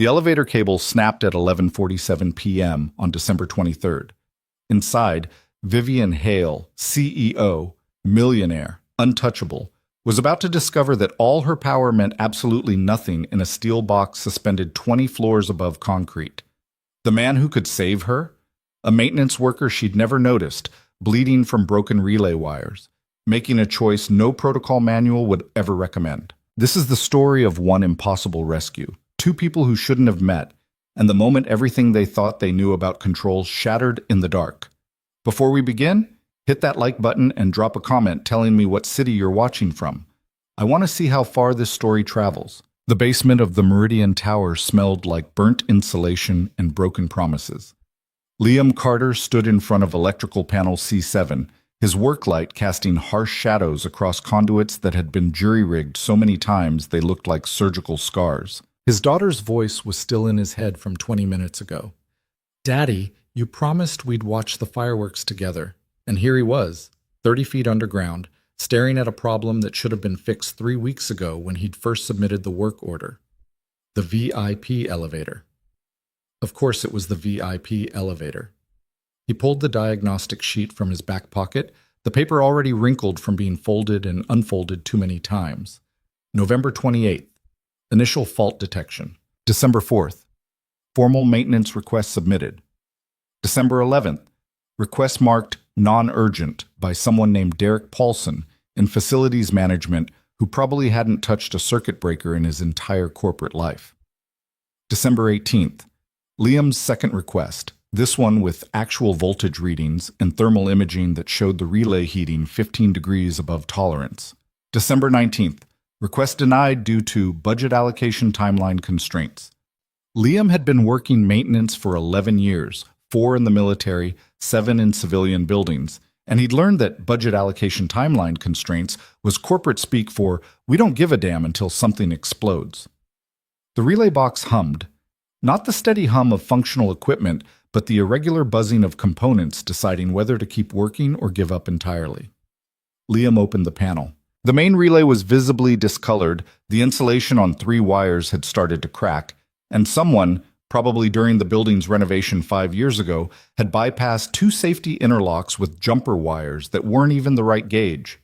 The elevator cable snapped at 11:47 p.m. on December 23rd. Inside, Vivian Hale, CEO, millionaire, untouchable, was about to discover that all her power meant absolutely nothing in a steel box suspended 20 floors above concrete. The man who could save her? A maintenance worker she'd never noticed, bleeding from broken relay wires, making a choice no protocol manual would ever recommend. This is the story of one impossible rescue. Two people who shouldn't have met, and the moment everything they thought they knew about control shattered in the dark. Before we begin, hit that like button and drop a comment telling me what city you're watching from. I want to see how far this story travels. The basement of the Meridian Tower smelled like burnt insulation and broken promises. Liam Carter stood in front of electrical panel C7, his work light casting harsh shadows across conduits that had been jury-rigged so many times they looked like surgical scars. His daughter's voice was still in his head from 20 minutes ago. "Daddy, you promised we'd watch the fireworks together." And here he was, 30 feet underground, staring at a problem that should have been fixed 3 weeks ago when he'd first submitted the work order. The VIP elevator. Of course it was the VIP elevator. He pulled the diagnostic sheet from his back pocket, the paper already wrinkled from being folded and unfolded too many times. November 28th. Initial fault detection. December 4th. Formal maintenance request submitted. December 11th. Request marked non-urgent by someone named Derek Paulson in facilities management who probably hadn't touched a circuit breaker in his entire corporate life. December 18th. Liam's second request, this one with actual voltage readings and thermal imaging that showed the relay heating 15 degrees above tolerance. December 19th. Request denied due to budget allocation timeline constraints. Liam had been working maintenance for 11 years, 4 in the military, 7 in civilian buildings, and he'd learned that budget allocation timeline constraints was corporate speak for we don't give a damn until something explodes. The relay box hummed, not the steady hum of functional equipment, but the irregular buzzing of components deciding whether to keep working or give up entirely. Liam opened the panel. The main relay was visibly discolored, the insulation on 3 wires had started to crack, and someone, probably during the building's renovation 5 years ago, had bypassed 2 safety interlocks with jumper wires that weren't even the right gauge.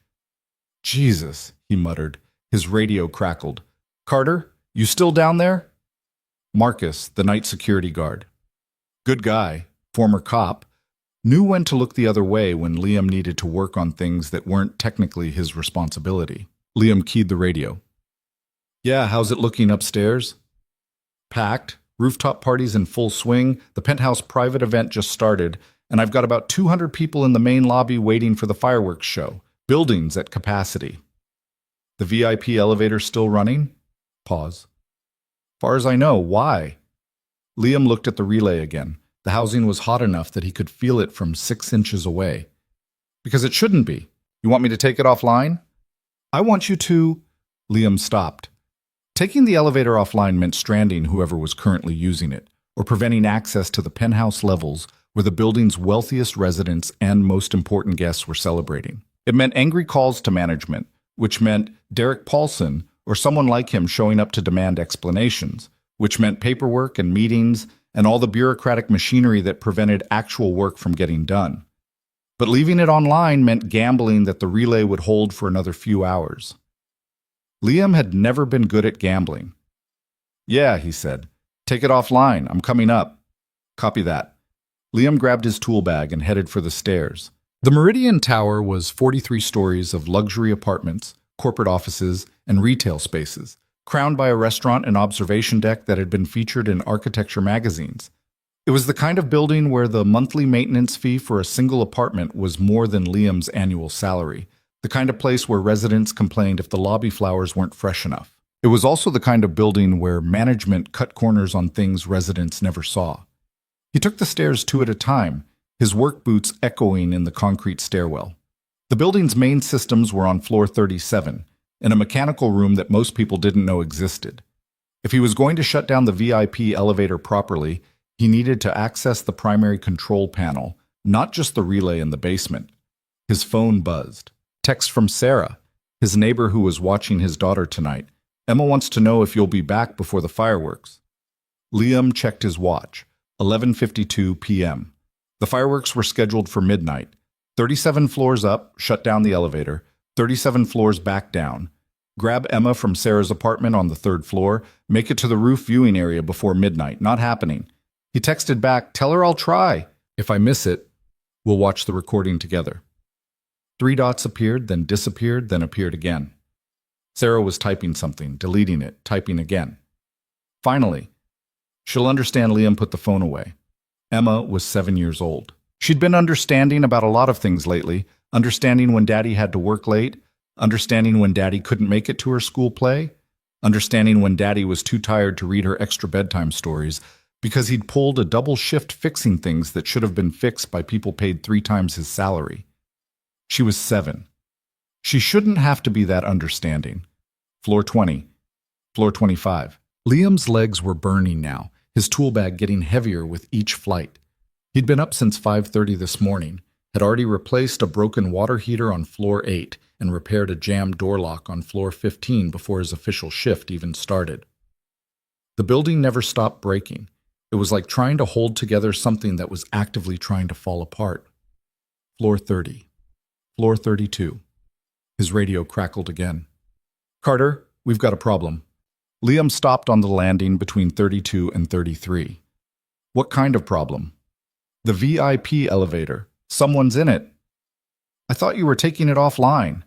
"Jesus," he muttered. His radio crackled. "Carter, you still down there?" Marcus, the night security guard. Good guy, former cop, knew when to look the other way when Liam needed to work on things that weren't technically his responsibility. Liam keyed the radio. "Yeah, how's it looking upstairs?" "Packed. Rooftop parties in full swing. The penthouse private event just started, and I've got about 200 people in the main lobby waiting for the fireworks show. Buildings at capacity." "The VIP elevator still running?" Pause. "Far as I know, why?" Liam looked at the relay again. The housing was hot enough that he could feel it from 6 inches away. "Because it shouldn't be. You want me to take it offline?" "I want you to—" Liam stopped. Taking the elevator offline meant stranding whoever was currently using it, or preventing access to the penthouse levels where the building's wealthiest residents and most important guests were celebrating. It meant angry calls to management, which meant Derek Paulson or someone like him showing up to demand explanations, which meant paperwork and meetings and all the bureaucratic machinery that prevented actual work from getting done. But leaving it online meant gambling that the relay would hold for another few hours. Liam had never been good at gambling. "Yeah," he said. "Take it offline. I'm coming up." "Copy that." Liam grabbed his tool bag and headed for the stairs. The Meridian Tower was 43 stories of luxury apartments, corporate offices, and retail spaces, crowned by a restaurant and observation deck that had been featured in architecture magazines. It was the kind of building where the monthly maintenance fee for a single apartment was more than Liam's annual salary, the kind of place where residents complained if the lobby flowers weren't fresh enough. It was also the kind of building where management cut corners on things residents never saw. He took the stairs 2 at a time, his work boots echoing in the concrete stairwell. The building's main systems were on floor 37, in a mechanical room that most people didn't know existed. If he was going to shut down the VIP elevator properly, he needed to access the primary control panel, not just the relay in the basement. His phone buzzed. Text from Sarah, his neighbor who was watching his daughter tonight. "Emma wants to know if you'll be back before the fireworks." Liam checked his watch. 11:52 p.m. The fireworks were scheduled for midnight. 37 floors up, shut down the elevator. 37 floors back down. Grab Emma from Sarah's apartment on the 3rd floor. Make it to the roof viewing area before midnight. Not happening. He texted back, "Tell her I'll try. If I miss it, we'll watch the recording together." 3 dots appeared, then disappeared, then appeared again. Sarah was typing something, deleting it, typing again. Finally, she'll understand Liam put the phone away. Emma was 7 years old. She'd been understanding about a lot of things lately, understanding when Daddy had to work late, understanding when Daddy couldn't make it to her school play, understanding when Daddy was too tired to read her extra bedtime stories because he'd pulled a double shift fixing things that should have been fixed by people paid 3 times his salary. She was 7. She shouldn't have to be that understanding. Floor 20. Floor 25. Liam's legs were burning now, his tool bag getting heavier with each flight. He'd been up since 5:30 this morning, had already replaced a broken water heater on floor 8 and repaired a jammed door lock on floor 15 before his official shift even started. The building never stopped breaking. It was like trying to hold together something that was actively trying to fall apart. Floor 30. Floor 32. His radio crackled again. "Carter, we've got a problem." Liam stopped on the landing between 32 and 33. "What kind of problem?" "The VIP elevator. Someone's in it." "I thought you were taking it offline."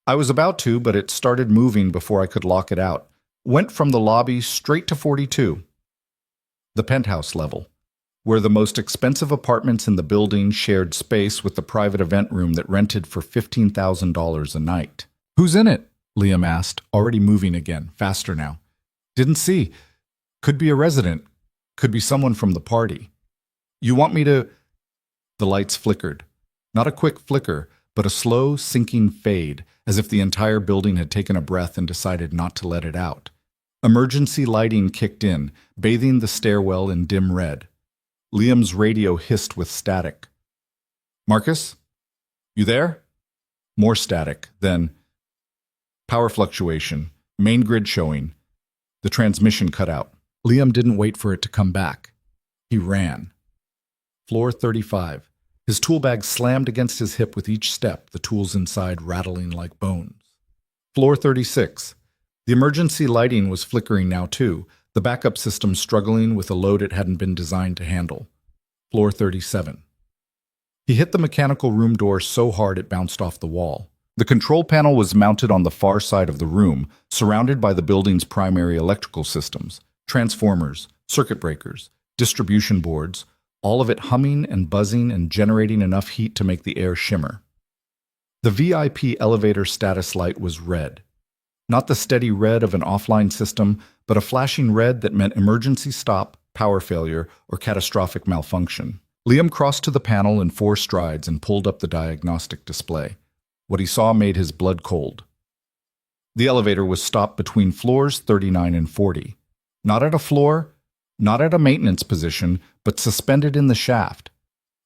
"I was about to, but it started moving before I could lock it out. Went from the lobby straight to 42. The penthouse level, where the most expensive apartments in the building shared space with the private event room that rented for $15,000 a night. "Who's in it?" Liam asked, already moving again, faster now. "Didn't see. Could be a resident. Could be someone from the party." "You want me to—" The lights flickered. Not a quick flicker, but a slow, sinking fade, as if the entire building had taken a breath and decided not to let it out. Emergency lighting kicked in, bathing the stairwell in dim red. Liam's radio hissed with static. "Marcus? You there?" More static, then power fluctuation, main grid showing. The transmission cut out. Liam didn't wait for it to come back. He ran. Floor 35. His tool bag slammed against his hip with each step, the tools inside rattling like bones. Floor 36. The emergency lighting was flickering now too, the backup system struggling with a load it hadn't been designed to handle. Floor 37. He hit the mechanical room door so hard it bounced off the wall. The control panel was mounted on the far side of the room, surrounded by the building's primary electrical systems, transformers, circuit breakers, distribution boards, all of it humming and buzzing and generating enough heat to make the air shimmer. The VIP elevator status light was red. Not the steady red of an offline system, but a flashing red that meant emergency stop, power failure, or catastrophic malfunction. Liam crossed to the panel in 4 strides and pulled up the diagnostic display. What he saw made his blood cold. The elevator was stopped between floors 39 and 40. Not at a floor, not at a maintenance position, but suspended in the shaft.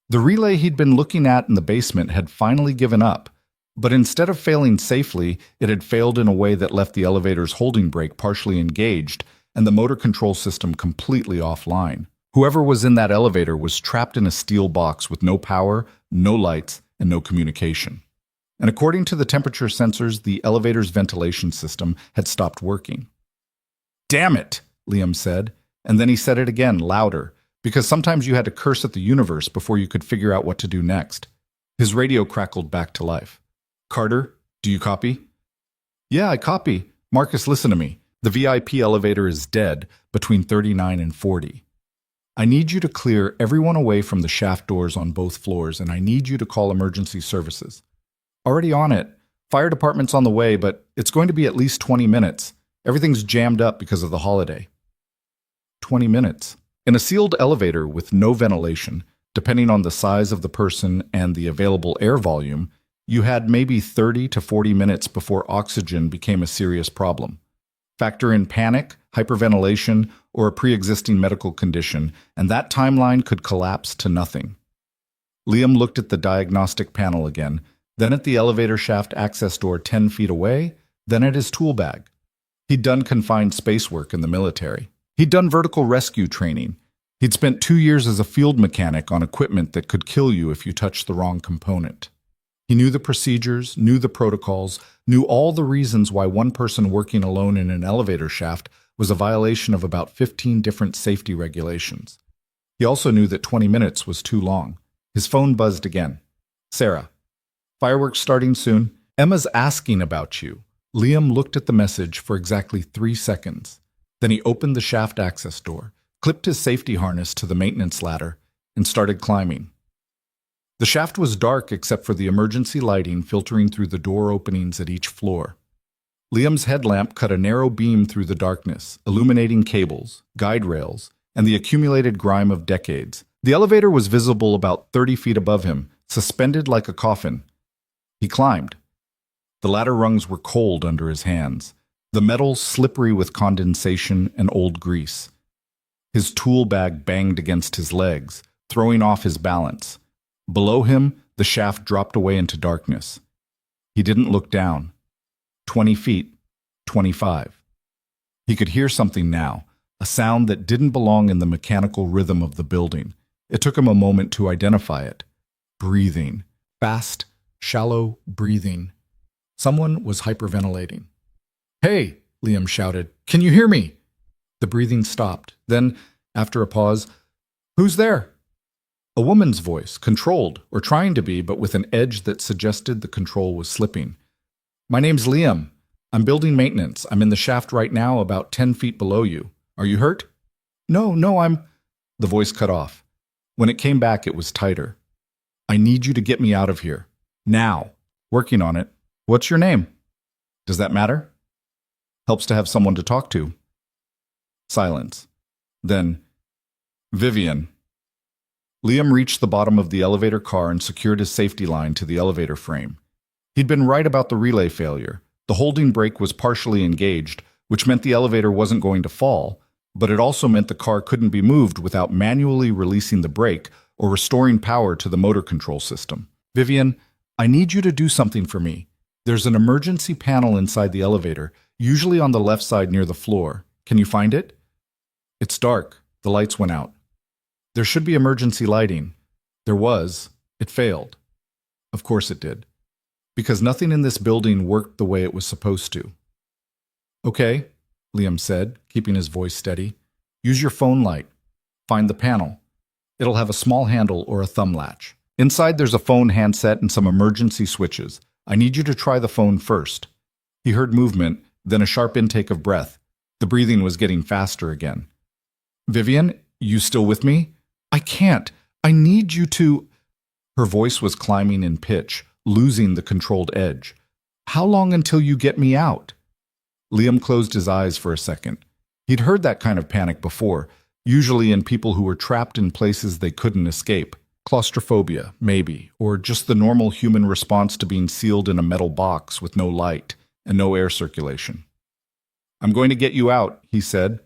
The relay he'd been looking at in the basement had finally given up, but instead of failing safely, it had failed in a way that left the elevator's holding brake partially engaged and the motor control system completely offline. Whoever was in that elevator was trapped in a steel box with no power, no lights, and no communication. And according to the temperature sensors, the elevator's ventilation system had stopped working. "Damn it," Liam said, and then he said it again, louder, because sometimes you had to curse at the universe before you could figure out what to do next. His radio crackled back to life. "Carter, do you copy?" "Yeah, I copy. Marcus, listen to me. The VIP elevator is dead between 39 and 40. I need you to clear everyone away from the shaft doors on both floors, and I need you to call emergency services. Already on it. Fire department's on the way, but it's going to be at least 20 minutes. Everything's jammed up because of the holiday." 20 minutes. In a sealed elevator with no ventilation, depending on the size of the person and the available air volume, you had maybe 30 to 40 minutes before oxygen became a serious problem. Factor in panic, hyperventilation, or a pre-existing medical condition, and that timeline could collapse to nothing. Liam looked at the diagnostic panel again, then at the elevator shaft access door 10 feet away, then at his tool bag. He'd done confined space work in the military. He'd done vertical rescue training. He'd spent 2 years as a field mechanic on equipment that could kill you if you touched the wrong component. He knew the procedures, knew the protocols, knew all the reasons why one person working alone in an elevator shaft was a violation of about 15 different safety regulations. He also knew that 20 minutes was too long. His phone buzzed again. Sarah, fireworks starting soon? Emma's asking about you. Liam looked at the message for exactly 3 seconds. Then he opened the shaft access door, clipped his safety harness to the maintenance ladder, and started climbing. The shaft was dark except for the emergency lighting filtering through the door openings at each floor. Liam's headlamp cut a narrow beam through the darkness, illuminating cables, guide rails, and the accumulated grime of decades. The elevator was visible about 30 feet above him, suspended like a coffin. He climbed. The ladder rungs were cold under his hands, the metal slippery with condensation and old grease. His tool bag banged against his legs, throwing off his balance. Below him, the shaft dropped away into darkness. He didn't look down. 20 feet, 25. He could hear something now, a sound that didn't belong in the mechanical rhythm of the building. It took him a moment to identify it. Breathing. Fast, shallow breathing. Someone was hyperventilating. "Hey!" Liam shouted. "Can you hear me?" The breathing stopped. Then, after a pause, "Who's there?" A woman's voice, controlled, or trying to be, but with an edge that suggested the control was slipping. "My name's Liam. I'm building maintenance. I'm in the shaft right now, about 10 feet below you. Are you hurt?" No, I'm..." The voice cut off. When it came back, it was tighter. "I need you to get me out of here. Now. Working on it. What's your name?" "Does that matter?" "Helps to have someone to talk to." Silence. Then, "Vivian." Liam reached the bottom of the elevator car and secured his safety line to the elevator frame. He'd been right about the relay failure. The holding brake was partially engaged, which meant the elevator wasn't going to fall, but it also meant the car couldn't be moved without manually releasing the brake or restoring power to the motor control system. "Vivian, I need you to do something for me. There's an emergency panel inside the elevator, usually on the left side near the floor. Can you find it?" "It's dark. The lights went out." "There should be emergency lighting." There was. It failed. Of course it did. Because nothing in this building worked the way it was supposed to. "Okay," Liam said, keeping his voice steady. "Use your phone light. Find the panel. It'll have a small handle or a thumb latch. Inside there's a phone handset and some emergency switches. I need you to try the phone first." He heard movement, then a sharp intake of breath. The breathing was getting faster again. "Vivian, you still with me?" "I can't. I need you to..." Her voice was climbing in pitch, losing the controlled edge. "How long until you get me out?" Liam closed his eyes for a second. He'd heard that kind of panic before, usually in people who were trapped in places they couldn't escape. Claustrophobia, maybe, or just the normal human response to being sealed in a metal box with no light and no air circulation. "I'm going to get you out," he said,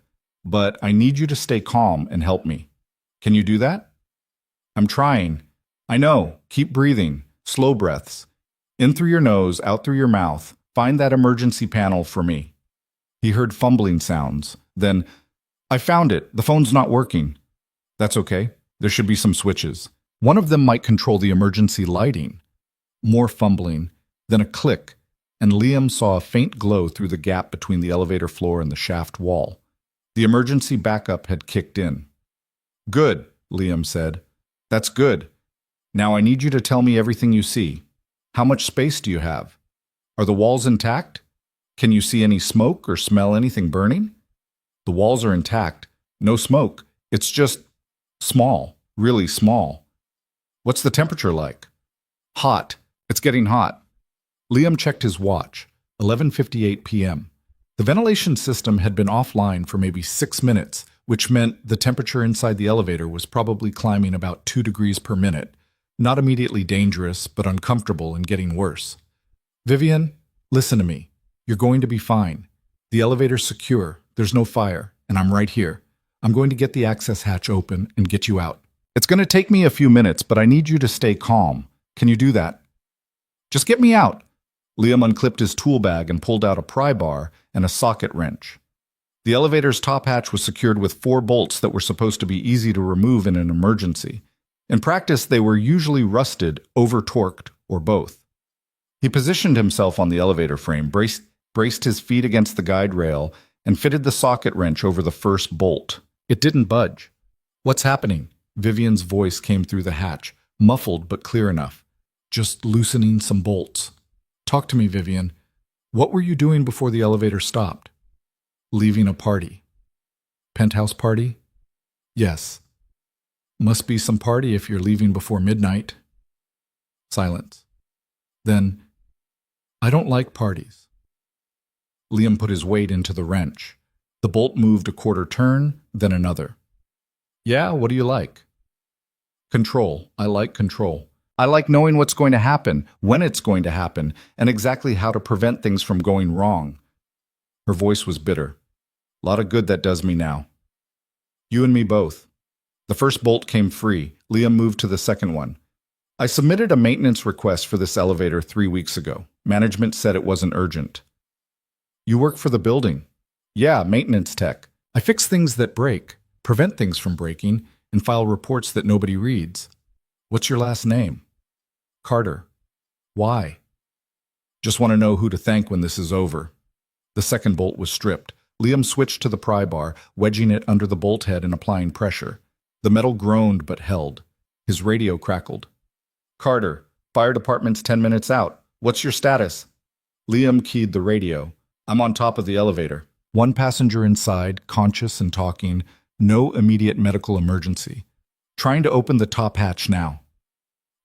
"but I need you to stay calm and help me. Can you do that?" "I'm trying." "I know. Keep breathing. Slow breaths. In through your nose, out through your mouth. Find that emergency panel for me." He heard fumbling sounds. Then, "I found it. The phone's not working." "That's okay. There should be some switches. One of them might control the emergency lighting." More fumbling, then a click, and Liam saw a faint glow through the gap between the elevator floor and the shaft wall. The emergency backup had kicked in. "Good," Liam said. "That's good. Now I need you to tell me everything you see. How much space do you have? Are the walls intact? Can you see any smoke or smell anything burning?" "The walls are intact. No smoke. It's just small, really small." "What's the temperature like?" "Hot. It's getting hot." Liam checked his watch. 11:58 p.m. The ventilation system had been offline for maybe 6 minutes, which meant the temperature inside the elevator was probably climbing about 2 degrees per minute. Not immediately dangerous, but uncomfortable and getting worse. "Vivian, listen to me. You're going to be fine. The elevator's secure. There's no fire, and I'm right here. I'm going to get the access hatch open and get you out. It's going to take me a few minutes, but I need you to stay calm. Can you do that?" "Just get me out." Liam unclipped his tool bag and pulled out a pry bar and a socket wrench. The elevator's top hatch was secured with 4 bolts that were supposed to be easy to remove in an emergency. In practice, they were usually rusted, over-torqued, or both. He positioned himself on the elevator frame, braced his feet against the guide rail, and fitted the socket wrench over the first bolt. It didn't budge. "What's happening?" Vivian's voice came through the hatch, muffled but clear enough. "Just loosening some bolts." "Talk to me, Vivian. What were you doing before the elevator stopped?" "Leaving a party." "Penthouse party?" "Yes." "Must be some party if you're leaving before midnight." Silence. Then, "I don't like parties." Liam put his weight into the wrench. The bolt moved a quarter turn, then another. "Yeah, what do you like?" "Control. I like control. I like knowing what's going to happen, when it's going to happen, and exactly how to prevent things from going wrong." Her voice was bitter. "A lot of good that does me now." "You and me both." The first bolt came free. Liam moved to the second one. "I submitted a maintenance request for this elevator 3 weeks ago. Management said it wasn't urgent." "You work for the building?" "Yeah, maintenance tech. I fix things that break, prevent things from breaking, and file reports that nobody reads." "What's your last name?" "Carter." "Why?" "Just want to know who to thank when this is over." The second bolt was stripped. Liam switched to the pry bar, wedging it under the bolt head and applying pressure. The metal groaned but held. His radio crackled. "Carter, fire department's 10 minutes out. What's your status?" Liam keyed the radio. "I'm on top of the elevator. 1 passenger inside, conscious and talking. No immediate medical emergency. Trying to open the top hatch now."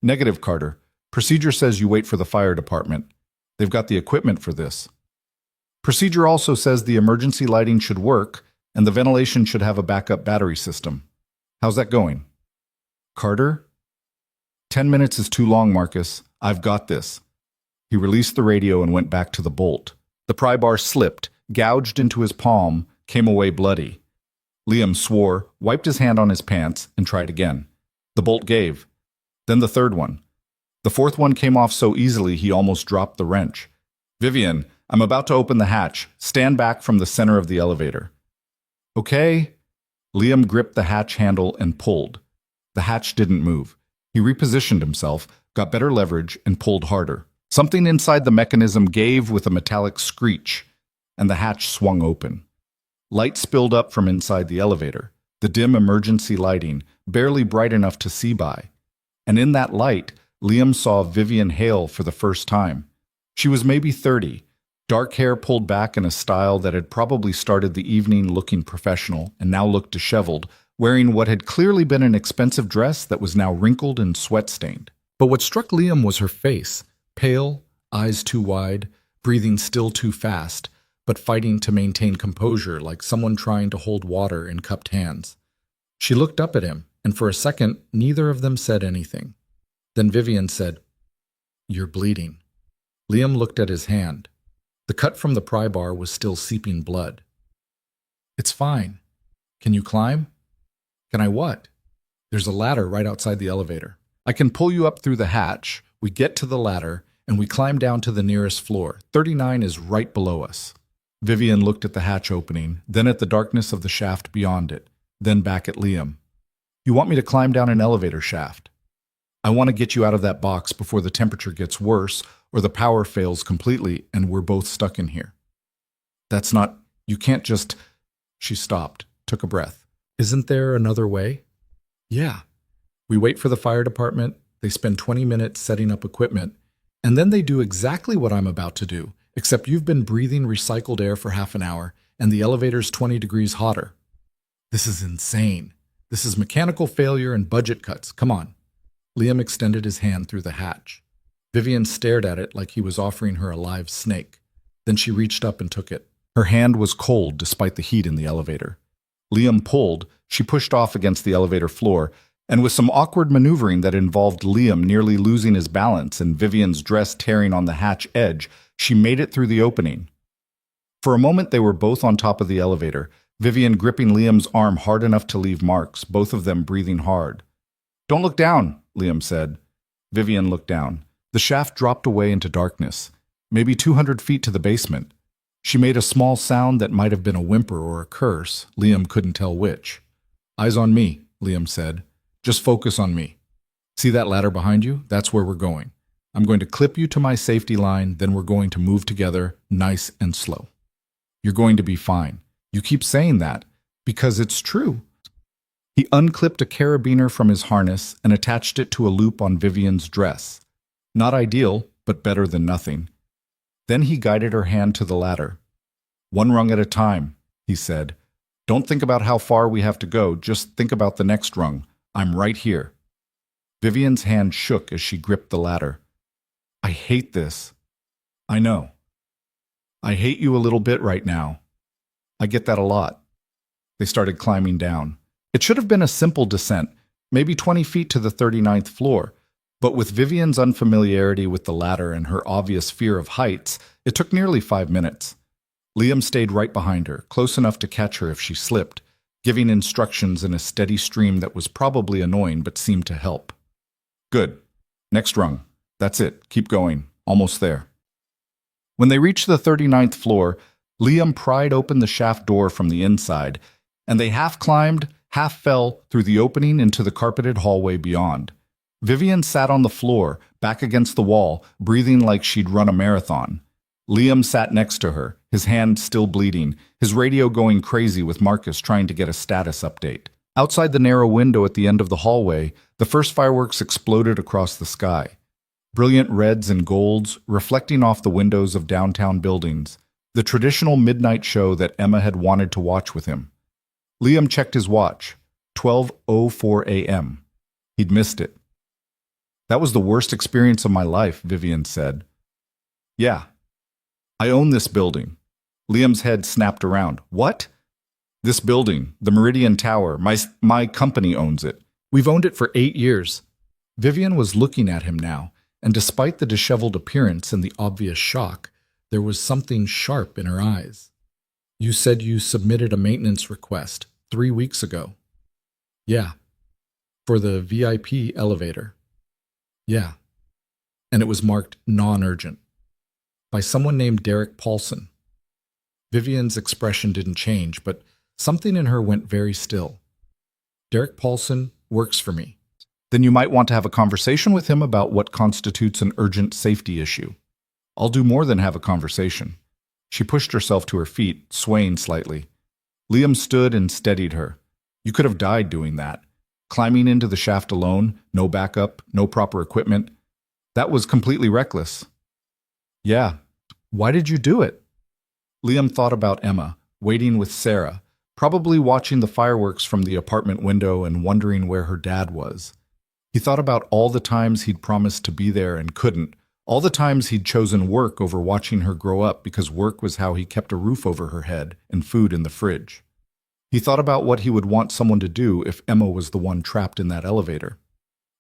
"Negative, Carter. Procedure says you wait for the fire department. They've got the equipment for this." "Procedure also says the emergency lighting should work, and the ventilation should have a backup battery system. How's that going?" "Carter?" 10 minutes is too long, Marcus. I've got this." He released the radio and went back to the bolt. The pry bar slipped, gouged into his palm, came away bloody. Liam swore, wiped his hand on his pants, and tried again. The bolt gave. Then the third one. The fourth one came off so easily he almost dropped the wrench. "Vivian, I'm about to open the hatch. Stand back from the center of the elevator." "Okay." Liam gripped the hatch handle and pulled. The hatch didn't move. He repositioned himself, got better leverage, and pulled harder. Something inside the mechanism gave with a metallic screech, and the hatch swung open. Light spilled up from inside the elevator, the dim emergency lighting, barely bright enough to see by. And in that light, Liam saw Vivian Hale for the first time. She was maybe 30, dark hair pulled back in a style that had probably started the evening looking professional and now looked disheveled, wearing what had clearly been an expensive dress that was now wrinkled and sweat-stained. But what struck Liam was her face, pale, eyes too wide, breathing still too fast, but fighting to maintain composure like someone trying to hold water in cupped hands. She looked up at him, and for a second, neither of them said anything. Then Vivian said, "You're bleeding." Liam looked at his hand. The cut from the pry bar was still seeping blood. "It's fine. Can you climb?" "Can I what?" "There's a ladder right outside the elevator. I can pull you up through the hatch. We get to the ladder, and we climb down to the nearest floor. 39 is right below us." Vivian looked at the hatch opening, then at the darkness of the shaft beyond it, then back at Liam. "You want me to climb down an elevator shaft? I want to get you out of that box before the temperature gets worse or the power fails completely and we're both stuck in here." "That's not... You can't just..." She stopped, took a breath. "Isn't there another way?" "Yeah. We wait for the fire department, they spend 20 minutes setting up equipment, and then they do exactly what I'm about to do, except you've been breathing recycled air for half an hour, and the elevator's 20 degrees hotter." "This is insane. This is mechanical failure and budget cuts. Come on." Liam extended his hand through the hatch. Vivian stared at it like he was offering her a live snake. Then she reached up and took it. Her hand was cold despite the heat in the elevator. Liam pulled, she pushed off against the elevator floor, and with some awkward maneuvering that involved Liam nearly losing his balance and Vivian's dress tearing on the hatch edge, she made it through the opening. For a moment they were both on top of the elevator, Vivian gripping Liam's arm hard enough to leave marks, both of them breathing hard. "Don't look down," Liam said. Vivian looked down. The shaft dropped away into darkness, maybe 200 feet to the basement. She made a small sound that might have been a whimper or a curse. Liam couldn't tell which. "Eyes on me," Liam said. "Just focus on me. See that ladder behind you? That's where we're going. I'm going to clip you to my safety line, then we're going to move together, nice and slow. You're going to be fine. You keep saying that because it's true." He unclipped a carabiner from his harness and attached it to a loop on Vivian's dress. Not ideal, but better than nothing. Then he guided her hand to the ladder. "One rung at a time," he said. "Don't think about how far we have to go, just think about the next rung. I'm right here." Vivian's hand shook as she gripped the ladder. "I hate this." "I know. I hate you a little bit right now. I get that a lot." They started climbing down. It should have been a simple descent, maybe 20 feet to the 39th floor, but with Vivian's unfamiliarity with the ladder and her obvious fear of heights, it took nearly 5 minutes. Liam stayed right behind her, close enough to catch her if she slipped, giving instructions in a steady stream that was probably annoying but seemed to help. "Good. Next rung. That's it. Keep going. Almost there." When they reached the 39th floor, Liam pried open the shaft door from the inside, and they half climbed, half fell through the opening into the carpeted hallway beyond. Vivian sat on the floor, back against the wall, breathing like she'd run a marathon. Liam sat next to her, his hand still bleeding, his radio going crazy with Marcus trying to get a status update. Outside the narrow window at the end of the hallway, the first fireworks exploded across the sky. Brilliant reds and golds reflecting off the windows of downtown buildings, the traditional midnight show that Emma had wanted to watch with him. Liam checked his watch. 12:04 a.m. He'd missed it. "That was the worst experience of my life," Vivian said. "Yeah. I own this building." Liam's head snapped around. "What?" "This building, the Meridian Tower. My company owns it. We've owned it for 8 years." Vivian was looking at him now, and despite the disheveled appearance and the obvious shock, there was something sharp in her eyes. "You said you submitted a maintenance request 3 weeks ago." "Yeah." "For the VIP elevator." "Yeah." "And it was marked non-urgent." "By someone named Derek Paulson." Vivian's expression didn't change, but something in her went very still. "Derek Paulson works for me." "Then you might want to have a conversation with him about what constitutes an urgent safety issue." "I'll do more than have a conversation." She pushed herself to her feet, swaying slightly. Liam stood and steadied her. "You could have died doing that. Climbing into the shaft alone, no backup, no proper equipment. That was completely reckless." "Yeah. Why did you do it?" Liam thought about Emma, waiting with Sarah, probably watching the fireworks from the apartment window and wondering where her dad was. He thought about all the times he'd promised to be there and couldn't, all the times he'd chosen work over watching her grow up because work was how he kept a roof over her head and food in the fridge. He thought about what he would want someone to do if Emma was the one trapped in that elevator.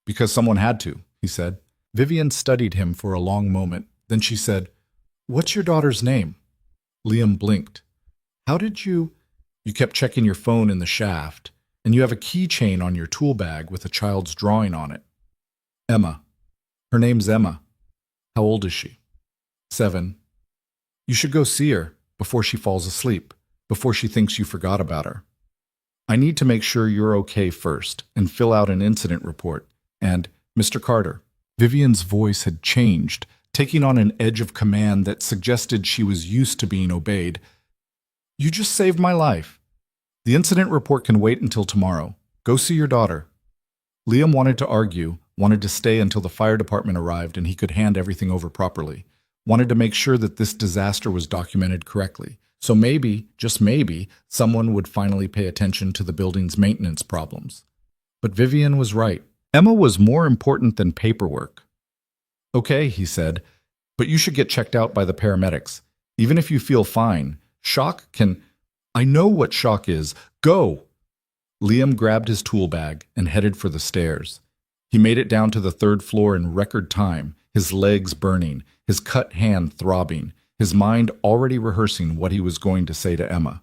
"Because someone had to," he said. Vivian studied him for a long moment. Then she said, "What's your daughter's name?" Liam blinked. "How did you—" "You kept checking your phone in the shaft, and you have a keychain on your tool bag with a child's drawing on it." "Emma. Her name's Emma." "How old is she?" 7. "You should go see her before she falls asleep, before she thinks you forgot about her. I need to make sure you're okay first and fill out an incident report. And, Mr. Carter." Vivian's voice had changed, taking on an edge of command that suggested she was used to being obeyed. "You just saved my life. The incident report can wait until tomorrow. Go see your daughter." Liam wanted to argue, wanted to stay until the fire department arrived and he could hand everything over properly, wanted to make sure that this disaster was documented correctly. So maybe, just maybe, someone would finally pay attention to the building's maintenance problems. But Vivian was right. Emma was more important than paperwork. "Okay," he said, "but you should get checked out by the paramedics. Even if you feel fine, shock can—" "I know what shock is. Go!" Liam grabbed his tool bag and headed for the stairs. He made it down to the 3rd floor in record time, his legs burning, his cut hand throbbing, his mind already rehearsing what he was going to say to Emma.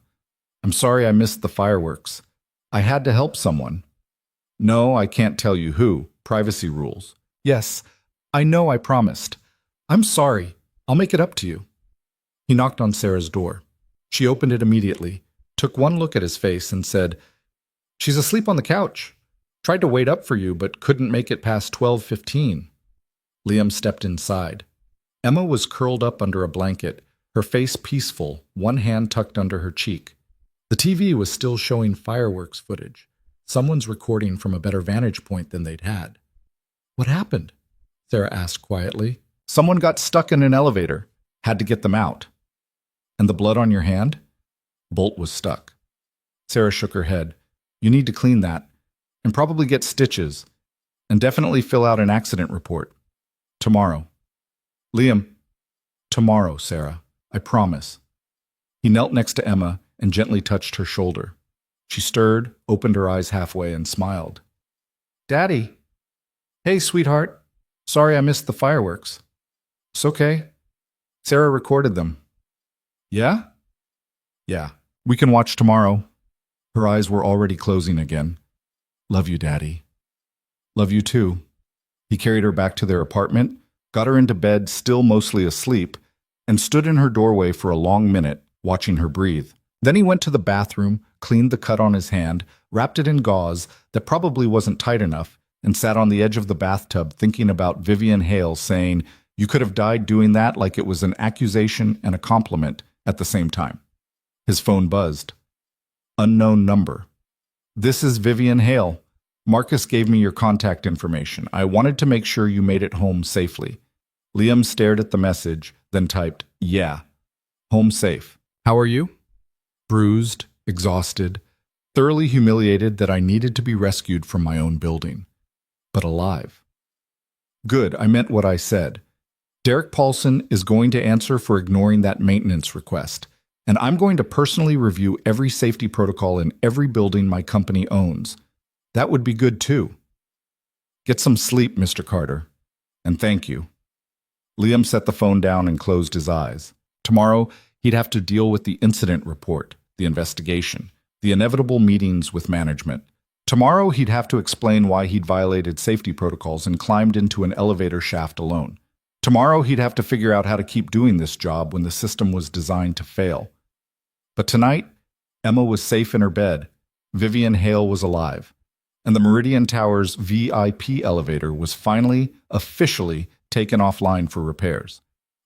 "I'm sorry I missed the fireworks. I had to help someone." "No, I can't tell you who. Privacy rules." "Yes, I know I promised. I'm sorry. I'll make it up to you." He knocked on Sarah's door. She opened it immediately, took one look at his face, and said, "She's asleep on the couch. Tried to wait up for you, but couldn't make it past 12:15. Liam stepped inside. Emma was curled up under a blanket, her face peaceful, one hand tucked under her cheek. The TV was still showing fireworks footage. Someone's recording from a better vantage point than they'd had. "What happened?" Sarah asked quietly. "Someone got stuck in an elevator. Had to get them out." "And the blood on your hand?" "Bolt was stuck." Sarah shook her head. "You need to clean that, and probably get stitches, and definitely fill out an accident report. Tomorrow." "Liam." "Tomorrow, Sarah. I promise." He knelt next to Emma and gently touched her shoulder. She stirred, opened her eyes halfway, and smiled. "Daddy." "Hey, sweetheart. Sorry I missed the fireworks." "It's okay. Sarah recorded them." "Yeah?" "Yeah. We can watch tomorrow." Her eyes were already closing again. "Love you, Daddy." "Love you too." He carried her back to their apartment, got her into bed, still mostly asleep, and stood in her doorway for a long minute, watching her breathe. Then he went to the bathroom, cleaned the cut on his hand, wrapped it in gauze that probably wasn't tight enough, and sat on the edge of the bathtub thinking about Vivian Hale saying, "You could have died doing that," like it was an accusation and a compliment at the same time. His phone buzzed. Unknown number. "This is Vivian Hale. Marcus gave me your contact information. I wanted to make sure you made it home safely." Liam stared at the message, then typed, "Yeah. Home safe. How are you?" "Bruised, exhausted, thoroughly humiliated that I needed to be rescued from my own building. But alive." "Good, I meant what I said. Derek Paulson is going to answer for ignoring that maintenance request, and I'm going to personally review every safety protocol in every building my company owns. That would be good too. Get some sleep, Mr. Carter. And thank you." Liam set the phone down and closed his eyes. Tomorrow, he'd have to deal with the incident report, the investigation, the inevitable meetings with management. Tomorrow, he'd have to explain why he'd violated safety protocols and climbed into an elevator shaft alone. Tomorrow, he'd have to figure out how to keep doing this job when the system was designed to fail. But tonight, Emma was safe in her bed. Vivian Hale was alive. And the Meridian Towers VIP elevator was finally, officially taken offline for repairs.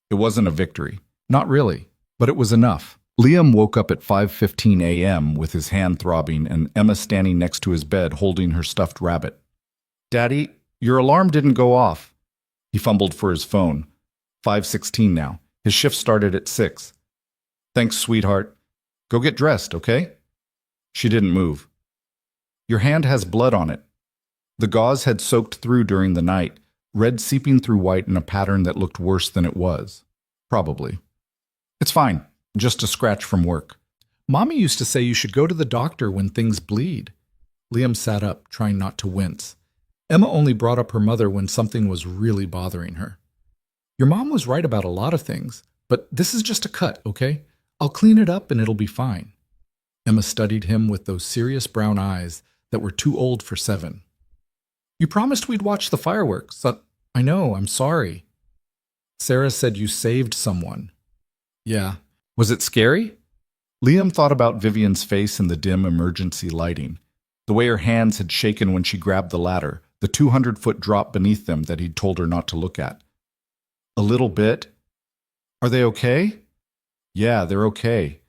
It wasn't a victory. Not really. But it was enough. Liam woke up at 5:15 a.m. with his hand throbbing and Emma standing next to his bed holding her stuffed rabbit. "Daddy, your alarm didn't go off." He fumbled for his phone. 5:16 now. His shift started at 6. "Thanks, sweetheart. Go get dressed, okay?" She didn't move. "Your hand has blood on it." The gauze had soaked through during the night, red seeping through white in a pattern that looked worse than it was. Probably. "It's fine. Just a scratch from work." "Mommy used to say you should go to the doctor when things bleed." Liam sat up, trying not to wince. Emma only brought up her mother when something was really bothering her. "Your mom was right about a lot of things, but this is just a cut, okay? I'll clean it up and it'll be fine." Emma studied him with those serious brown eyes that were too old for 7. "You promised we'd watch the fireworks. I know, I'm sorry." "Sarah said you saved someone." "Yeah. Was it scary?" Liam thought about Vivian's face in the dim emergency lighting, the way her hands had shaken when she grabbed the ladder, the 200-foot drop beneath them that he'd told her not to look at. "A little bit." "Are they okay?" "Yeah, they're okay."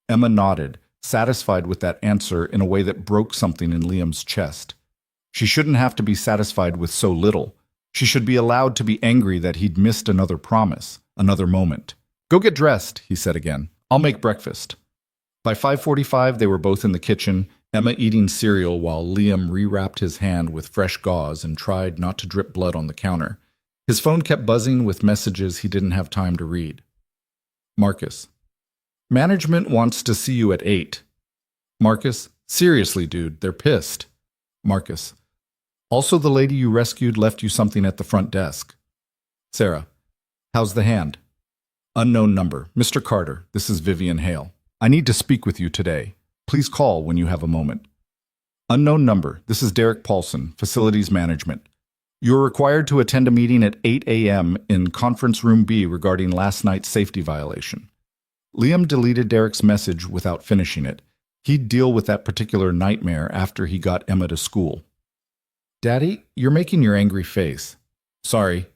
Emma nodded, satisfied with that answer in a way that broke something in Liam's chest. She shouldn't have to be satisfied with so little. She should be allowed to be angry that he'd missed another promise, another moment. "Go get dressed," he said again. "I'll make breakfast." By 5:45, they were both in the kitchen, Emma eating cereal while Liam rewrapped his hand with fresh gauze and tried not to drip blood on the counter. His phone kept buzzing with messages he didn't have time to read. Marcus. "Management wants to see you at 8. Marcus. "Seriously, dude, they're pissed." Marcus. "Also, the lady you rescued left you something at the front desk." Sarah. "How's the hand?" Unknown number. "Mr. Carter, this is Vivian Hale. I need to speak with you today. Please call when you have a moment." Unknown number. "This is Derek Paulson, Facilities Management. You are required to attend a meeting at 8 a.m. in Conference Room B regarding last night's safety violation. Liam deleted Derek's message without finishing it. He'd deal with that particular nightmare after he got Emma to school. Daddy, you're making your angry face. Sorry.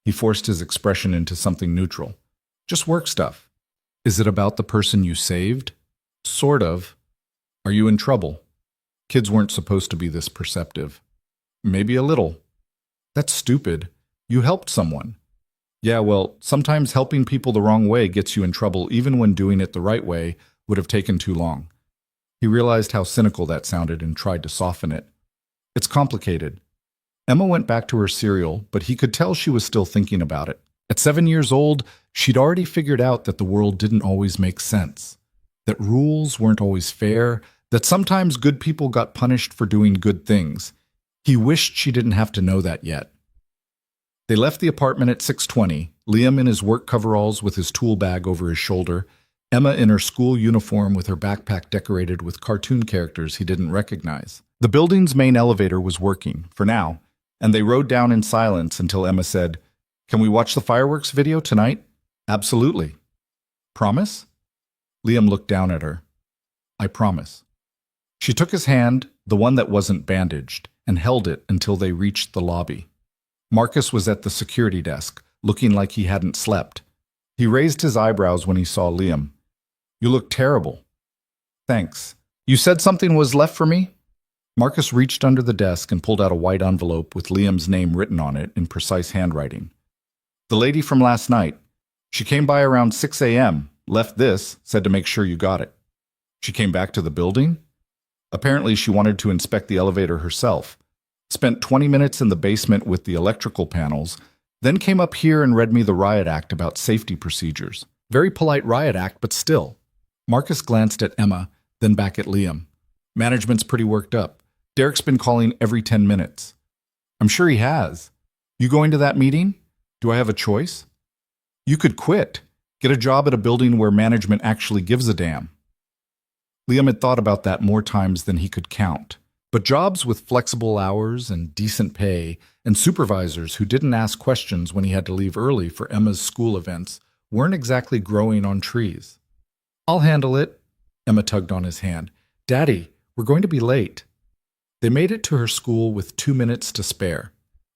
He forced his expression into something neutral. Just work stuff. Is it about the person you saved? Sort of. Are you in trouble? Kids weren't supposed to be this perceptive. Maybe a little. That's stupid. You helped someone. Yeah, well, sometimes helping people the wrong way gets you in trouble even when doing it the right way would have taken too long. He realized how cynical that sounded and tried to soften it. It's complicated. Emma went back to her cereal, but he could tell she was still thinking about it. At 7 years old, she'd already figured out that the world didn't always make sense, that rules weren't always fair, that sometimes good people got punished for doing good things. He wished she didn't have to know that yet. They left the apartment at 6:20, Liam in his work coveralls with his tool bag over his shoulder, Emma in her school uniform with her backpack decorated with cartoon characters he didn't recognize. The building's main elevator was working, for now, and they rode down in silence until Emma said, "Can we watch the fireworks video tonight?" "Absolutely." "Promise?" Liam looked down at her. "I promise." She took his hand, the one that wasn't bandaged, and held it until they reached the lobby. Marcus was at the security desk, looking like he hadn't slept. He raised his eyebrows when he saw Liam. "You look terrible." "Thanks. You said something was left for me?" Marcus reached under the desk and pulled out a white envelope with Liam's name written on it in precise handwriting. "The lady from last night. She came by around 6 a.m., left this, said to make sure you got it." "She came back to the building?" "Apparently she wanted to inspect the elevator herself. Spent 20 minutes in the basement with the electrical panels, then came up here and read me the riot act about safety procedures. Very polite riot act, but still." Marcus glanced at Emma, then back at Liam. "Management's pretty worked up. Derek's been calling every 10 minutes. "I'm sure he has. You going to that meeting? Do I have a choice?" "You could quit. Get a job at a building where management actually gives a damn." Liam had thought about that more times than he could count. But jobs with flexible hours and decent pay, and supervisors who didn't ask questions when he had to leave early for Emma's school events, weren't exactly growing on trees. "I'll handle it." Emma tugged on his hand. "Daddy, we're going to be late." They made it to her school with 2 minutes to spare.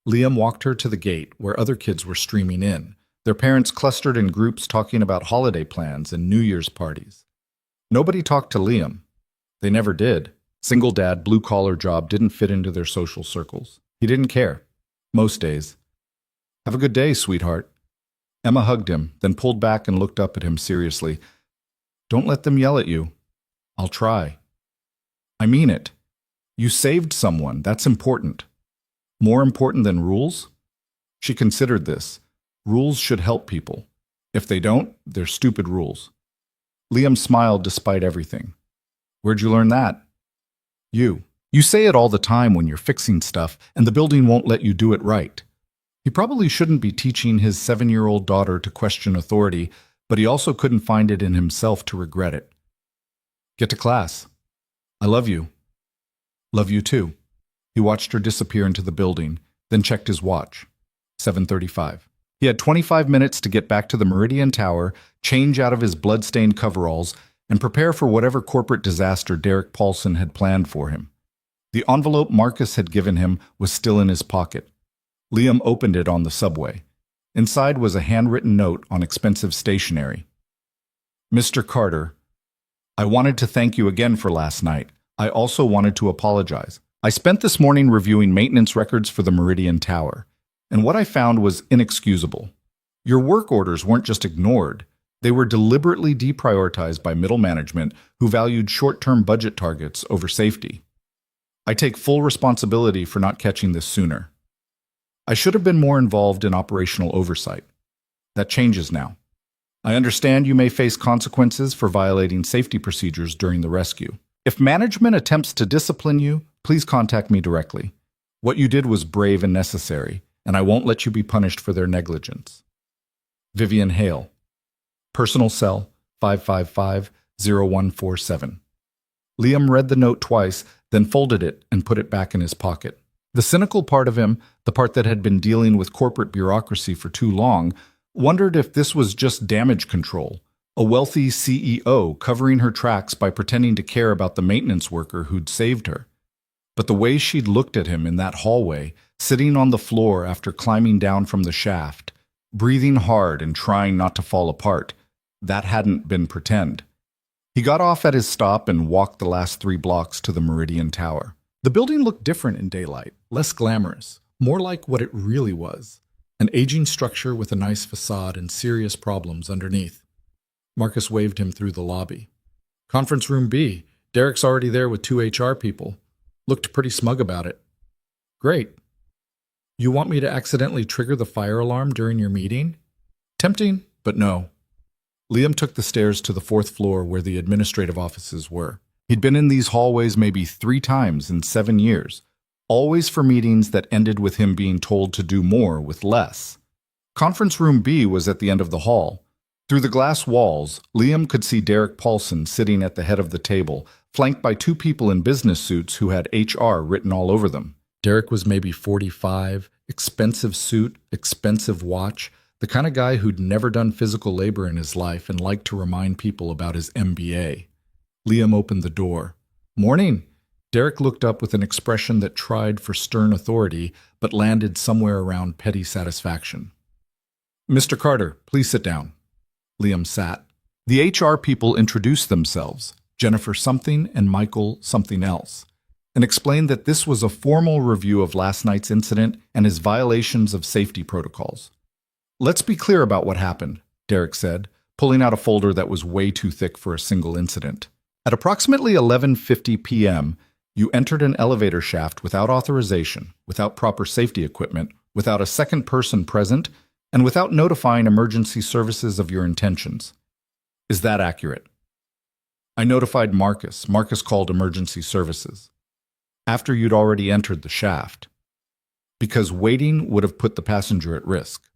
Liam walked her to the gate, where other kids were streaming in, their parents clustered in groups talking about holiday plans and New Year's parties. Nobody talked to Liam. They never did. Single dad, blue-collar job didn't fit into their social circles. He didn't care. Most days. "Have a good day, sweetheart." Emma hugged him, then pulled back and looked up at him seriously. "Don't let them yell at you." "I'll try." "I mean it. You saved someone. That's important." "More important than rules?" She considered this. Rules should help people. If they don't, they're stupid rules. Liam smiled despite everything. "Where'd you learn that?" "You. You say it all the time when you're fixing stuff and the building won't let you do it right." He probably shouldn't be teaching his 7-year-old daughter to question authority, but he also couldn't find it in himself to regret it. "Get to class." "I love you." "Love you too." He watched her disappear into the building, then checked his watch. 7:35. He had 25 minutes to get back to the Meridian Tower, change out of his blood-stained coveralls, and prepare for whatever corporate disaster Derek Paulson had planned for him. The envelope Marcus had given him was still in his pocket. Liam opened it on the subway. Inside was a handwritten note on expensive stationery. "Mr. Carter, I wanted to thank you again for last night. I also wanted to apologize. I spent this morning reviewing maintenance records for the Meridian Tower, and what I found was inexcusable. Your work orders weren't just ignored. They were deliberately deprioritized by middle management who valued short-term budget targets over safety. I take full responsibility for not catching this sooner. I should have been more involved in operational oversight. That changes now. I understand you may face consequences for violating safety procedures during the rescue. If management attempts to discipline you, please contact me directly. What you did was brave and necessary, and I won't let you be punished for their negligence. Vivian Hale. Personal cell 555-0147. Liam read the note twice, then folded it and put it back in his pocket. The cynical part of him, the part that had been dealing with corporate bureaucracy for too long, wondered if this was just damage control, A wealthy CEO covering her tracks by pretending to care about the maintenance worker who'd saved her. But the way she'd looked at him in that hallway, sitting on the floor after climbing down from the shaft, breathing hard and trying not to fall apart, that hadn't been pretend. He got off at his stop and walked the last 3 blocks to the Meridian Tower. The building looked different in daylight, less glamorous, more like what it really was, an aging structure with a nice facade and serious problems underneath. Marcus waved him through the lobby. Conference room B. Derek's already there with 2 HR people. Looked pretty smug about it. Great. You want me to accidentally trigger the fire alarm during your meeting? Tempting, but no. Liam took the stairs to the 4th floor where the administrative offices were. He'd been in these hallways maybe 3 times in 7 years, always for meetings that ended with him being told to do more with less. Conference room B was at the end of the hall. Through the glass walls, Liam could see Derek Paulson sitting at the head of the table, flanked by 2 people in business suits who had HR written all over them. Derek was maybe 45, expensive suit, expensive watch, the kind of guy who'd never done physical labor in his life and liked to remind people about his MBA. Liam opened the door. Morning. Derek looked up with an expression that tried for stern authority, but landed somewhere around petty satisfaction. Mr. Carter, please sit down. Liam sat. The HR people introduced themselves, Jennifer something and Michael something else, and explained that this was a formal review of last night's incident and his violations of safety protocols. Let's be clear about what happened, Derek said, pulling out a folder that was way too thick for a single incident. At approximately 11:50 p.m., you entered an elevator shaft without authorization, without proper safety equipment, without a second person present, and without notifying emergency services of your intentions. Is that accurate? I notified Marcus. Marcus called emergency services. After you'd already entered the shaft. Because waiting would have put the passenger at risk.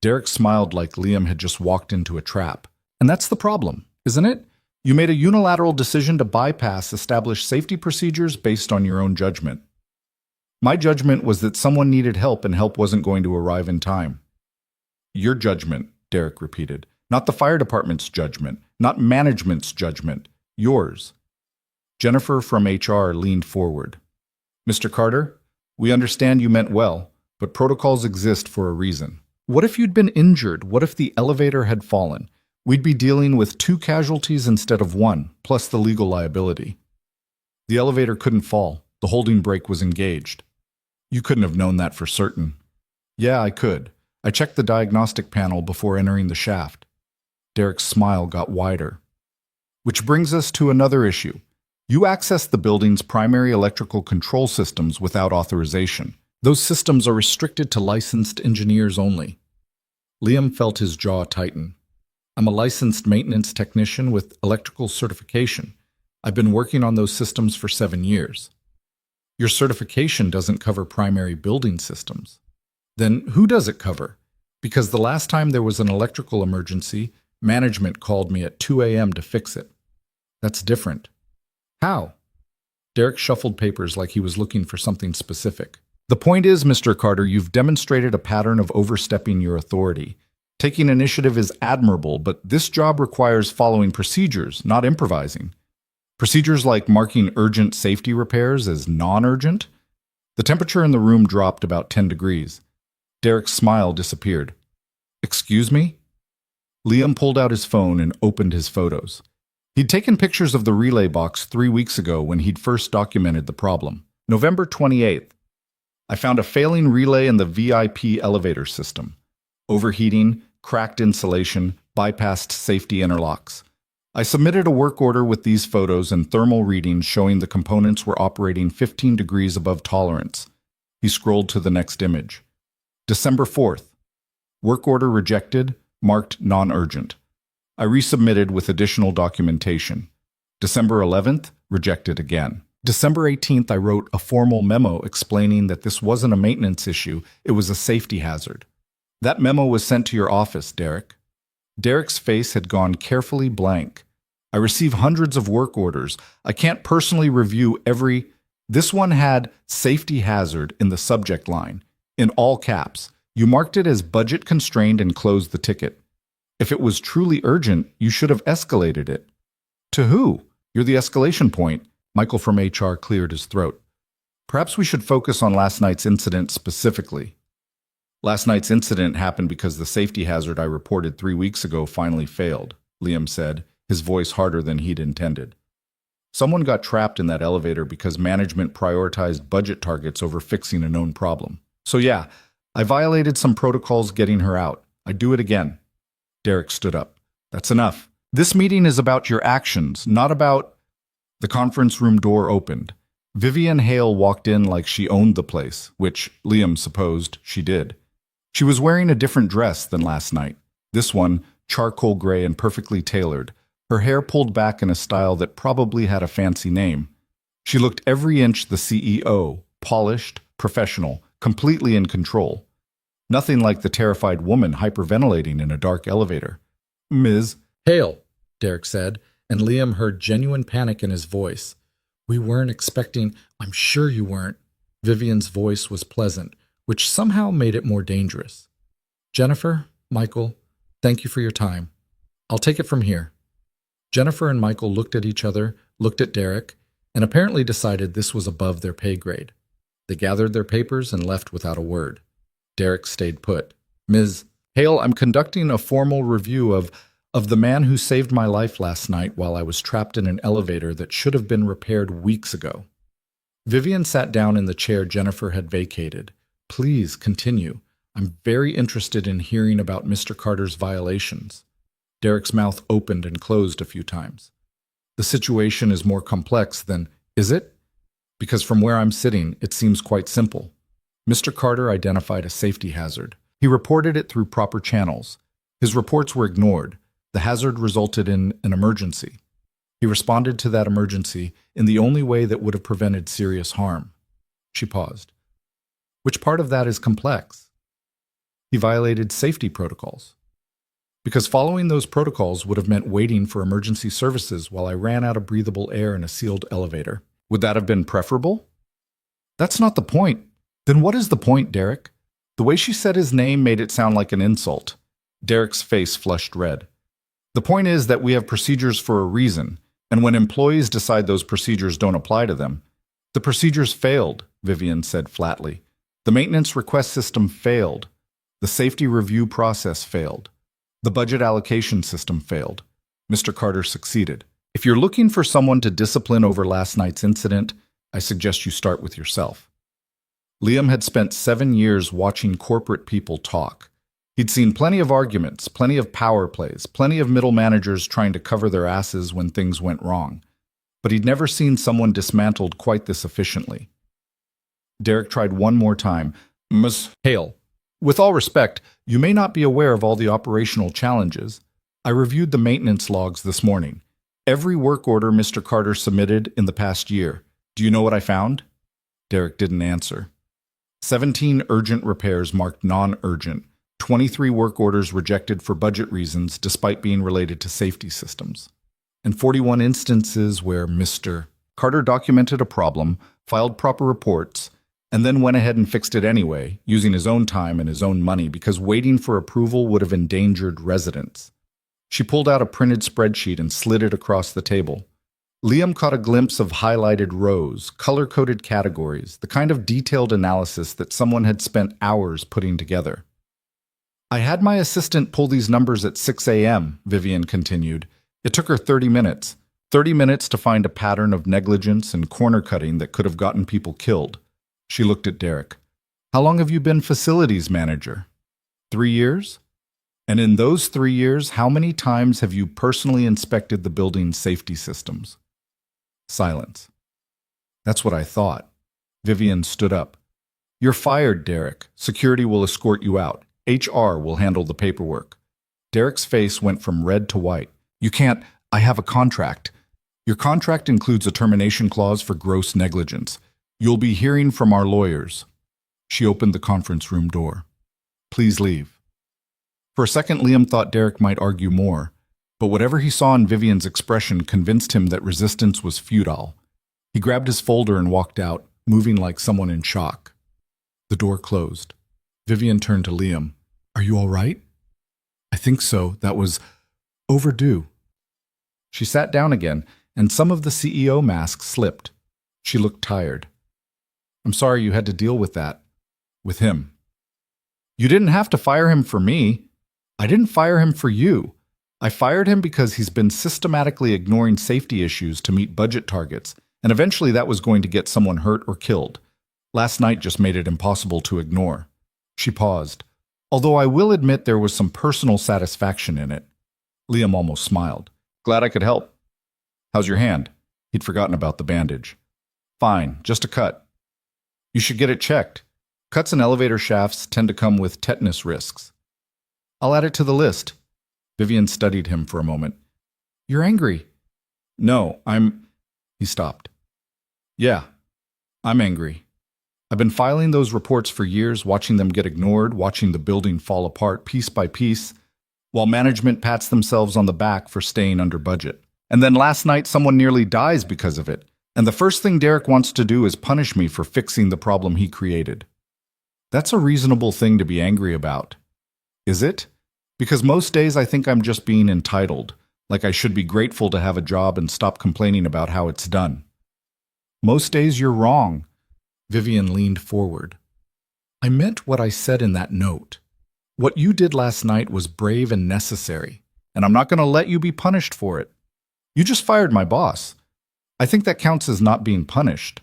Derek smiled like Liam had just walked into a trap. And that's the problem, isn't it? You made a unilateral decision to bypass established safety procedures based on your own judgment. My judgment was that someone needed help and help wasn't going to arrive in time. Your judgment, Derek repeated. Not the fire department's judgment, not management's judgment. Yours. Jennifer from HR leaned forward. Mr. Carter, we understand you meant well, but protocols exist for a reason. What if you'd been injured? What if the elevator had fallen? We'd be dealing with 2 casualties instead of 1, plus the legal liability. The elevator couldn't fall. The holding brake was engaged. You couldn't have known that for certain. Yeah, I could. I checked the diagnostic panel before entering the shaft. Derek's smile got wider. Which brings us to another issue. You accessed the building's primary electrical control systems without authorization. Those systems are restricted to licensed engineers only. Liam felt his jaw tighten. I'm a licensed maintenance technician with electrical certification. I've been working on those systems for 7 years. Your certification doesn't cover primary building systems. Then who does it cover? Because the last time there was an electrical emergency, management called me at 2 a.m. to fix it. That's different. How? Derek shuffled papers like he was looking for something specific. The point is, Mr. Carter, you've demonstrated a pattern of overstepping your authority. Taking initiative is admirable, but this job requires following procedures, not improvising. Procedures like marking urgent safety repairs as non-urgent. The temperature in the room dropped about 10 degrees. Derek's smile disappeared. Excuse me? Liam pulled out his phone and opened his photos. He'd taken pictures of the relay box 3 weeks ago when he'd first documented the problem. November 28th. I found a failing relay in the VIP elevator system. Overheating, cracked insulation, bypassed safety interlocks. I submitted a work order with these photos and thermal readings showing the components were operating 15 degrees above tolerance. He scrolled to the next image. December 4th. Work order rejected, marked non-urgent. I resubmitted with additional documentation. December 11th, rejected again. December 18th, I wrote a formal memo explaining that this wasn't a maintenance issue, it was a safety hazard. That memo was sent to your office, Derek. Derek's face had gone carefully blank. I receive hundreds of work orders. I can't personally review every... This one had safety hazard in the subject line, in all caps. You marked it as budget constrained and closed the ticket. If it was truly urgent, you should have escalated it. To who? You're the escalation point. Michael from HR cleared his throat. Perhaps we should focus on last night's incident specifically. Last night's incident happened because the safety hazard I reported 3 weeks ago finally failed, Liam said, his voice harder than he'd intended. Someone got trapped in that elevator because management prioritized budget targets over fixing a known problem. So yeah, I violated some protocols getting her out. I'd do it again. Derek stood up. That's enough. This meeting is about your actions, not about... The conference room door opened. Vivian Hale walked in like she owned the place, which Liam supposed she did. She was wearing a different dress than last night. This one, charcoal gray and perfectly tailored, her hair pulled back in a style that probably had a fancy name. She looked every inch the CEO, polished, professional, completely in control. Nothing like the terrified woman hyperventilating in a dark elevator. Ms. Hale, Derek said, and Liam heard genuine panic in his voice. We weren't expecting... I'm sure you weren't. Vivian's voice was pleasant, which somehow made it more dangerous. Jennifer, Michael, thank you for your time. I'll take it from here. Jennifer and Michael looked at each other, looked at Derek, and apparently decided this was above their pay grade. They gathered their papers and left without a word. Derek stayed put. Ms. Hale, I'm conducting a formal review of the man who saved my life last night while I was trapped in an elevator that should have been repaired weeks ago. Vivian sat down in the chair Jennifer had vacated. Please continue. I'm very interested in hearing about Mr. Carter's violations. Derek's mouth opened and closed a few times. The situation is more complex than... Is it? Because from where I'm sitting, it seems quite simple. Mr. Carter identified a safety hazard. He reported it through proper channels. His reports were ignored. The hazard resulted in an emergency. He responded to that emergency in the only way that would have prevented serious harm. She paused. Which part of that is complex? He violated safety protocols. Because following those protocols would have meant waiting for emergency services while I ran out of breathable air in a sealed elevator. Would that have been preferable? That's not the point. Then what is the point, Derek? The way she said his name made it sound like an insult. Derek's face flushed red. The point is that we have procedures for a reason, and when employees decide those procedures don't apply to them, the procedures failed, Vivian said flatly. The maintenance request system failed. The safety review process failed. The budget allocation system failed. Mr. Carter succeeded. If you're looking for someone to discipline over last night's incident, I suggest you start with yourself. Liam had spent 7 years watching corporate people talk. He'd seen plenty of arguments, plenty of power plays, plenty of middle managers trying to cover their asses when things went wrong. But he'd never seen someone dismantled quite this efficiently. Derek tried one more time. Ms. Hale, with all respect, you may not be aware of all the operational challenges. I reviewed the maintenance logs this morning. Every work order Mr. Carter submitted in the past year. Do you know what I found? Derek didn't answer. 17 urgent repairs marked non-urgent. 23 work orders rejected for budget reasons despite being related to safety systems. And 41 instances where Mr. Carter documented a problem, filed proper reports, and then went ahead and fixed it anyway, using his own time and his own money because waiting for approval would have endangered residents. She pulled out a printed spreadsheet and slid it across the table. Liam caught a glimpse of highlighted rows, color-coded categories, the kind of detailed analysis that someone had spent hours putting together. I had my assistant pull these numbers at 6 a.m., Vivian continued. It took her 30 minutes. 30 minutes to find a pattern of negligence and corner-cutting that could have gotten people killed. She looked at Derek. How long have you been facilities manager? 3 years? And in those 3 years, how many times have you personally inspected the building's safety systems? Silence. That's what I thought. Vivian stood up. You're fired, Derek. Security will escort you out. HR will handle the paperwork. Derek's face went from red to white. You can't. I have a contract. Your contract includes a termination clause for gross negligence. You'll be hearing from our lawyers. She opened the conference room door. Please leave. For a second, Liam thought Derek might argue more, but whatever he saw in Vivian's expression convinced him that resistance was futile. He grabbed his folder and walked out, moving like someone in shock. The door closed. Vivian turned to Liam. Are you all right? I think so. That was overdue. She sat down again, and some of the CEO mask slipped. She looked tired. I'm sorry you had to deal with that. With him. You didn't have to fire him for me. I didn't fire him for you. I fired him because he's been systematically ignoring safety issues to meet budget targets, and eventually that was going to get someone hurt or killed. Last night just made it impossible to ignore. She paused. Although I will admit there was some personal satisfaction in it. Liam almost smiled. Glad I could help. How's your hand? He'd forgotten about the bandage. Fine, just a cut. You should get it checked. Cuts in elevator shafts tend to come with tetanus risks. I'll add it to the list. Vivian studied him for a moment. You're angry. No, He stopped. Yeah, I'm angry. I've been filing those reports for years, watching them get ignored, watching the building fall apart piece by piece, while management pats themselves on the back for staying under budget. And then last night, someone nearly dies because of it. And the first thing Derek wants to do is punish me for fixing the problem he created. That's a reasonable thing to be angry about. Is it? Because most days I think I'm just being entitled, like I should be grateful to have a job and stop complaining about how it's done. Most days you're wrong. Vivian leaned forward. I meant what I said in that note. What you did last night was brave and necessary, and I'm not going to let you be punished for it. You just fired my boss. I think that counts as not being punished.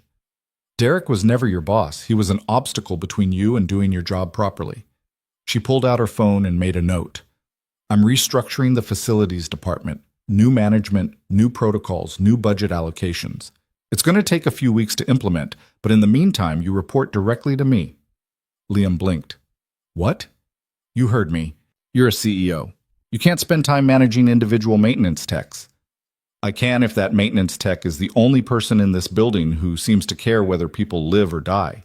Derek was never your boss. He was an obstacle between you and doing your job properly. She pulled out her phone and made a note. I'm restructuring the facilities department. New management, new protocols, new budget allocations. It's going to take a few weeks to implement, but in the meantime, you report directly to me. Liam blinked. What? You heard me. You're a CEO. You can't spend time managing individual maintenance techs. I can if that maintenance tech is the only person in this building who seems to care whether people live or die.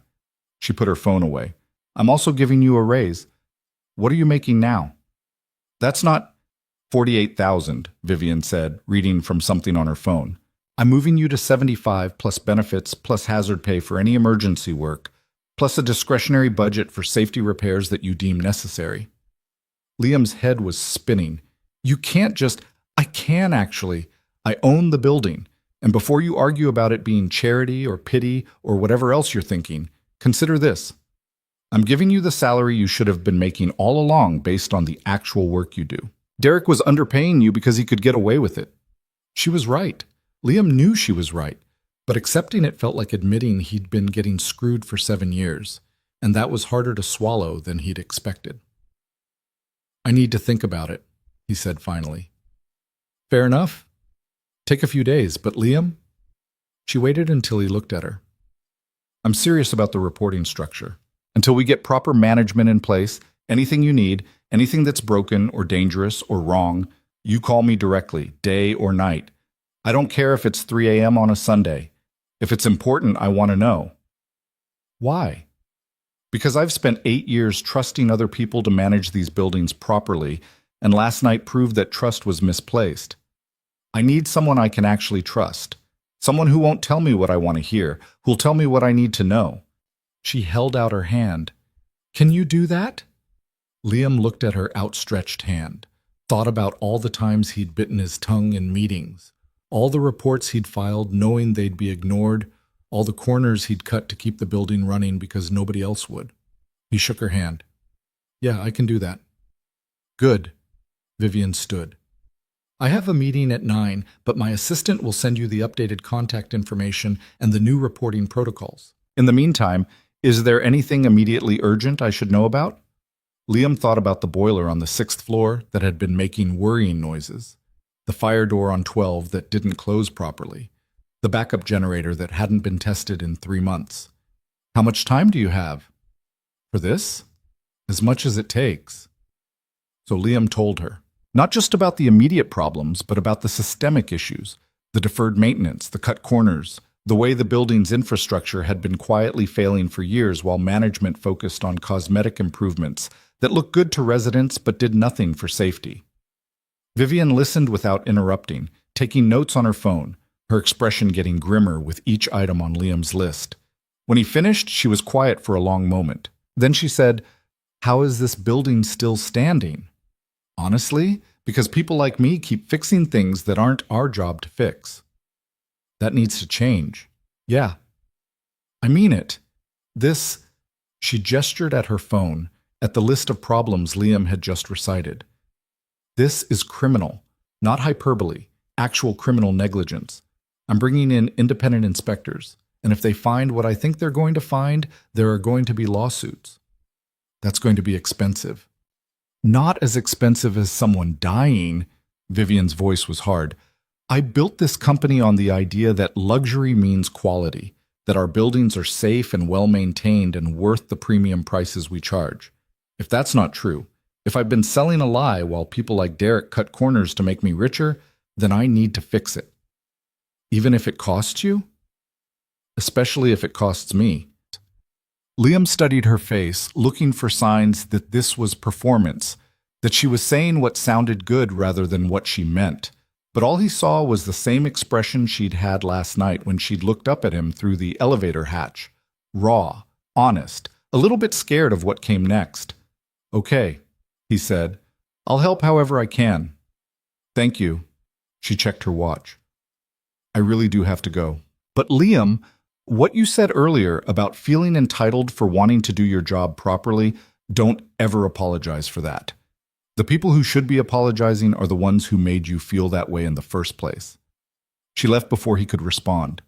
She put her phone away. I'm also giving you a raise. What are you making now? That's not 48,000, Vivian said, reading from something on her phone. I'm moving you to 75 plus benefits plus hazard pay for any emergency work, plus a discretionary budget for safety repairs that you deem necessary. Liam's head was spinning. You can't just... I can actually. I own the building, and before you argue about it being charity or pity or whatever else you're thinking, consider this. I'm giving you the salary you should have been making all along based on the actual work you do. Derek was underpaying you because he could get away with it. She was right. Liam knew she was right, but accepting it felt like admitting he'd been getting screwed for 7 years, and that was harder to swallow than he'd expected. I need to think about it, he said finally. Fair enough. Take a few days, but Liam? She waited until he looked at her. I'm serious about the reporting structure. Until we get proper management in place, anything you need, anything that's broken or dangerous or wrong, you call me directly, day or night. I don't care if it's 3 a.m. on a Sunday. If it's important, I want to know. Why? Because I've spent 8 years trusting other people to manage these buildings properly, and last night proved that trust was misplaced. I need someone I can actually trust. Someone who won't tell me what I want to hear, who'll tell me what I need to know. She held out her hand. Can you do that? Liam looked at her outstretched hand, thought about all the times he'd bitten his tongue in meetings, all the reports he'd filed knowing they'd be ignored, all the corners he'd cut to keep the building running because nobody else would. He shook her hand. Yeah, I can do that. Good. Vivian stood. I have a meeting at 9, but my assistant will send you the updated contact information and the new reporting protocols. In the meantime, is there anything immediately urgent I should know about? Liam thought about the boiler on the 6th floor that had been making worrying noises, the fire door on 12 that didn't close properly, the backup generator that hadn't been tested in 3 months. How much time do you have? For this? As much as it takes. So Liam told her. Not just about the immediate problems, but about the systemic issues, the deferred maintenance, the cut corners, the way the building's infrastructure had been quietly failing for years while management focused on cosmetic improvements that looked good to residents but did nothing for safety. Vivian listened without interrupting, taking notes on her phone, her expression getting grimmer with each item on Liam's list. When he finished, she was quiet for a long moment. Then she said, "How is this building still standing?" Honestly, because people like me keep fixing things that aren't our job to fix. That needs to change. Yeah, I mean it. This, she gestured at her phone, at the list of problems Liam had just recited. This is criminal, not hyperbole, actual criminal negligence. I'm bringing in independent inspectors, and if they find what I think they're going to find, there are going to be lawsuits. That's going to be expensive. Not as expensive as someone dying, Vivian's voice was hard. I built this company on the idea that luxury means quality, that our buildings are safe and well-maintained and worth the premium prices we charge. If that's not true, if I've been selling a lie while people like Derek cut corners to make me richer, then I need to fix it. Even if it costs you? Especially if it costs me. Liam studied her face, looking for signs that this was performance, that she was saying what sounded good rather than what she meant. But all he saw was the same expression she'd had last night when she'd looked up at him through the elevator hatch. Raw, honest, a little bit scared of what came next. Okay, he said. I'll help however I can. Thank you. She checked her watch. I really do have to go. But Liam, what you said earlier about feeling entitled for wanting to do your job properly, don't ever apologize for that. The people who should be apologizing are the ones who made you feel that way in the first place. She left before he could respond.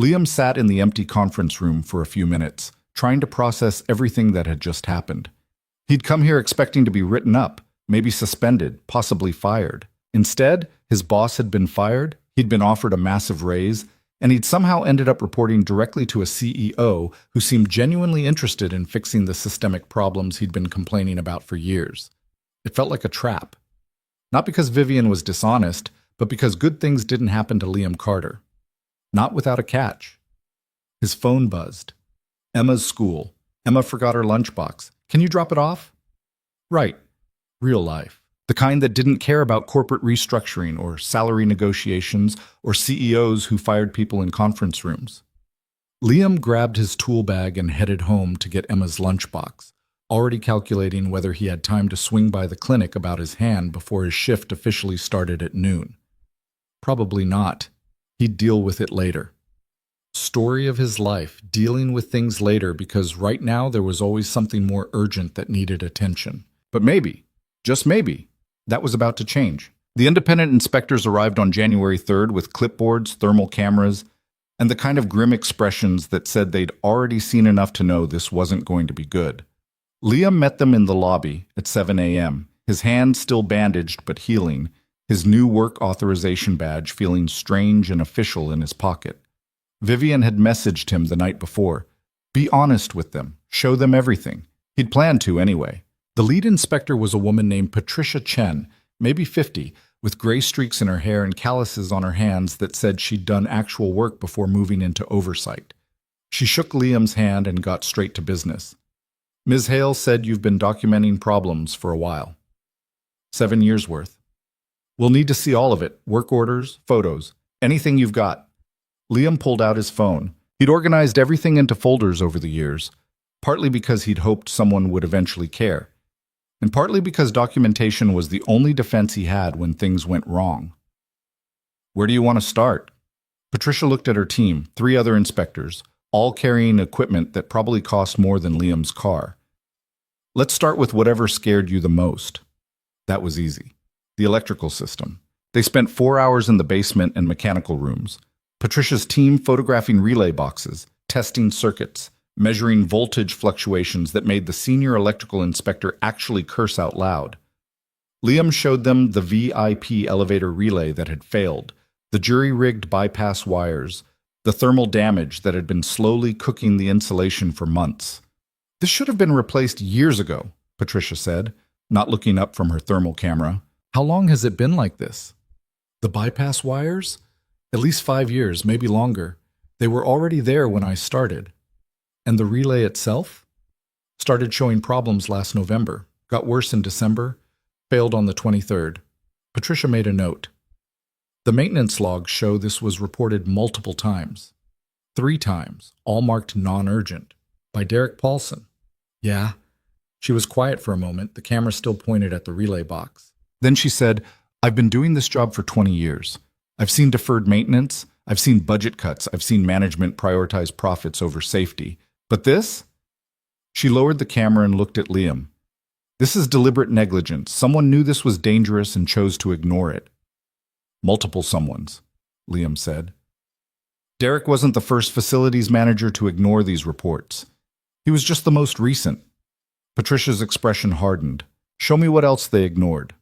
Liam sat in the empty conference room for a few minutes, trying to process everything that had just happened. He'd come here expecting to be written up, maybe suspended, possibly fired. Instead, his boss had been fired, he'd been offered a massive raise, and he'd somehow ended up reporting directly to a CEO who seemed genuinely interested in fixing the systemic problems he'd been complaining about for years. It felt like a trap. Not because Vivian was dishonest, but because good things didn't happen to Liam Carter. Not without a catch. His phone buzzed. Emma's school. Emma forgot her lunchbox. Can you drop it off? Right. Real life. The kind that didn't care about corporate restructuring or salary negotiations or CEOs who fired people in conference rooms. Liam grabbed his tool bag and headed home to get Emma's lunchbox, already calculating whether he had time to swing by the clinic about his hand before his shift officially started at noon. Probably not. He'd deal with it later. Story of his life, dealing with things later because right now there was always something more urgent that needed attention. But maybe, just maybe, that was about to change. The independent inspectors arrived on January 3rd with clipboards, thermal cameras, and the kind of grim expressions that said they'd already seen enough to know this wasn't going to be good. Liam met them in the lobby at 7 a.m., his hand still bandaged but healing, his new work authorization badge feeling strange and official in his pocket. Vivian had messaged him the night before. Be honest with them. Show them everything. He'd planned to anyway. The lead inspector was a woman named Patricia Chen, maybe 50, with gray streaks in her hair and calluses on her hands that said she'd done actual work before moving into oversight. She shook Liam's hand and got straight to business. Ms. Hale said you've been documenting problems for a while. 7 years' worth. We'll need to see all of it, work orders, photos, anything you've got. Liam pulled out his phone. He'd organized everything into folders over the years, partly because he'd hoped someone would eventually care, and partly because documentation was the only defense he had when things went wrong. Where do you want to start? Patricia looked at her team, 3 other inspectors, all carrying equipment that probably cost more than Liam's car. Let's start with whatever scared you the most. That was easy. The electrical system. They spent 4 hours in the basement and mechanical rooms. Patricia's team photographing relay boxes, testing circuits, measuring voltage fluctuations that made the senior electrical inspector actually curse out loud. Liam showed them the VIP elevator relay that had failed, the jury-rigged bypass wires, the thermal damage that had been slowly cooking the insulation for months. This should have been replaced years ago, Patricia said, not looking up from her thermal camera. How long has it been like this? The bypass wires? At least 5 years, maybe longer. They were already there when I started. And the relay itself? Started showing problems last November, got worse in December, failed on the 23rd. Patricia made a note. The maintenance logs show this was reported multiple times. 3 times, all marked non-urgent, by Derek Paulson. Yeah, She was quiet for a moment, the camera still pointed at the relay box. Then she said, "I've been doing this job for 20 years. I've seen deferred maintenance. I've seen budget cuts. I've seen management prioritize profits over safety. But this?" She lowered the camera and looked at Liam. "This is deliberate negligence. Someone knew this was dangerous and chose to ignore it." "Multiple someones," Liam said. Derek wasn't the first facilities manager to ignore these reports. He was just the most recent. Patricia's expression hardened. "Show me what else they ignored."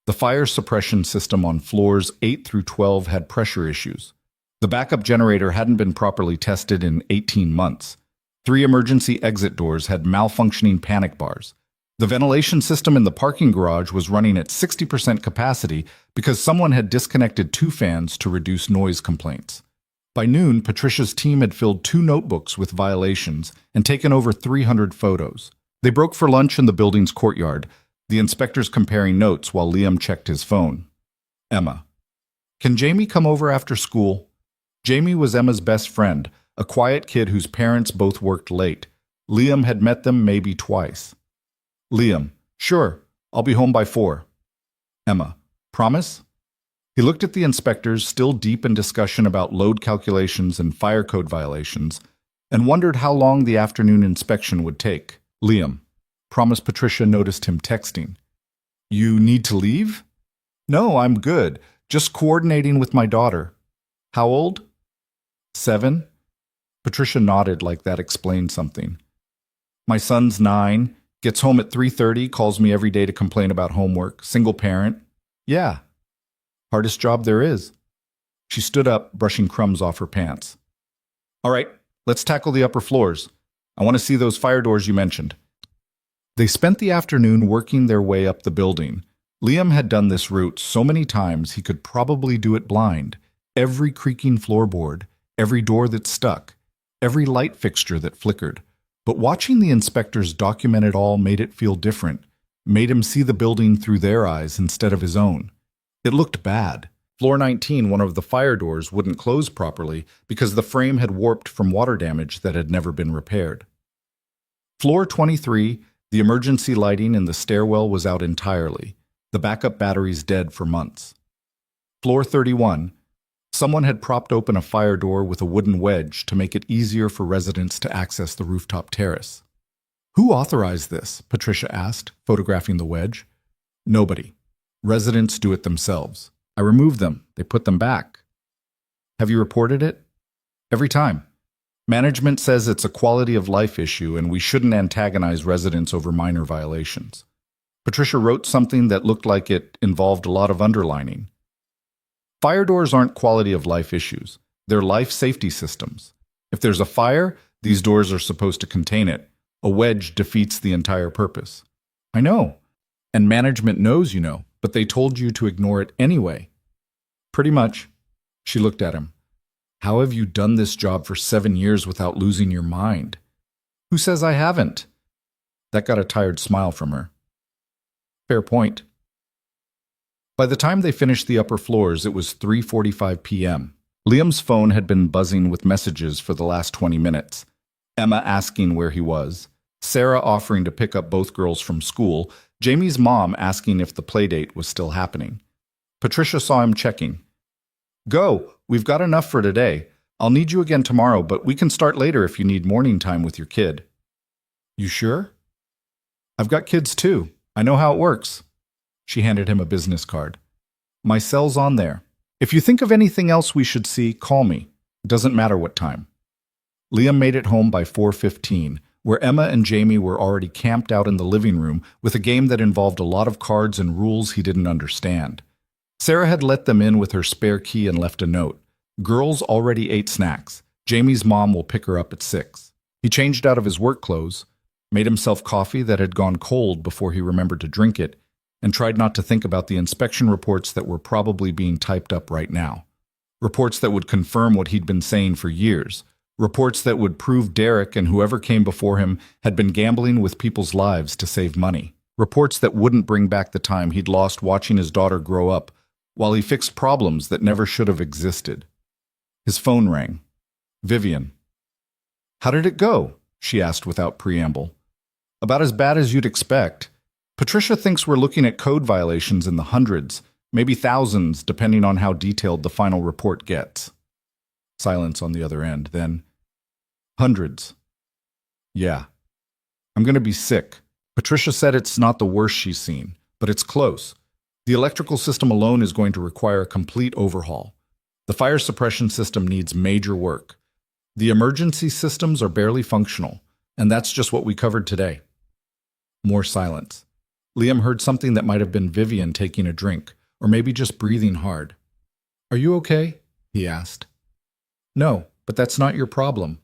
The fire suppression system on floors 8 through 12 had pressure issues. The backup generator hadn't been properly tested in 18 months. 3 emergency exit doors had malfunctioning panic bars. The ventilation system in the parking garage was running at 60% capacity because someone had disconnected 2 fans to reduce noise complaints. By noon, Patricia's team had filled 2 notebooks with violations and taken over 300 photos. They broke for lunch in the building's courtyard, the inspectors comparing notes while Liam checked his phone. Emma. "Can Jamie come over after school?" Jamie was Emma's best friend, a quiet kid whose parents both worked late. Liam had met them maybe twice. Liam. "Sure, I'll be home by 4. Emma. "Promise?" He looked at the inspectors, still deep in discussion about load calculations and fire code violations, and wondered how long the afternoon inspection would take. Liam. "Promise." Patricia noticed him texting. "You need to leave?" "No, I'm good. Just coordinating with my daughter." "How old?" 7. Patricia nodded like that explained something. "My son's 9, gets home at 3:30, calls me every day to complain about homework, single parent." "Yeah." "Hardest job there is." She stood up, brushing crumbs off her pants. "All right, let's tackle the upper floors. I want to see those fire doors you mentioned." They spent the afternoon working their way up the building. Liam had done this route so many times he could probably do it blind. Every creaking floorboard, every door that stuck, every light fixture that flickered. But watching the inspectors document it all made it feel different, made him see the building through their eyes instead of his own. It looked bad. Floor 19, one of the fire doors, wouldn't close properly because the frame had warped from water damage that had never been repaired. Floor 23, the emergency lighting in the stairwell was out entirely, the backup batteries dead for months. Floor 31, someone had propped open a fire door with a wooden wedge to make it easier for residents to access the rooftop terrace. "Who authorized this?" Patricia asked, photographing the wedge. "Nobody. Residents do it themselves. I removed them. They put them back." "Have you reported it?" "Every time. Management says it's a quality of life issue and we shouldn't antagonize residents over minor violations." Patricia wrote something that looked like it involved a lot of underlining. "Fire doors aren't quality of life issues. They're life safety systems. If there's a fire, these doors are supposed to contain it. A wedge defeats the entire purpose." "I know. And management knows you know, but they told you to ignore it anyway." "Pretty much." She looked at him. "How have you done this job for 7 years without losing your mind?" "Who says I haven't?" That got a tired smile from her. "Fair point." By the time they finished the upper floors, it was 3:45 p.m. Liam's phone had been buzzing with messages for the last 20 minutes. Emma asking where he was, Sarah offering to pick up both girls from school, Jamie's mom asking if the playdate was still happening. Patricia saw him checking. "Go, we've got enough for today. I'll need you again tomorrow, but we can start later if you need morning time with your kid." "You sure?" "I've got kids too. I know how it works." She handed him a business card. "My cell's on there. If you think of anything else we should see, call me. It doesn't matter what time." Liam made it home by 4:15, where Emma and Jamie were already camped out in the living room with a game that involved a lot of cards and rules he didn't understand. Sarah had let them in with her spare key and left a note. "Girls already ate snacks. Jamie's mom will pick her up at 6. He changed out of his work clothes, made himself coffee that had gone cold before he remembered to drink it, and tried not to think about the inspection reports that were probably being typed up right now. Reports that would confirm what he'd been saying for years. Reports that would prove Derek and whoever came before him had been gambling with people's lives to save money. Reports that wouldn't bring back the time he'd lost watching his daughter grow up while he fixed problems that never should have existed. His phone rang. Vivian. "How did it go?" she asked without preamble. About as bad as you'd expect. Patricia thinks we're looking at code violations in the hundreds, maybe thousands, depending on how detailed the final report gets. Silence on the other end, then, hundreds. Yeah. I'm going to be sick. Patricia said it's not the worst she's seen, but it's close. The electrical system alone is going to require a complete overhaul. The fire suppression system needs major work. The emergency systems are barely functional, and that's just what we covered today. More silence. Liam heard something that might have been Vivian taking a drink, or maybe just breathing hard. "Are you okay?" he asked. "No, but that's not your problem."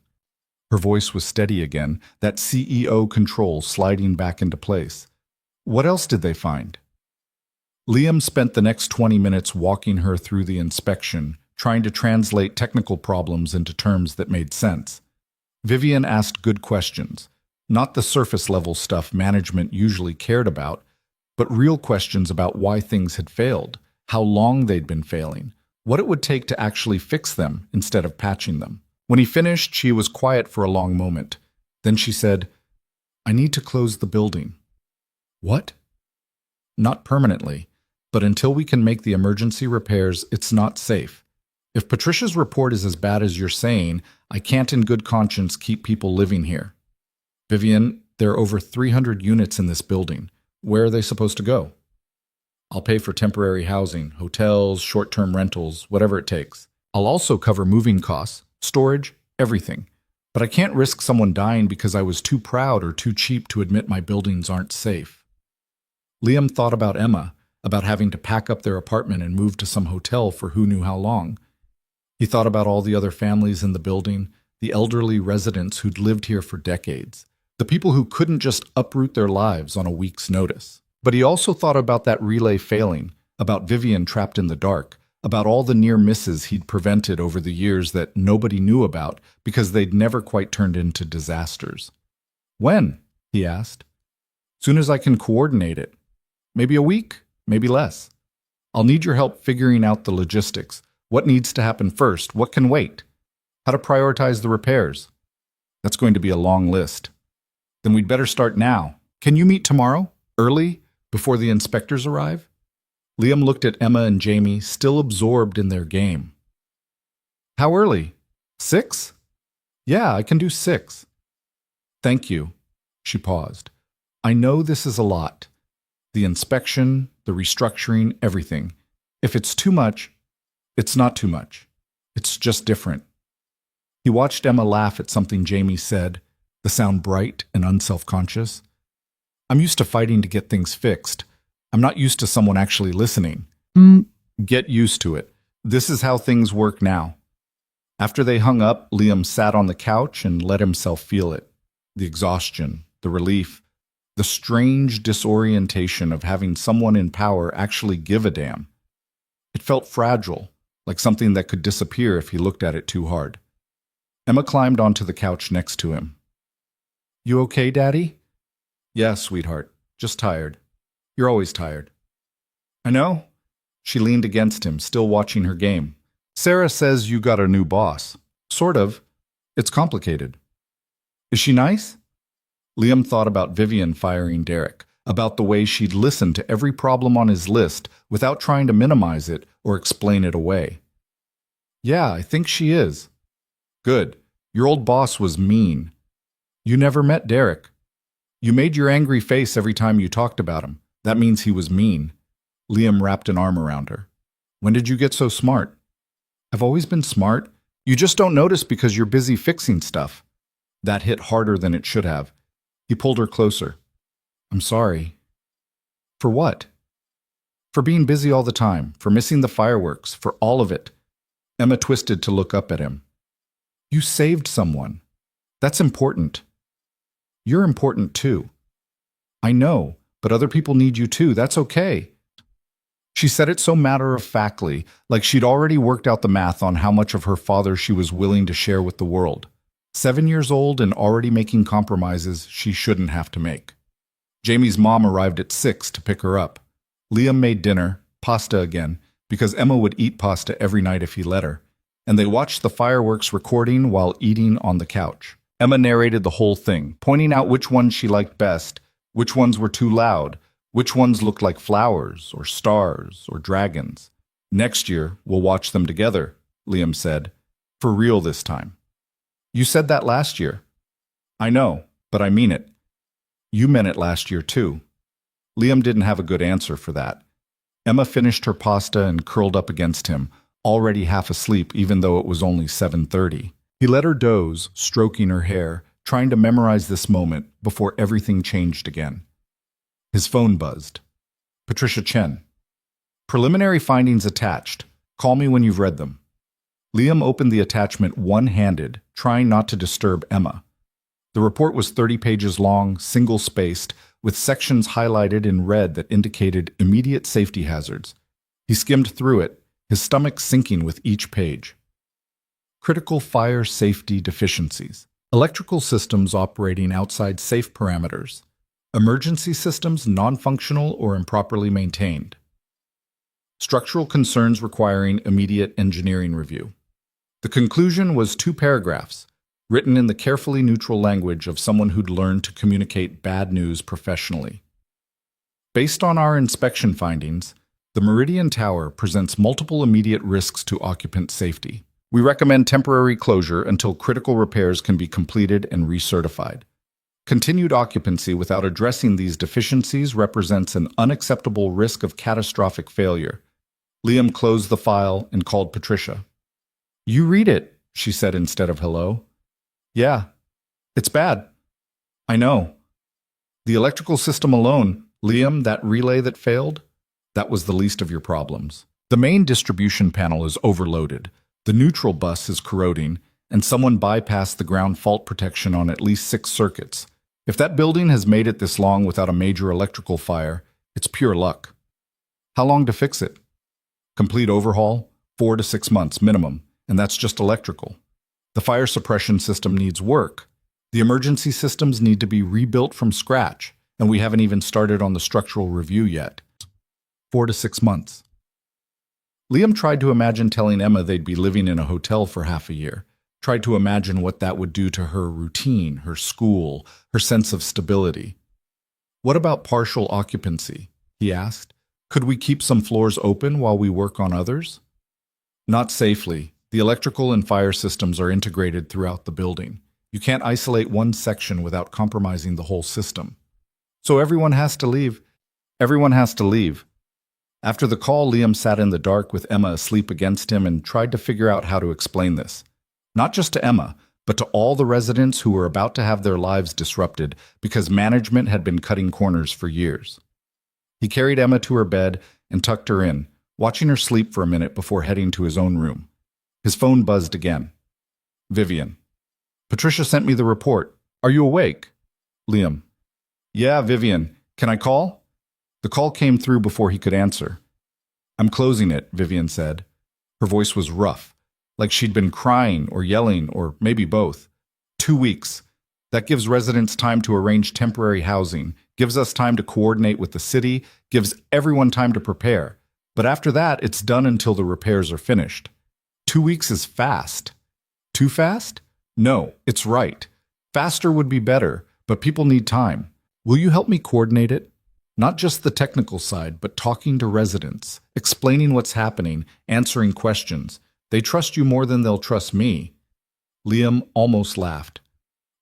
Her voice was steady again, that CEO control sliding back into place. What else did they find? Liam spent the next 20 minutes walking her through the inspection, trying to translate technical problems into terms that made sense. Vivian asked good questions, not the surface-level stuff management usually cared about, but real questions about why things had failed, how long they'd been failing, what it would take to actually fix them instead of patching them. When he finished, she was quiet for a long moment. Then she said, "I need to close the building." "What?" "Not permanently, but until we can make the emergency repairs, it's not safe. If Patricia's report is as bad as you're saying, I can't in good conscience keep people living here." "Vivian, there are over 300 units in this building. Where are they supposed to go?" "I'll pay for temporary housing, hotels, short-term rentals, whatever it takes. I'll also cover moving costs, storage, everything. But I can't risk someone dying because I was too proud or too cheap to admit my buildings aren't safe." Liam thought about Emma, about having to pack up their apartment and move to some hotel for who knew how long. He thought about all the other families in the building, the elderly residents who'd lived here for decades, the people who couldn't just uproot their lives on a week's notice. But he also thought about that relay failing, about Vivian trapped in the dark, about all the near misses he'd prevented over the years that nobody knew about because they'd never quite turned into disasters. "When?" he asked. "Soon as I can coordinate it. Maybe a week, maybe less. I'll need your help figuring out the logistics. What needs to happen first? What can wait? How to prioritize the repairs? That's going to be a long list. Then we'd better start now. Can you meet tomorrow? Early? Before the inspectors arrive?" Liam looked at Emma and Jamie, still absorbed in their game. "How early? 6? Yeah, I can do 6. "Thank you." She paused. "I know this is a lot. The inspection, the restructuring, everything. If it's too much, it's not too much. It's just different." He watched Emma laugh at something Jamie said, the sound bright and unselfconscious. "I'm used to fighting to get things fixed. I'm not used to someone actually listening." "Get used to it. This is how things work now." After they hung up, Liam sat on the couch and let himself feel it. The exhaustion, the relief, the strange disorientation of having someone in power actually give a damn. It felt fragile, like something that could disappear if he looked at it too hard. Emma climbed onto the couch next to him. "You okay, Daddy?" "Yeah, sweetheart. Just tired. You're always tired." "I know." She leaned against him, still watching her game. "Sarah says you got a new boss." "Sort of. It's complicated." "Is she nice?" Liam thought about Vivian firing Derek, about the way she'd listened to every problem on his list without trying to minimize it or explain it away. "Yeah, I think she is." "Good. Your old boss was mean." "You never met Derek." "You made your angry face every time you talked about him. That means he was mean." Liam wrapped an arm around her. "When did you get so smart?" "I've always been smart. You just don't notice because you're busy fixing stuff." That hit harder than it should have. He pulled her closer. "I'm sorry." "For what?" "For being busy all the time, for missing the fireworks, for all of it." Emma twisted to look up at him. "You saved someone. That's important." "You're important too." "I know, but other people need you too. That's okay." She said it so matter-of-factly, like she'd already worked out the math on how much of her father she was willing to share with the world. 7 years old and already making compromises she shouldn't have to make. Jamie's mom arrived at 6 to pick her up. Liam made dinner, pasta again, because Emma would eat pasta every night if he let her, and they watched the fireworks recording while eating on the couch. Emma narrated the whole thing, pointing out which ones she liked best, which ones were too loud, which ones looked like flowers or stars or dragons. Next year, we'll watch them together, Liam said. For real this time. You said that last year. I know, but I mean it. You meant it last year too. Liam didn't have a good answer for that. Emma finished her pasta and curled up against him, already half asleep even though it was only 7:30. He let her doze, stroking her hair, trying to memorize this moment before everything changed again. His phone buzzed. Patricia Chen. Preliminary findings attached. Call me when you've read them. Liam opened the attachment one-handed, trying not to disturb Emma. The report was 30 pages long, single-spaced, with sections highlighted in red that indicated immediate safety hazards. He skimmed through it, his stomach sinking with each page. Critical fire safety deficiencies. Electrical systems operating outside safe parameters. Emergency systems non-functional or improperly maintained. Structural concerns requiring immediate engineering review. The conclusion was 2 paragraphs, written in the carefully neutral language of someone who'd learned to communicate bad news professionally. Based on our inspection findings, the Meridian Tower presents multiple immediate risks to occupant safety. We recommend temporary closure until critical repairs can be completed and recertified. Continued occupancy without addressing these deficiencies represents an unacceptable risk of catastrophic failure. Liam closed the file and called Patricia. You read it, she said instead of hello. Yeah, it's bad. I know. The electrical system alone, Liam, that relay that failed, that was the least of your problems. The main distribution panel is overloaded. The neutral bus is corroding, and someone bypassed the ground fault protection on at least 6 circuits. If that building has made it this long without a major electrical fire, it's pure luck. How long to fix it? Complete overhaul, 4 to 6 months minimum, and that's just electrical. The fire suppression system needs work. The emergency systems need to be rebuilt from scratch, and we haven't even started on the structural review yet. 4 to 6 months. Liam tried to imagine telling Emma they'd be living in a hotel for half a year, tried to imagine what that would do to her routine, her school, her sense of stability. What about partial occupancy? He asked. Could we keep some floors open while we work on others? Not safely. The electrical and fire systems are integrated throughout the building. You can't isolate one section without compromising the whole system. So everyone has to leave. Everyone has to leave. After the call, Liam sat in the dark with Emma asleep against him and tried to figure out how to explain this. Not just to Emma, but to all the residents who were about to have their lives disrupted because management had been cutting corners for years. He carried Emma to her bed and tucked her in, watching her sleep for a minute before heading to his own room. His phone buzzed again. Vivian. Patricia sent me the report. Are you awake? Liam. Yeah, Vivian. Can I call? The call came through before he could answer. I'm closing it, Vivian said. Her voice was rough, like she'd been crying or yelling or maybe both. 2 weeks. That gives residents time to arrange temporary housing, gives us time to coordinate with the city, gives everyone time to prepare. But after that, it's done until the repairs are finished. 2 weeks is fast. Too fast? No, it's right. Faster would be better, but people need time. Will you help me coordinate it? Not just the technical side, but talking to residents, explaining what's happening, answering questions. They trust you more than they'll trust me. Liam almost laughed.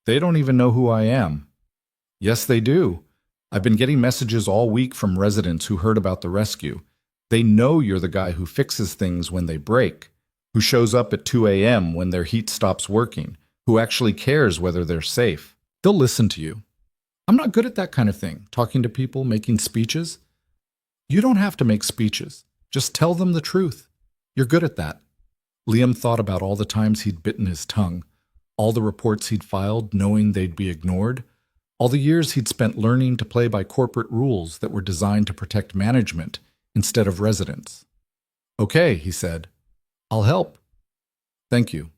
They don't even know who I am. Yes, they do. I've been getting messages all week from residents who heard about the rescue. They know you're the guy who fixes things when they break, who shows up at 2 a.m. when their heat stops working, who actually cares whether they're safe. They'll listen to you. I'm not good at that kind of thing, talking to people, making speeches. You don't have to make speeches. Just tell them the truth. You're good at that. Liam thought about all the times he'd bitten his tongue, all the reports he'd filed knowing they'd be ignored, all the years he'd spent learning to play by corporate rules that were designed to protect management instead of residents. Okay, he said. I'll help. Thank you.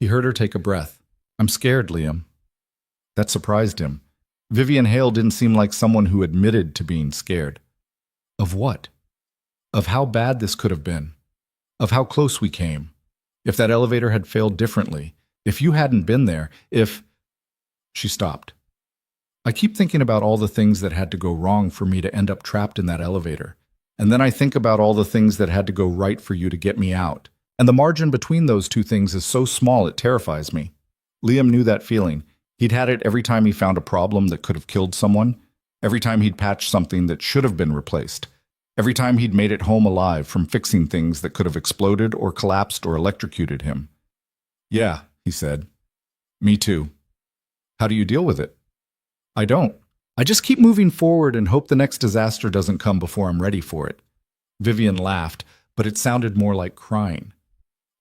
He heard her take a breath. I'm scared, Liam. That surprised him. Vivian Hale didn't seem like someone who admitted to being scared. Of what? Of how bad this could have been. Of how close we came. If that elevator had failed differently. If you hadn't been there. If... She stopped. I keep thinking about all the things that had to go wrong for me to end up trapped in that elevator. And then I think about all the things that had to go right for you to get me out. And the margin between those two things is so small it terrifies me. Liam knew that feeling. He'd had it every time he found a problem that could have killed someone, every time he'd patched something that should have been replaced, every time he'd made it home alive from fixing things that could have exploded or collapsed or electrocuted him. Yeah, he said. Me too. How do you deal with it? I don't. I just keep moving forward and hope the next disaster doesn't come before I'm ready for it. Vivian laughed, but it sounded more like crying.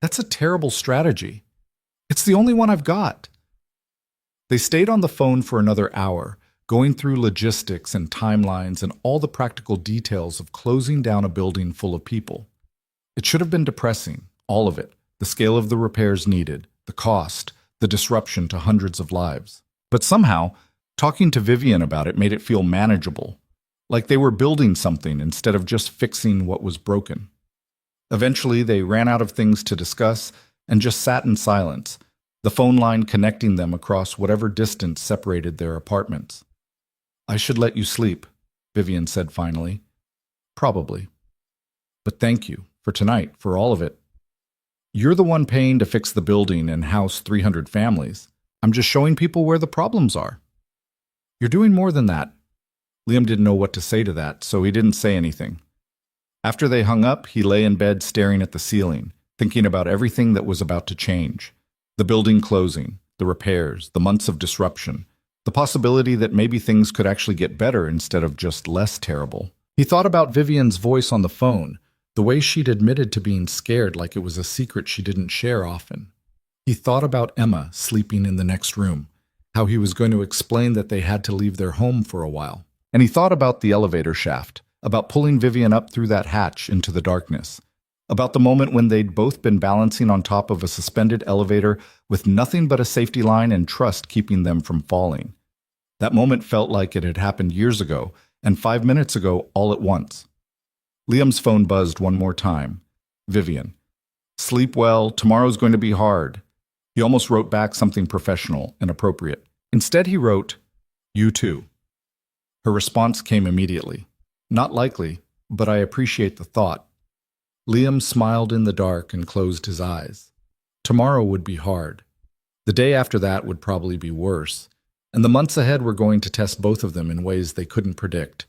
That's a terrible strategy. It's the only one I've got. They stayed on the phone for another hour, going through logistics and timelines and all the practical details of closing down a building full of people. It should have been depressing, all of it, the scale of the repairs needed, the cost, the disruption to hundreds of lives. But somehow, talking to Vivian about it made it feel manageable, like they were building something instead of just fixing what was broken. Eventually, they ran out of things to discuss and just sat in silence, the phone line connecting them across whatever distance separated their apartments. I should let you sleep, Vivian said finally. Probably. But thank you, for tonight, for all of it. You're the one paying to fix the building and house 300 families. I'm just showing people where the problems are. You're doing more than that. Liam didn't know what to say to that, so he didn't say anything. After they hung up, he lay in bed staring at the ceiling, thinking about everything that was about to change. The building closing, the repairs, the months of disruption, the possibility that maybe things could actually get better instead of just less terrible. He thought about Vivian's voice on the phone, the way she'd admitted to being scared like it was a secret she didn't share often. He thought about Emma sleeping in the next room, how he was going to explain that they had to leave their home for a while. And he thought about the elevator shaft, about pulling Vivian up through that hatch into the darkness, about the moment when they'd both been balancing on top of a suspended elevator with nothing but a safety line and trust keeping them from falling. That moment felt like it had happened years ago, and 5 minutes ago all at once. Liam's phone buzzed one more time. Vivian. Sleep well, tomorrow's going to be hard. He almost wrote back something professional and appropriate. Instead he wrote, You too. Her response came immediately. Not likely, but I appreciate the thought. Liam smiled in the dark and closed his eyes. Tomorrow would be hard. The day after that would probably be worse, and the months ahead were going to test both of them in ways they couldn't predict.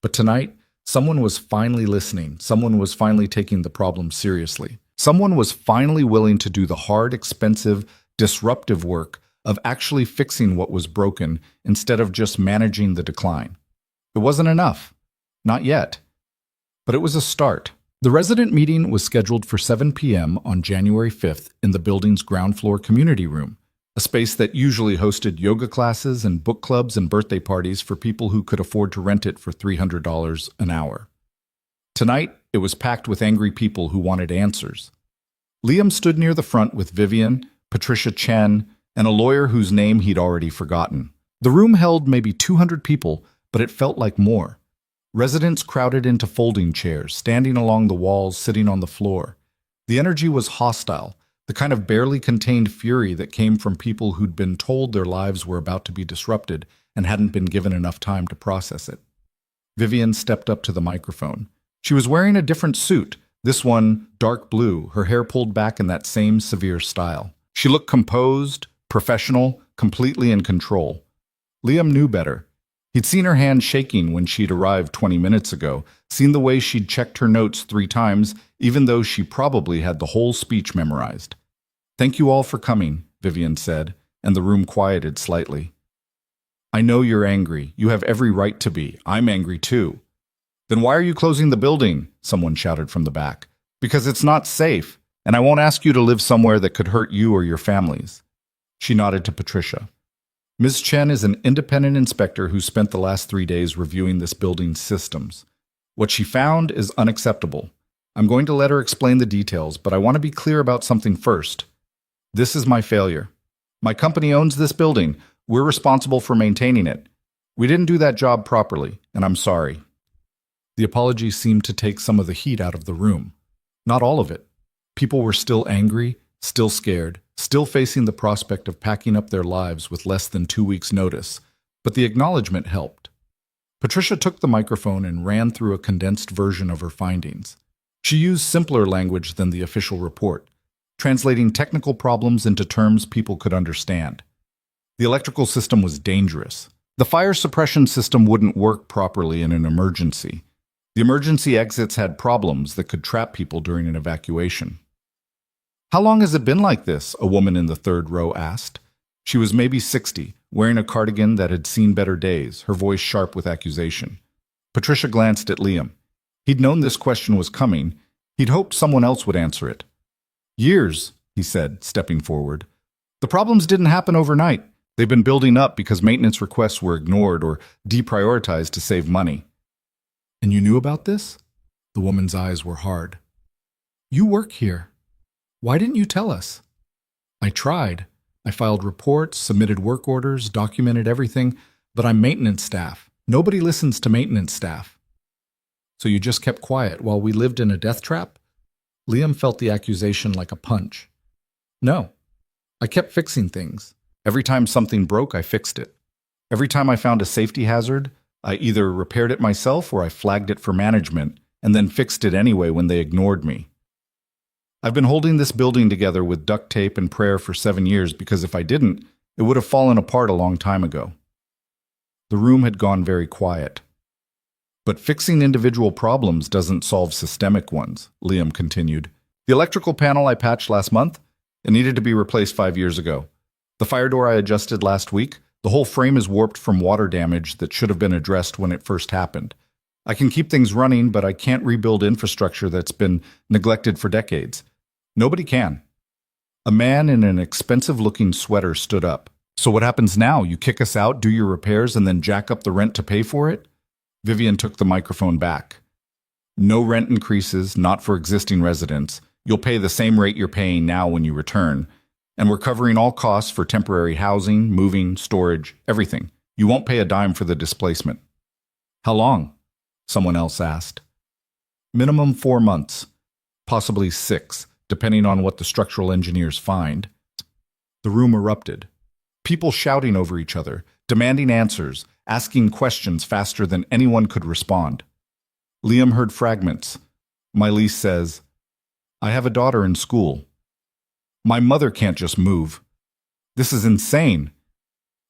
But tonight, someone was finally listening. Someone was finally taking the problem seriously. Someone was finally willing to do the hard, expensive, disruptive work of actually fixing what was broken instead of just managing the decline. It wasn't enough. Not yet. But it was a start. The resident meeting was scheduled for 7 p.m. on January 5th in the building's ground floor community room, a space that usually hosted yoga classes and book clubs and birthday parties for people who could afford to rent it for $300 an hour. Tonight, it was packed with angry people who wanted answers. Liam stood near the front with Vivian, Patricia Chen, and a lawyer whose name he'd already forgotten. The room held maybe 200 people, but it felt like more. Residents crowded into folding chairs, standing along the walls, sitting on the floor. The energy was hostile, the kind of barely contained fury that came from people who'd been told their lives were about to be disrupted and hadn't been given enough time to process it. Vivian stepped up to the microphone. She was wearing a different suit, this one dark blue, her hair pulled back in that same severe style. She looked composed, professional, completely in control. Liam knew better. He'd seen her hand shaking when she'd arrived 20 minutes ago, seen the way she'd checked her notes 3 times, even though she probably had the whole speech memorized. Thank you all for coming, Vivian said, and the room quieted slightly. I know you're angry. You have every right to be. I'm angry too. Then why are you closing the building? Someone shouted from the back. Because it's not safe, and I won't ask you to live somewhere that could hurt you or your families. She nodded to Patricia. Ms. Chen is an independent inspector who spent the last 3 days reviewing this building's systems. What she found is unacceptable. I'm going to let her explain the details, but I want to be clear about something first. This is my failure. My company owns this building. We're responsible for maintaining it. We didn't do that job properly, and I'm sorry. The apology seemed to take some of the heat out of the room. Not all of it. People were still angry, still scared, still facing the prospect of packing up their lives with less than 2 weeks' notice, but the acknowledgement helped. Patricia took the microphone and ran through a condensed version of her findings. She used simpler language than the official report, translating technical problems into terms people could understand. The electrical system was dangerous. The fire suppression system wouldn't work properly in an emergency. The emergency exits had problems that could trap people during an evacuation. "How long has it been like this?" a woman in the third row asked. She was maybe 60, wearing a cardigan that had seen better days, her voice sharp with accusation. Patricia glanced at Liam. He'd known this question was coming. He'd hoped someone else would answer it. "Years," he said, stepping forward. "The problems didn't happen overnight. They've been building up because maintenance requests were ignored or deprioritized to save money." "And you knew about this?" The woman's eyes were hard. "You work here. Why didn't you tell us?" "I tried. I filed reports, submitted work orders, documented everything, but I'm maintenance staff. Nobody listens to maintenance staff." "So you just kept quiet while we lived in a death trap?" Liam felt the accusation like a punch. "No. I kept fixing things. Every time something broke, I fixed it. Every time I found a safety hazard, I either repaired it myself or I flagged it for management and then fixed it anyway when they ignored me. I've been holding this building together with duct tape and prayer for 7 years because if I didn't, it would have fallen apart a long time ago." The room had gone very quiet. "But fixing individual problems doesn't solve systemic ones," Liam continued. "The electrical panel I patched last month, it needed to be replaced 5 years ago. The fire door I adjusted last week, the whole frame is warped from water damage that should have been addressed when it first happened. I can keep things running, but I can't rebuild infrastructure that's been neglected for decades. Nobody can." A man in an expensive-looking sweater stood up. "So what happens now? You kick us out, do your repairs, and then jack up the rent to pay for it?" Vivian took the microphone back. "No rent increases, not for existing residents. You'll pay the same rate you're paying now when you return. And we're covering all costs for temporary housing, moving, storage, everything. You won't pay a dime for the displacement." "How long?" someone else asked. "Minimum 4 months, possibly 6, depending on what the structural engineers find." The room erupted. People shouting over each other, demanding answers, asking questions faster than anyone could respond. Liam heard fragments. "My lease says, I have a daughter in school. My mother can't just move. This is insane."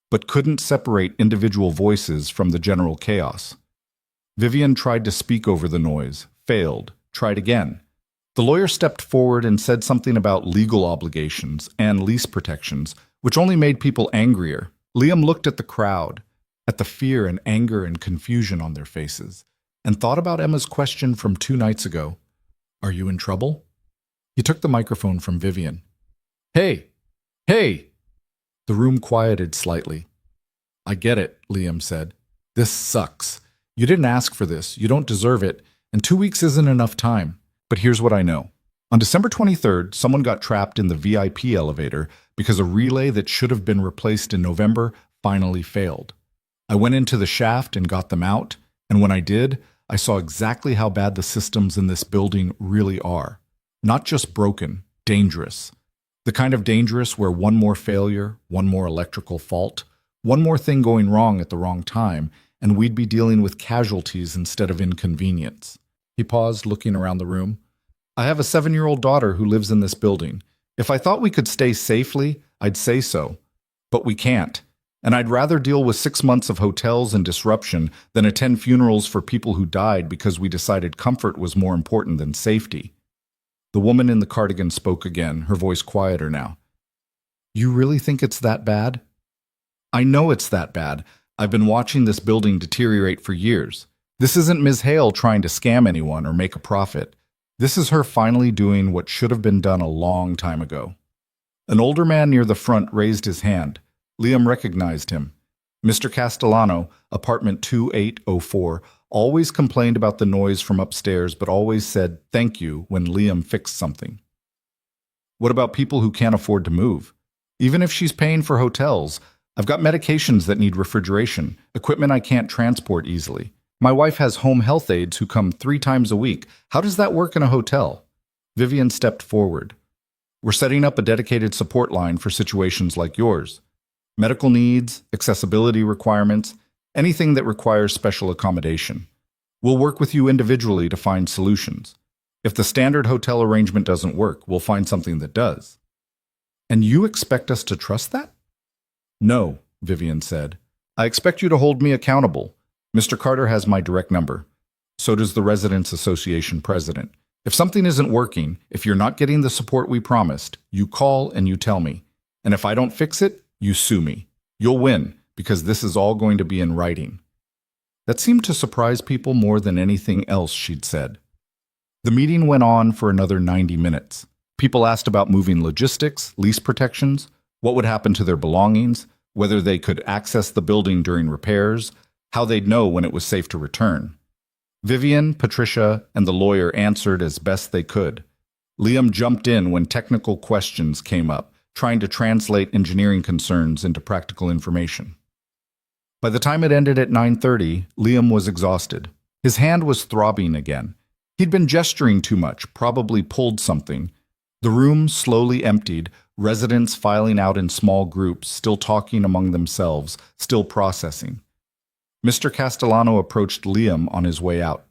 But couldn't separate individual voices from the general chaos. Vivian tried to speak over the noise, failed, tried again. The lawyer stepped forward and said something about legal obligations and lease protections, which only made people angrier. Liam looked at the crowd, at the fear and anger and confusion on their faces, and thought about Emma's question from 2 nights ago. "Are you in trouble?" He took the microphone from Vivian. "Hey! Hey!" The room quieted slightly. "I get it," Liam said. "This sucks. You didn't ask for this, you don't deserve it, and 2 weeks isn't enough time. But here's what I know. On December 23rd, someone got trapped in the VIP elevator because a relay that should have been replaced in November finally failed. I went into the shaft and got them out, and when I did, I saw exactly how bad the systems in this building really are. Not just broken, dangerous. The kind of dangerous where one more failure, one more electrical fault, one more thing going wrong at the wrong time, and we'd be dealing with casualties instead of inconvenience." He paused, looking around the room. "I have a 7-year-old daughter who lives in this building. If I thought we could stay safely, I'd say so. But we can't. And I'd rather deal with 6 months of hotels and disruption than attend funerals for people who died because we decided comfort was more important than safety." The woman in the cardigan spoke again, her voice quieter now. "You really think it's that bad?" "I know it's that bad. I've been watching this building deteriorate for years. This isn't Ms. Hale trying to scam anyone or make a profit. This is her finally doing what should have been done a long time ago." An older man near the front raised his hand. Liam recognized him. Mr. Castellano, apartment 2804, always complained about the noise from upstairs but always said thank you when Liam fixed something. "What about people who can't afford to move? Even if she's paying for hotels, I've got medications that need refrigeration, equipment I can't transport easily. My wife has home health aides who come 3 times a week. How does that work in a hotel?" Vivian stepped forward. We're setting up a dedicated support line for situations like yours. Medical needs, accessibility requirements, anything that requires special accommodation. We'll work with you individually to find solutions. If the standard hotel arrangement doesn't work, we'll find something that does. And you expect us to trust that? No, Vivian said. I expect you to hold me accountable. Mr. Carter has my direct number. So does the Residents Association president. If something isn't working, if you're not getting the support we promised, you call and you tell me. And if I don't fix it, you sue me. You'll win, because this is all going to be in writing. That seemed to surprise people more than anything else she'd said. The meeting went on for another 90 minutes. People asked about moving logistics, lease protections, what would happen to their belongings, whether they could access the building during repairs, how they'd know when it was safe to return. Vivian, Patricia, and the lawyer answered as best they could. Liam jumped in when technical questions came up, trying to translate engineering concerns into practical information. By the time it ended at 9:30, Liam was exhausted. His hand was throbbing again. He'd been gesturing too much, probably pulled something. The room slowly emptied, residents filing out in small groups, still talking among themselves, still processing. Mr. Castellano approached Liam on his way out.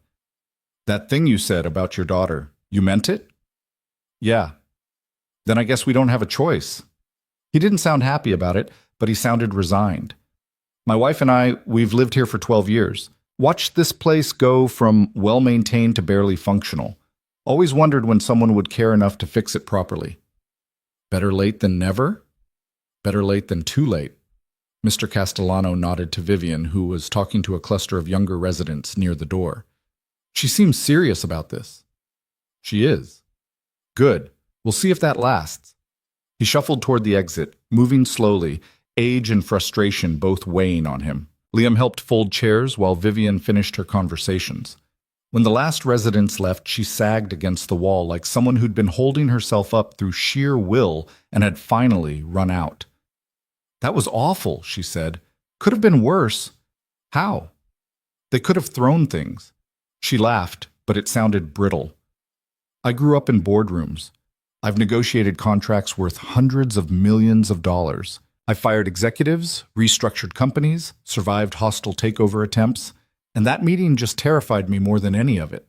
That thing you said about your daughter, you meant it? Yeah. Then I guess we don't have a choice. He didn't sound happy about it, but he sounded resigned. My wife and I, we've lived here for 12 years. Watched this place go from well-maintained to barely functional. Always wondered when someone would care enough to fix it properly. Better late than never? Better late than too late. Mr. Castellano nodded to Vivian, who was talking to a cluster of younger residents near the door. She seems serious about this. She is. Good. We'll see if that lasts. He shuffled toward the exit, moving slowly, age and frustration both weighing on him. Liam helped fold chairs while Vivian finished her conversations. When the last residents left, she sagged against the wall like someone who'd been holding herself up through sheer will and had finally run out. That was awful, she said. Could have been worse. How? They could have thrown things. She laughed, but it sounded brittle. I grew up in boardrooms. I've negotiated contracts worth hundreds of millions of dollars. I fired executives, restructured companies, survived hostile takeover attempts, and that meeting just terrified me more than any of it.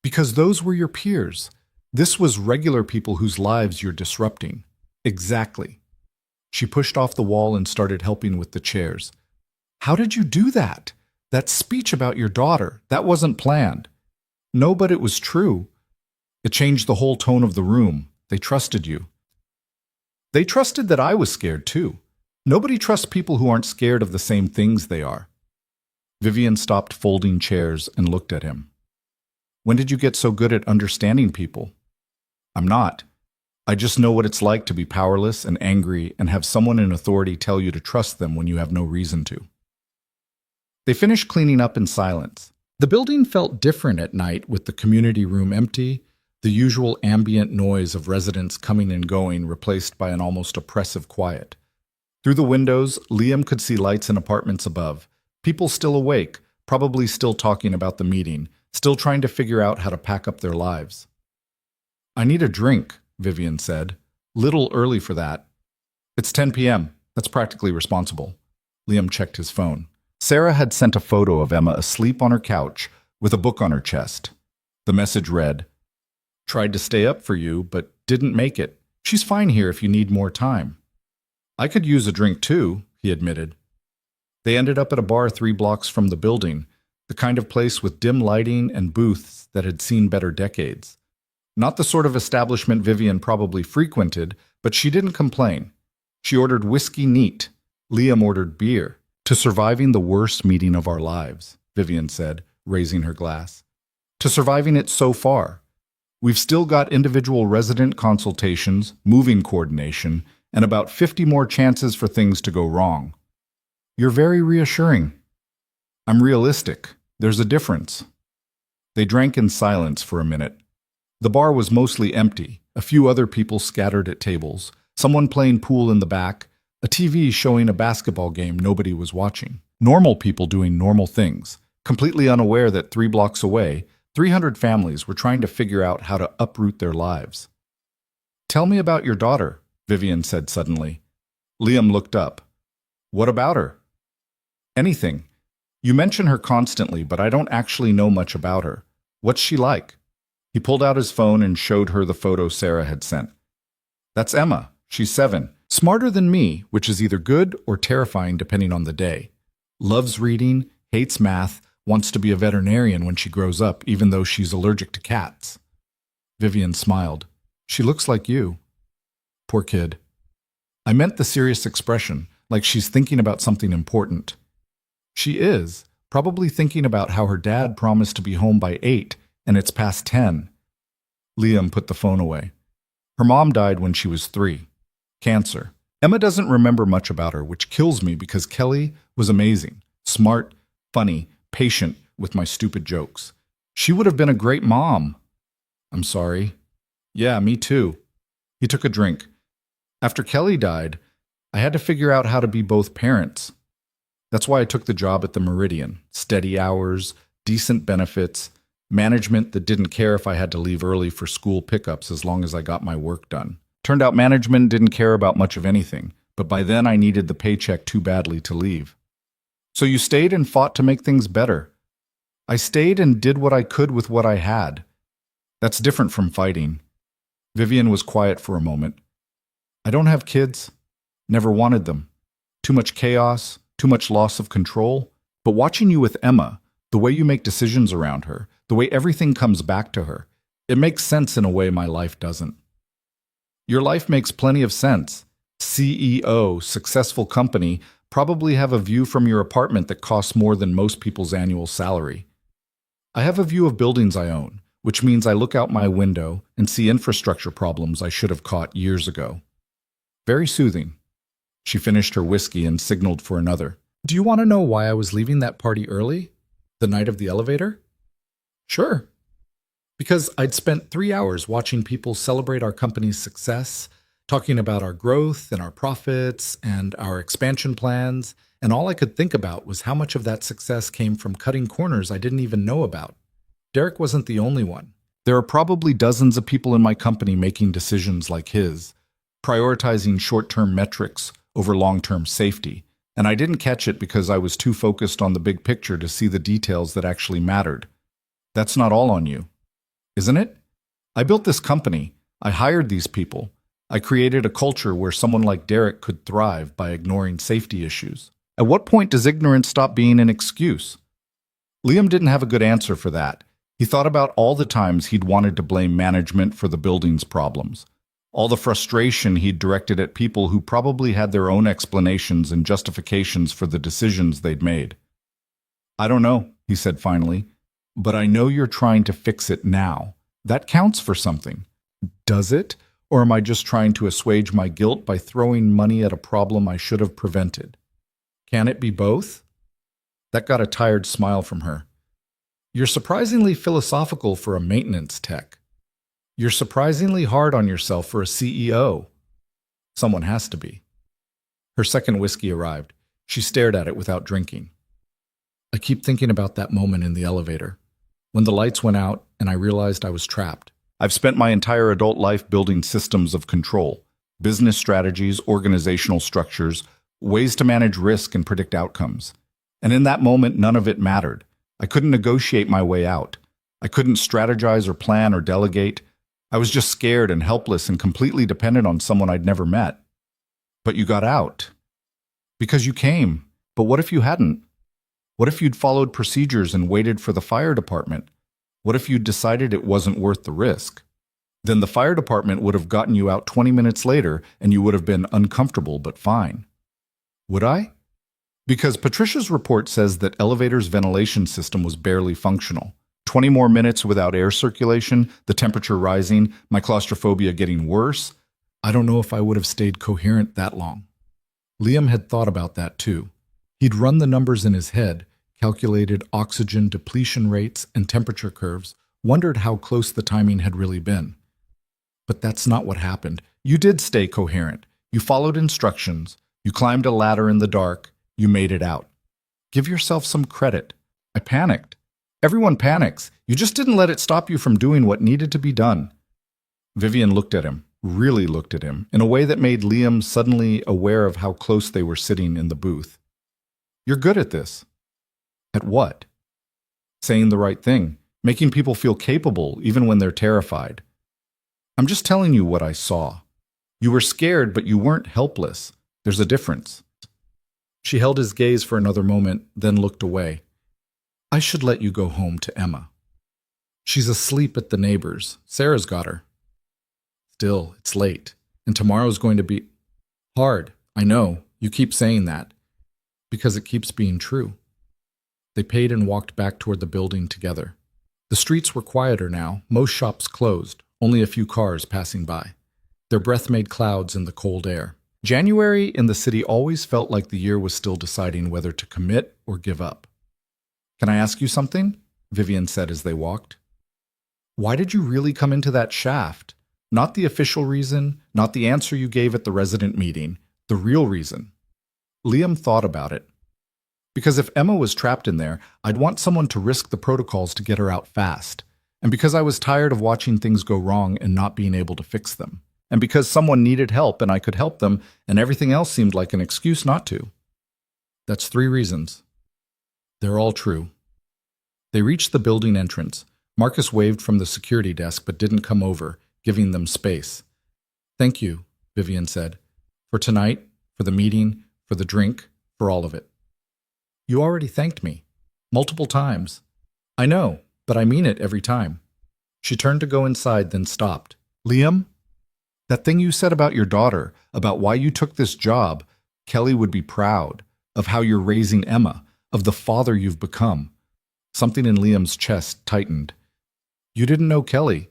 Because those were your peers. This was regular people whose lives you're disrupting. Exactly. She pushed off the wall and started helping with the chairs. How did you do that? That speech about your daughter, that wasn't planned. No, but it was true. It changed the whole tone of the room. They trusted you. They trusted that I was scared too. Nobody trusts people who aren't scared of the same things they are. Vivian stopped folding chairs and looked at him. When did you get so good at understanding people? I'm not. I just know what it's like to be powerless and angry and have someone in authority tell you to trust them when you have no reason to. They finished cleaning up in silence. The building felt different at night with the community room empty, the usual ambient noise of residents coming and going replaced by an almost oppressive quiet. Through the windows, Liam could see lights in apartments above, people still awake, probably still talking about the meeting, still trying to figure out how to pack up their lives. I need a drink, Vivian said. Little early for that. It's 10 p.m. That's practically responsible. Liam checked his phone. Sarah had sent a photo of Emma asleep on her couch with a book on her chest. The message read, "Tried to stay up for you, but didn't make it. She's fine here if you need more time." I could use a drink too, he admitted. They ended up at a bar 3 blocks from the building, the kind of place with dim lighting and booths that had seen better decades. Not the sort of establishment Vivian probably frequented, but she didn't complain. She ordered whiskey neat. Liam ordered beer. To surviving the worst meeting of our lives, Vivian said, raising her glass. To surviving it so far. We've still got individual resident consultations, moving coordination, and about 50 more chances for things to go wrong. You're very reassuring. I'm realistic. There's a difference. They drank in silence for a minute. The bar was mostly empty, a few other people scattered at tables, someone playing pool in the back, a TV showing a basketball game nobody was watching. Normal people doing normal things, completely unaware that 3 blocks away, 300 families were trying to figure out how to uproot their lives. Tell me about your daughter, Vivian said suddenly. Liam looked up. What about her? Anything. You mention her constantly, but I don't actually know much about her. What's she like? He pulled out his phone and showed her the photo Sarah had sent. That's Emma. She's 7. Smarter than me, which is either good or terrifying depending on the day. Loves reading, hates math, wants to be a veterinarian when she grows up, even though she's allergic to cats. Vivian smiled. She looks like you. Poor kid. I meant the serious expression, like she's thinking about something important. She is, probably thinking about how her dad promised to be home by 8, and it's past 10. Liam put the phone away. Her mom died when she was 3. Cancer. Emma doesn't remember much about her, which kills me because Kelly was amazing, smart, funny, patient with my stupid jokes. She would have been a great mom. I'm sorry. Yeah, me too. He took a drink. After Kelly died, I had to figure out how to be both parents. That's why I took the job at the Meridian. Steady hours, decent benefits, management that didn't care if I had to leave early for school pickups as long as I got my work done. Turned out management didn't care about much of anything, but by then I needed the paycheck too badly to leave. So you stayed and fought to make things better. I stayed and did what I could with what I had. That's different from fighting. Vivian was quiet for a moment. I don't have kids. Never wanted them. Too much chaos, too much loss of control. But watching you with Emma, the way you make decisions around her, the way everything comes back to her, it makes sense in a way my life doesn't. Your life makes plenty of sense. CEO, successful company, probably have a view from your apartment that costs more than most people's annual salary. I have a view of buildings I own, which means I look out my window and see infrastructure problems I should have caught years ago. Very soothing. She finished her whiskey and signaled for another. Do you want to know why I was leaving that party early? The night of the elevator? Sure. Because I'd spent 3 hours watching people celebrate our company's success, talking about our growth and our profits and our expansion plans, and all I could think about was how much of that success came from cutting corners I didn't even know about. Derek wasn't the only one. There are probably dozens of people in my company making decisions like his, prioritizing short-term metrics over long-term safety, and I didn't catch it because I was too focused on the big picture to see the details that actually mattered. That's not all on you, isn't it? I built this company. I hired these people. I created a culture where someone like Derek could thrive by ignoring safety issues. At what point does ignorance stop being an excuse? Liam didn't have a good answer for that. He thought about all the times he'd wanted to blame management for the building's problems, all the frustration he'd directed at people who probably had their own explanations and justifications for the decisions they'd made. I don't know, he said finally, but I know you're trying to fix it now. That counts for something. Does it? Or am I just trying to assuage my guilt by throwing money at a problem I should have prevented? Can it be both? That got a tired smile from her. You're surprisingly philosophical for a maintenance tech. You're surprisingly hard on yourself for a CEO. Someone has to be. Her second whiskey arrived. She stared at it without drinking. I keep thinking about that moment in the elevator, when the lights went out and I realized I was trapped. I've spent my entire adult life building systems of control, business strategies, organizational structures, ways to manage risk and predict outcomes. And in that moment, none of it mattered. I couldn't negotiate my way out. I couldn't strategize or plan or delegate. I was just scared and helpless and completely dependent on someone I'd never met. But you got out. Because you came. But what if you hadn't? What if you'd followed procedures and waited for the fire department? What if you'd decided it wasn't worth the risk? Then the fire department would have gotten you out 20 minutes later and you would have been uncomfortable but fine. Would I? Because Patricia's report says that elevator's ventilation system was barely functional. 20 more minutes without air circulation, the temperature rising, my claustrophobia getting worse. I don't know if I would have stayed coherent that long. Liam had thought about that too. He'd run the numbers in his head, calculated oxygen depletion rates and temperature curves, wondered how close the timing had really been. But that's not what happened. You did stay coherent. You followed instructions. You climbed a ladder in the dark. You made it out. Give yourself some credit. I panicked. Everyone panics. You just didn't let it stop you from doing what needed to be done. Vivian looked at him. really looked at him in a way that made Liam suddenly aware of how close they were sitting in the booth. "You're good at this." "At what?" "Saying the right thing, making people feel capable even when they're terrified." "I'm just telling you what I saw. You were scared, but you weren't helpless. There's a difference." She held his gaze for another moment, then looked away. "I should let you go home to Emma. She's asleep at the neighbors. Sarah's got her." "Still, it's late, and tomorrow's going to be hard. I know, you keep saying that, because it keeps being true." They paid and walked back toward the building together. The streets were quieter now, most shops closed, only a few cars passing by. Their breath made clouds in the cold air. January in the city always felt like the year was still deciding whether to commit or give up. "Can I ask you something?" Vivian said as they walked. "Why did you really come into that shaft? Not the official reason, not the answer you gave at the resident meeting, the real reason." Liam thought about it. "Because if Emma was trapped in there, I'd want someone to risk the protocols to get her out fast. And because I was tired of watching things go wrong and not being able to fix them. And because someone needed help and I could help them, and everything else seemed like an excuse not to." "That's 3 reasons. They're all true." They reached the building entrance. Marcus waved from the security desk but didn't come over, giving them space. "Thank you," Vivian said. "For tonight, for the meeting, for the drink, for all of it." "You already thanked me. Multiple times." "I know, but I mean it every time." She turned to go inside, then stopped. "Liam? That thing you said about your daughter, about why you took this job, Kelly would be proud, of how you're raising Emma, of the father you've become." Something in Liam's chest tightened. "You didn't know Kelly."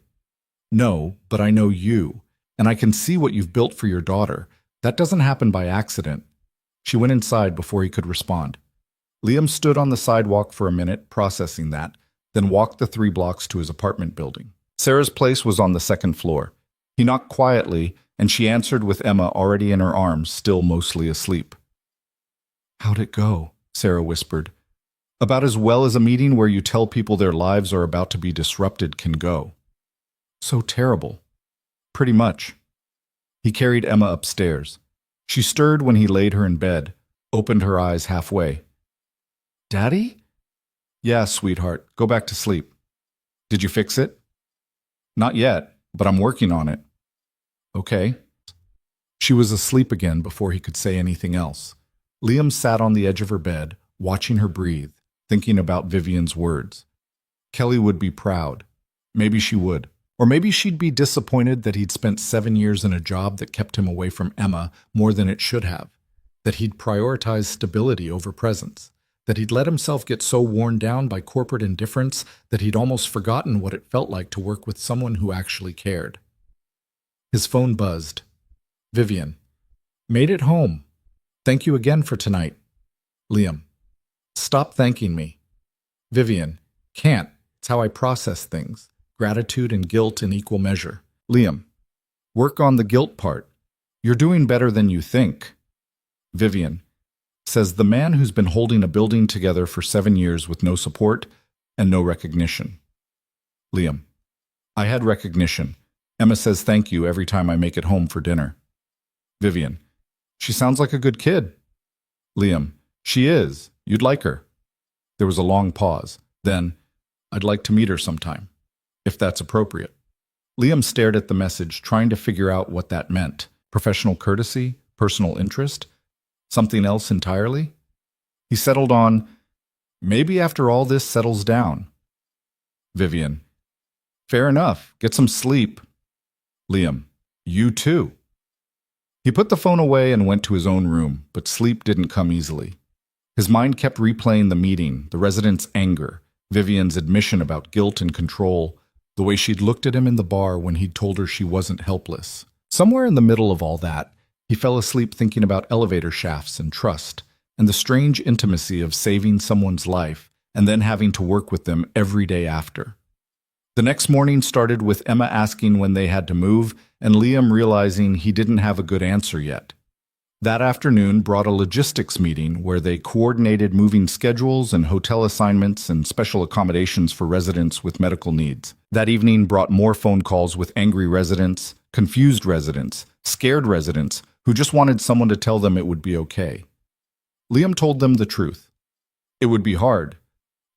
"No, but I know you, and I can see what you've built for your daughter. That doesn't happen by accident." She went inside before he could respond. Liam stood on the sidewalk for a minute, processing that, then walked the 3 blocks to his apartment building. Sarah's place was on the 2nd floor. He knocked quietly, and she answered with Emma already in her arms, still mostly asleep. "How'd it go?" Sarah whispered. "About as well as a meeting where you tell people their lives are about to be disrupted can go." "So terrible." "Pretty much." He carried Emma upstairs. She stirred when he laid her in bed, opened her eyes halfway. "Daddy?" "Yeah, sweetheart. Go back to sleep." "Did you fix it?" "Not yet, but I'm working on it." "Okay." She was asleep again before he could say anything else. Liam sat on the edge of her bed, watching her breathe, thinking about Vivian's words. Kelly would be proud. Maybe she would. Or maybe she'd be disappointed that he'd spent 7 years in a job that kept him away from Emma more than it should have, that he'd prioritized stability over presence, that he'd let himself get so worn down by corporate indifference that he'd almost forgotten what it felt like to work with someone who actually cared. His phone buzzed. "Vivian. Made it home. Thank you again for tonight." Liam. "Stop thanking me." Vivian. "Can't. It's how I process things. Gratitude and guilt in equal measure." Liam. "Work on the guilt part. You're doing better than you think." Vivian. Says the man who's been holding a building together for 7 years with no support and no recognition. Liam. "I had recognition. Emma says thank you every time I make it home for dinner." Vivian. "She sounds like a good kid." Liam. "She is. You'd like her." There was a long pause. Then, "I'd like to meet her sometime, if that's appropriate." Liam stared at the message, trying to figure out what that meant. Professional courtesy? Personal interest? Something else entirely? He settled on, "Maybe after all this settles down." Vivian. "Fair enough. Get some sleep." Liam. "You too." He put the phone away and went to his own room, but sleep didn't come easily. His mind kept replaying the meeting, the resident's anger, Vivian's admission about guilt and control, the way she'd looked at him in the bar when he'd told her she wasn't helpless. Somewhere in the middle of all that, he fell asleep thinking about elevator shafts and trust, and the strange intimacy of saving someone's life and then having to work with them every day after. The next morning started with Emma asking when they had to move, and Liam realizing he didn't have a good answer yet. That afternoon brought a logistics meeting where they coordinated moving schedules and hotel assignments and special accommodations for residents with medical needs. That evening brought more phone calls with angry residents, confused residents, scared residents who just wanted someone to tell them it would be okay. Liam told them the truth. It would be hard,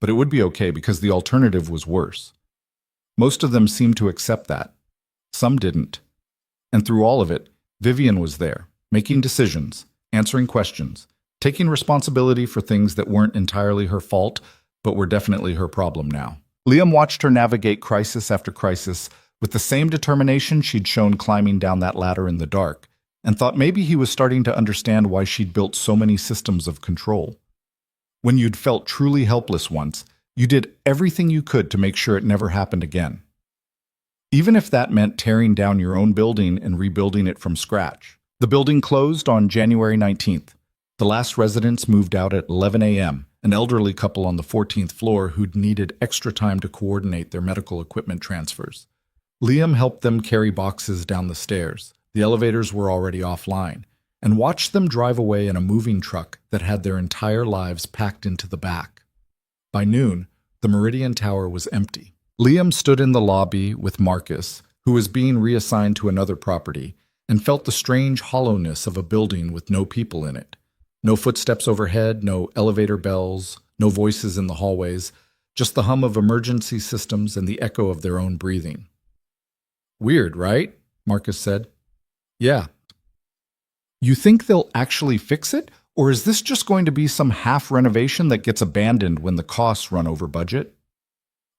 but it would be okay because the alternative was worse. Most of them seemed to accept that. Some didn't. And through all of it, Vivian was there, making decisions, answering questions, taking responsibility for things that weren't entirely her fault, but were definitely her problem now. Liam watched her navigate crisis after crisis with the same determination she'd shown climbing down that ladder in the dark, and thought maybe he was starting to understand why she'd built so many systems of control. When you'd felt truly helpless once, you did everything you could to make sure it never happened again. Even if that meant tearing down your own building and rebuilding it from scratch. The building closed on January 19th. The last residents moved out at 11 a.m., an elderly couple on the 14th floor who'd needed extra time to coordinate their medical equipment transfers. Liam helped them carry boxes down the stairs. The elevators were already offline, and watched them drive away in a moving truck that had their entire lives packed into the back. By noon, the Meridian Tower was empty. Liam stood in the lobby with Marcus, who was being reassigned to another property, and felt the strange hollowness of a building with no people in it. No footsteps overhead, no elevator bells, no voices in the hallways, just the hum of emergency systems and the echo of their own breathing. "Weird, right?" Marcus said. "Yeah." "You think they'll actually fix it? Or is this just going to be some half renovation that gets abandoned when the costs run over budget?"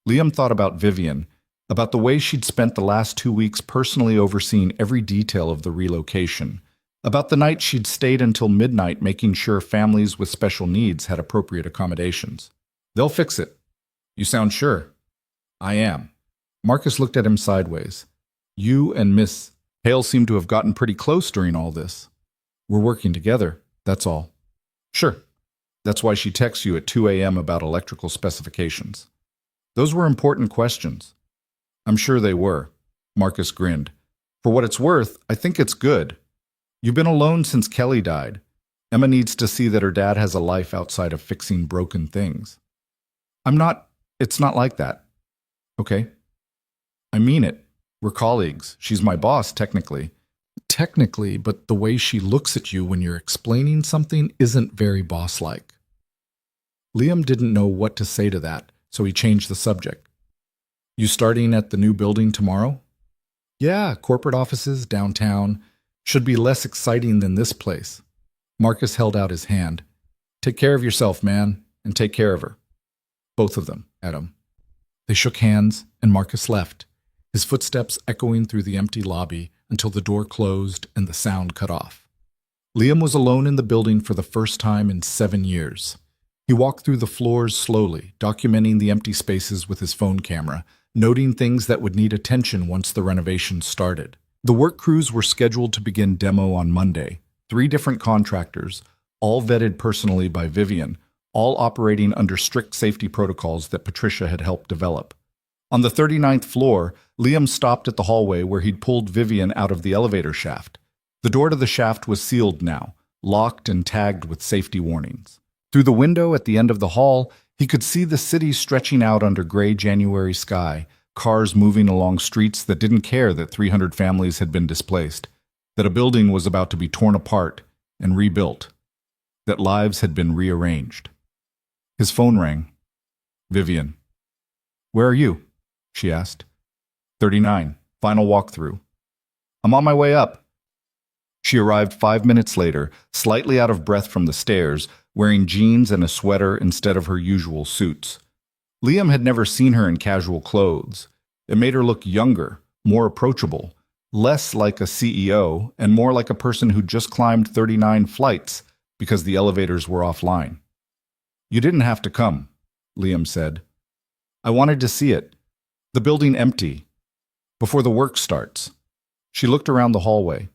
Liam thought about Vivian, about the way she'd spent the last 2 weeks personally overseeing every detail of the relocation, about the night she'd stayed until midnight making sure families with special needs had appropriate accommodations. "They'll fix it." "You sound sure." "I am." Marcus looked at him sideways. "You and Miss Hale seem to have gotten pretty close during all this." "We're working together, that's all." "Sure. That's why she texts you at 2 a.m. about electrical specifications." "Those were important questions." "I'm sure they were." Marcus grinned. "For what it's worth, I think it's good. You've been alone since Kelly died. Emma needs to see that her dad has a life outside of fixing broken things." It's not like that." "Okay." "I mean it. We're colleagues. She's my boss, technically." "Technically, but the way she looks at you when you're explaining something isn't very boss-like." Liam didn't know what to say to that, so he changed the subject. "You starting at the new building tomorrow?" "Yeah, corporate offices, downtown. Should be less exciting than this place." Marcus held out his hand. "Take care of yourself, man, and take care of her." Both of them, Adam. They shook hands, and Marcus left, his footsteps echoing through the empty lobby until the door closed and the sound cut off. Liam was alone in the building for the first time in 7 years. He walked through the floors slowly, documenting the empty spaces with his phone camera, noting things that would need attention once the renovation started. The work crews were scheduled to begin demo on Monday. 3 different contractors, all vetted personally by Vivian, all operating under strict safety protocols that Patricia had helped develop. On the 39th floor, Liam stopped at the hallway where he'd pulled Vivian out of the elevator shaft. The door to the shaft was sealed now, locked and tagged with safety warnings. Through the window at the end of the hall, he could see the city stretching out under gray January sky, cars moving along streets that didn't care that 300 families had been displaced, that a building was about to be torn apart and rebuilt, that lives had been rearranged. His phone rang. "Vivian." "Where are you?" she asked. 39, final walkthrough." "I'm on my way up." She arrived 5 minutes later, slightly out of breath from the stairs, wearing jeans and a sweater instead of her usual suits. Liam had never seen her in casual clothes. It made her look younger, more approachable, less like a CEO and more like a person who'd just climbed 39 flights because the elevators were offline. "You didn't have to come," Liam said. "I wanted to see it. The building empty. Before the work starts." She looked around the hallway.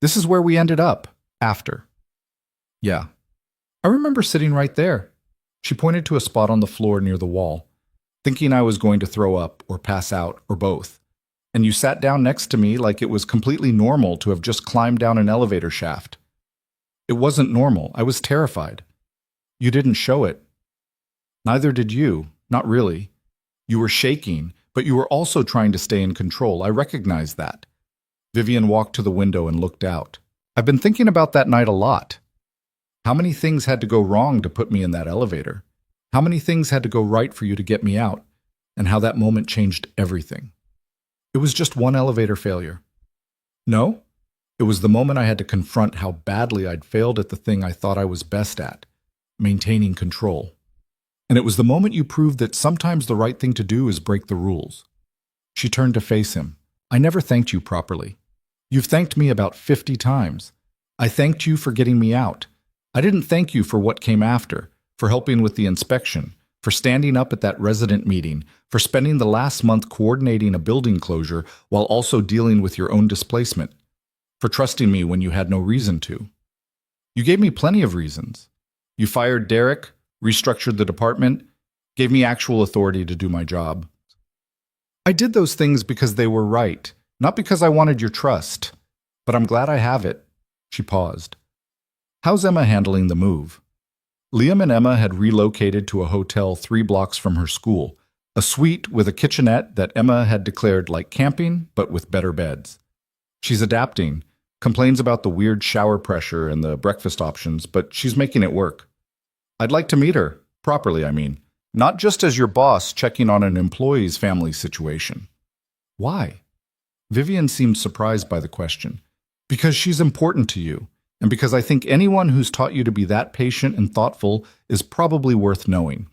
"This is where we ended up, after." "Yeah. I remember sitting right there." She pointed to a spot on the floor near the wall, thinking I was going to throw up or pass out or both. "And you sat down next to me like it was completely normal to have just climbed down an elevator shaft." "It wasn't normal. I was terrified." "You didn't show it." "Neither did you. Not really. You were shaking, but you were also trying to stay in control. I recognize that." Vivian walked to the window and looked out. I've been thinking about that night a lot. How many things had to go wrong to put me in that elevator? How many things had to go right for you to get me out? And how that moment changed everything. It was just one elevator failure. No, it was the moment I had to confront how badly I'd failed at the thing I thought I was best at, maintaining control. And it was the moment you proved that sometimes the right thing to do is break the rules. She turned to face him. I never thanked you properly. You've thanked me about 50 times. I thanked you for getting me out. I didn't thank you for what came after, for helping with the inspection, for standing up at that resident meeting, for spending the last month coordinating a building closure while also dealing with your own displacement, for trusting me when you had no reason to. You gave me plenty of reasons. You fired Derek, restructured the department, gave me actual authority to do my job. I did those things because they were right, not because I wanted your trust. But I'm glad I have it. She paused. How's Emma handling the move? Liam and Emma had relocated to a hotel 3 blocks from her school, a suite with a kitchenette that Emma had declared like camping, but with better beds. She's adapting, complains about the weird shower pressure and the breakfast options, but she's making it work. I'd like to meet her, properly I mean, not just as your boss checking on an employee's family situation. Why? Vivian seemed surprised by the question. Because she's important to you, and because I think anyone who's taught you to be that patient and thoughtful is probably worth knowing.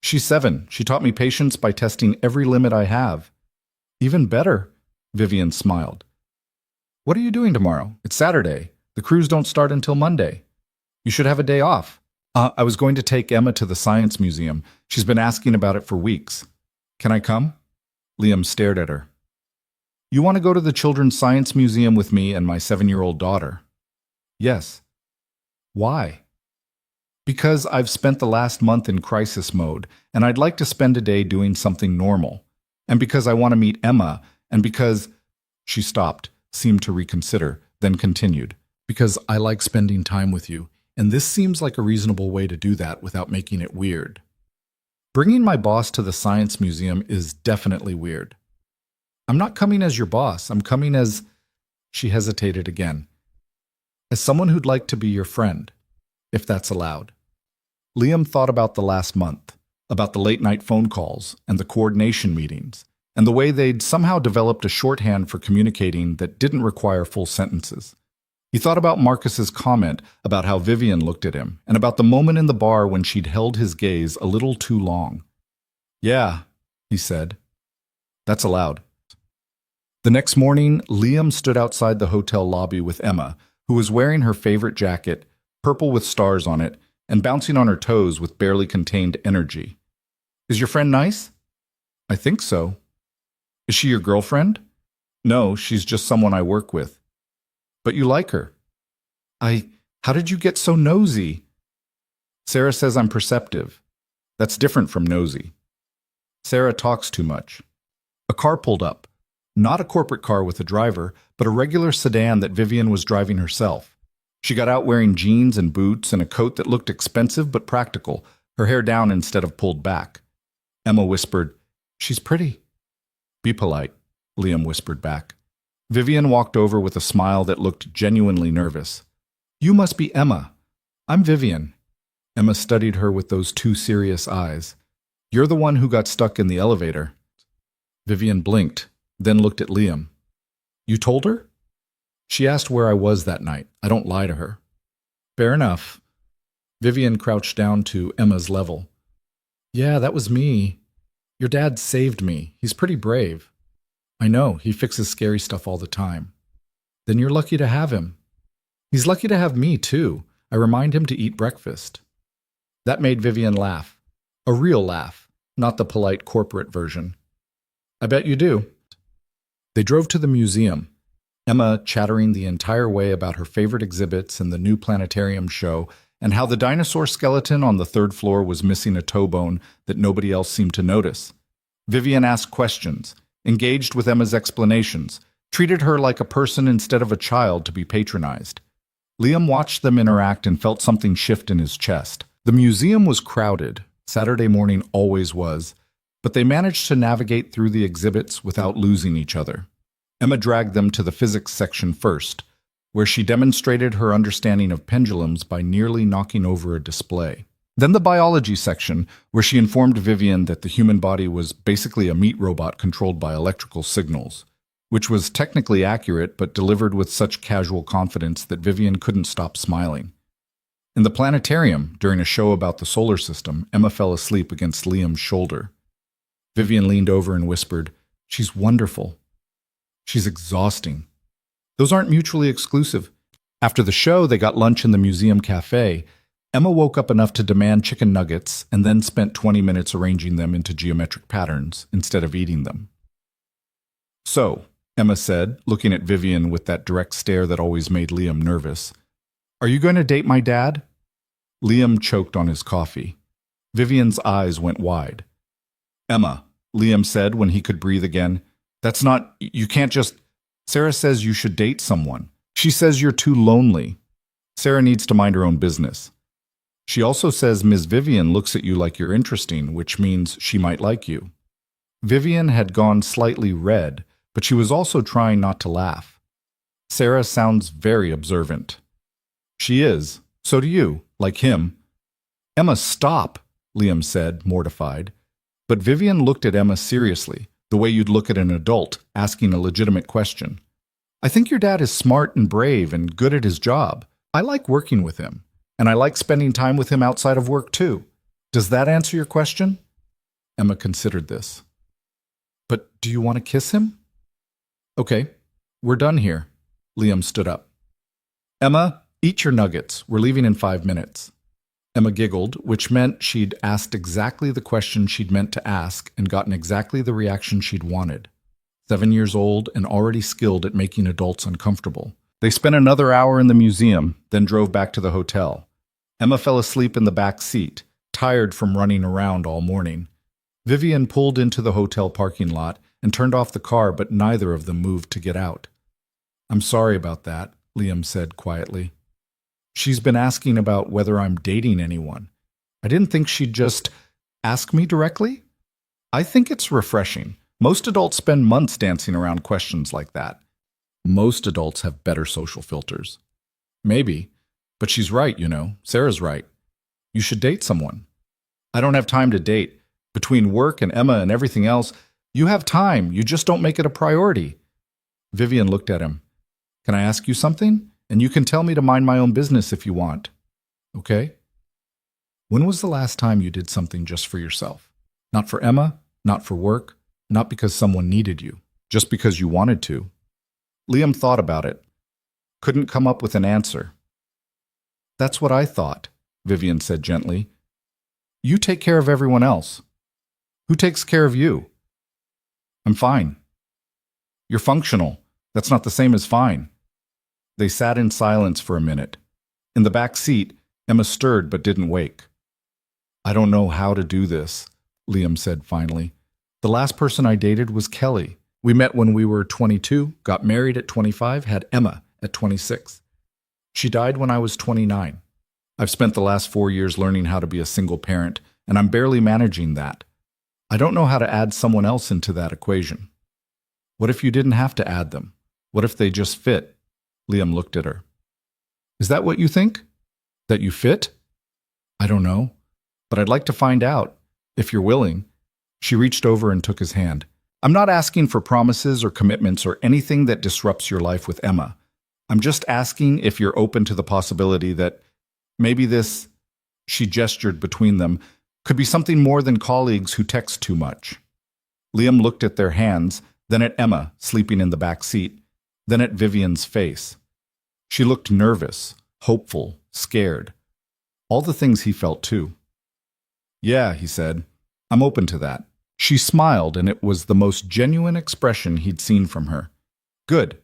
She's 7. She taught me patience by testing every limit I have. Even better, Vivian smiled. What are you doing tomorrow? It's Saturday. The crews don't start until Monday. You should have a day off. I was going to take Emma to the Science Museum. She's been asking about it for weeks. Can I come? Liam stared at her. You want to go to the Children's Science Museum with me and my 7-year-old daughter? Yes. Why? Because I've spent the last month in crisis mode, and I'd like to spend a day doing something normal. And because I want to meet Emma, and because... She stopped, seemed to reconsider, then continued. Because I like spending time with you, and this seems like a reasonable way to do that without making it weird. Bringing my boss to the Science Museum is definitely weird. I'm not coming as your boss, I'm coming as... She hesitated again. As someone who'd like to be your friend, if that's allowed. Liam thought about the last month, about the late-night phone calls and the coordination meetings, and the way they'd somehow developed a shorthand for communicating that didn't require full sentences. He thought about Marcus's comment about how Vivian looked at him, and about the moment in the bar when she'd held his gaze a little too long. Yeah, he said. That's allowed. The next morning, Liam stood outside the hotel lobby with Emma, who was wearing her favorite jacket, purple with stars on it, and bouncing on her toes with barely contained energy. Is your friend nice? I think so. Is she your girlfriend? No, she's just someone I work with. But you like her. How did you get so nosy? Sarah says I'm perceptive. That's different from nosy. Sarah talks too much. A car pulled up. Not a corporate car with a driver, but a regular sedan that Vivian was driving herself. She got out wearing jeans and boots and a coat that looked expensive but practical, her hair down instead of pulled back. Emma whispered, She's pretty. Be polite, Liam whispered back. Vivian walked over with a smile that looked genuinely nervous. You must be Emma. I'm Vivian. Emma studied her with those 2 serious eyes. You're the one who got stuck in the elevator. Vivian blinked, then looked at Liam. You told her? She asked where I was that night. I don't lie to her. Fair enough. Vivian crouched down to Emma's level. Yeah, that was me. Your dad saved me. He's pretty brave. I know, he fixes scary stuff all the time. Then you're lucky to have him. He's lucky to have me, too. I remind him to eat breakfast. That made Vivian laugh. A real laugh, not the polite corporate version. I bet you do. They drove to the museum, Emma chattering the entire way about her favorite exhibits and the new planetarium show, and how the dinosaur skeleton on the 3rd floor was missing a toe bone that nobody else seemed to notice. Vivian asked questions, engaged with Emma's explanations, treated her like a person instead of a child to be patronized. Liam watched them interact and felt something shift in his chest. The museum was crowded. Saturday morning always was. But they managed to navigate through the exhibits without losing each other. Emma dragged them to the physics section first, where she demonstrated her understanding of pendulums by nearly knocking over a display. Then the biology section, where she informed Vivian that the human body was basically a meat robot controlled by electrical signals, which was technically accurate but delivered with such casual confidence that Vivian couldn't stop smiling. In the planetarium, during a show about the solar system, Emma fell asleep against Liam's shoulder. Vivian leaned over and whispered, "She's wonderful. She's exhausting." Those aren't mutually exclusive. After the show, they got lunch in the museum cafe. Emma woke up enough to demand chicken nuggets and then spent 20 minutes arranging them into geometric patterns instead of eating them. "So," Emma said, looking at Vivian with that direct stare that always made Liam nervous, "are you going to date my dad?" Liam choked on his coffee. Vivian's eyes went wide. "Emma," Liam said when he could breathe again, you can't just... Sarah says you should date someone. She says you're too lonely. Sarah needs to mind her own business. She also says Ms. Vivian looks at you like you're interesting, which means she might like you." Vivian had gone slightly red, but she was also trying not to laugh. "Sarah sounds very observant." "She is. So do you, like him." "Emma, stop," Liam said, mortified. But Vivian looked at Emma seriously, the way you'd look at an adult asking a legitimate question. "I think your dad is smart and brave and good at his job. I like working with him, and I like spending time with him outside of work too. Does that answer your question?" Emma considered this. "But do you want to kiss him?" "Okay, we're done here." Liam stood up. "Emma, eat your nuggets. We're leaving in 5 minutes." Emma giggled, which meant she'd asked exactly the question she'd meant to ask and gotten exactly the reaction she'd wanted. 7 years old and already skilled at making adults uncomfortable. They spent another hour in the museum, then drove back to the hotel. Emma fell asleep in the back seat, tired from running around all morning. Vivian pulled into the hotel parking lot and turned off the car, but neither of them moved to get out. "I'm sorry about that," Liam said quietly. "She's been asking about whether I'm dating anyone. I didn't think she'd just ask me directly. I think it's refreshing. Most adults spend months dancing around questions like that. Most adults have better social filters." "Maybe, but she's right, Sarah's right. You should date someone." "I don't have time to date. Between work and Emma and everything else, you have time. You just don't make it a priority." Vivian looked at him. "Can I ask you something? And you can tell me to mind my own business if you want." "Okay." "When was the last time you did something just for yourself? Not for Emma, not for work, not because someone needed you, just because you wanted to." Liam thought about it. Couldn't come up with an answer. "That's what I thought," Vivian said gently. "You take care of everyone else. Who takes care of you?" "I'm fine." "You're functional. That's not the same as fine." They sat in silence for a minute. In the back seat, Emma stirred but didn't wake. "I don't know how to do this," Liam said finally. "The last person I dated was Kelly. We met when we were 22, got married at 25, had Emma at 26. She died when I was 29. I've spent the last 4 years learning how to be a single parent, and I'm barely managing that. I don't know how to add someone else into that equation." "What if you didn't have to add them? What if they just fit?" Liam looked at her. "Is that what you think? That you fit?" "I don't know, but I'd like to find out, if you're willing." She reached over and took his hand. "I'm not asking for promises or commitments or anything that disrupts your life with Emma. I'm just asking if you're open to the possibility that maybe this," she gestured between them, "could be something more than colleagues who text too much." Liam looked at their hands, then at Emma, sleeping in the back seat, then at Vivian's face. She looked nervous, hopeful, scared. All the things he felt too. "Yeah," he said, "I'm open to that." She smiled, and it was the most genuine expression he'd seen from her. "Good,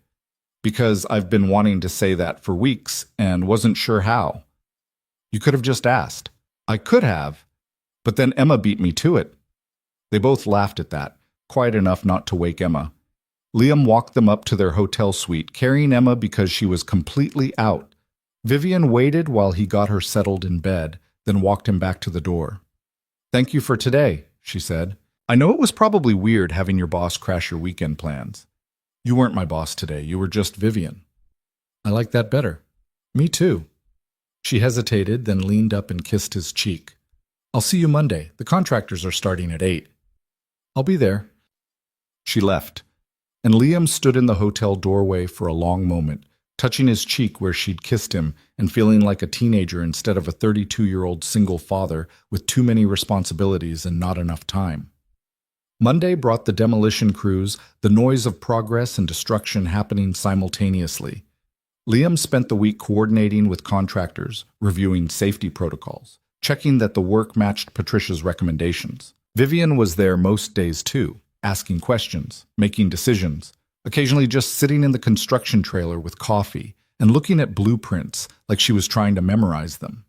because I've been wanting to say that for weeks and wasn't sure how." "You could have just asked." "I could have, but then Emma beat me to it." They both laughed at that, quiet enough not to wake Emma. Liam walked them up to their hotel suite, carrying Emma because she was completely out. Vivian waited while he got her settled in bed, then walked him back to the door. "Thank you for today," she said. "I know it was probably weird having your boss crash your weekend plans." You weren't my boss today. You were just Vivian. I like that better. Me too. She hesitated, then leaned up and kissed his cheek. I'll see you Monday. The contractors are starting at 8. I'll be there. She left, and Liam stood in the hotel doorway for a long moment, touching his cheek where she'd kissed him and feeling like a teenager instead of a 32-year-old single father with too many responsibilities and not enough time. Monday brought the demolition crews, the noise of progress and destruction happening simultaneously. Liam spent the week coordinating with contractors, reviewing safety protocols, checking that the work matched Patricia's recommendations. Vivian was there most days too, asking questions, making decisions, occasionally just sitting in the construction trailer with coffee and looking at blueprints like she was trying to memorize them.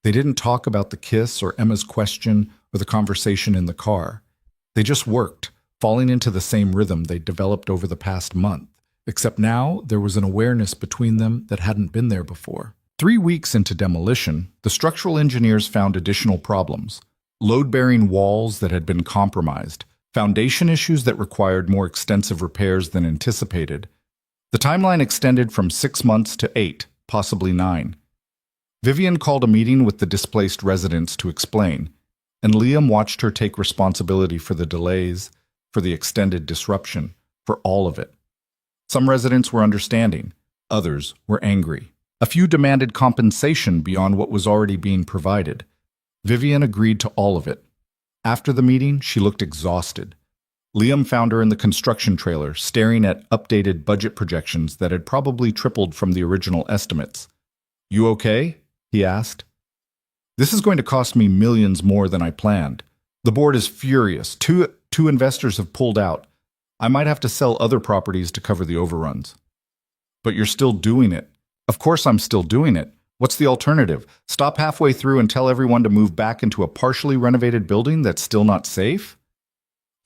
They didn't talk about the kiss or Emma's question or the conversation in the car. They just worked, falling into the same rhythm they'd developed over the past month, except now there was an awareness between them that hadn't been there before. 3 weeks into demolition, the structural engineers found additional problems: load-bearing walls that had been compromised, foundation issues that required more extensive repairs than anticipated. The timeline extended from 6 months to 8, possibly 9. Vivian called a meeting with the displaced residents to explain, and Liam watched her take responsibility for the delays, for the extended disruption, for all of it. Some residents were understanding, others were angry. A few demanded compensation beyond what was already being provided. Vivian agreed to all of it. After the meeting, she looked exhausted. Liam found her in the construction trailer, staring at updated budget projections that had probably tripled from the original estimates. "You okay?" he asked. "This is going to cost me millions more than I planned. The board is furious. Two investors have pulled out. I might have to sell other properties to cover the overruns." "But you're still doing it." "Of course I'm still doing it. What's the alternative? Stop halfway through and tell everyone to move back into a partially renovated building that's still not safe?"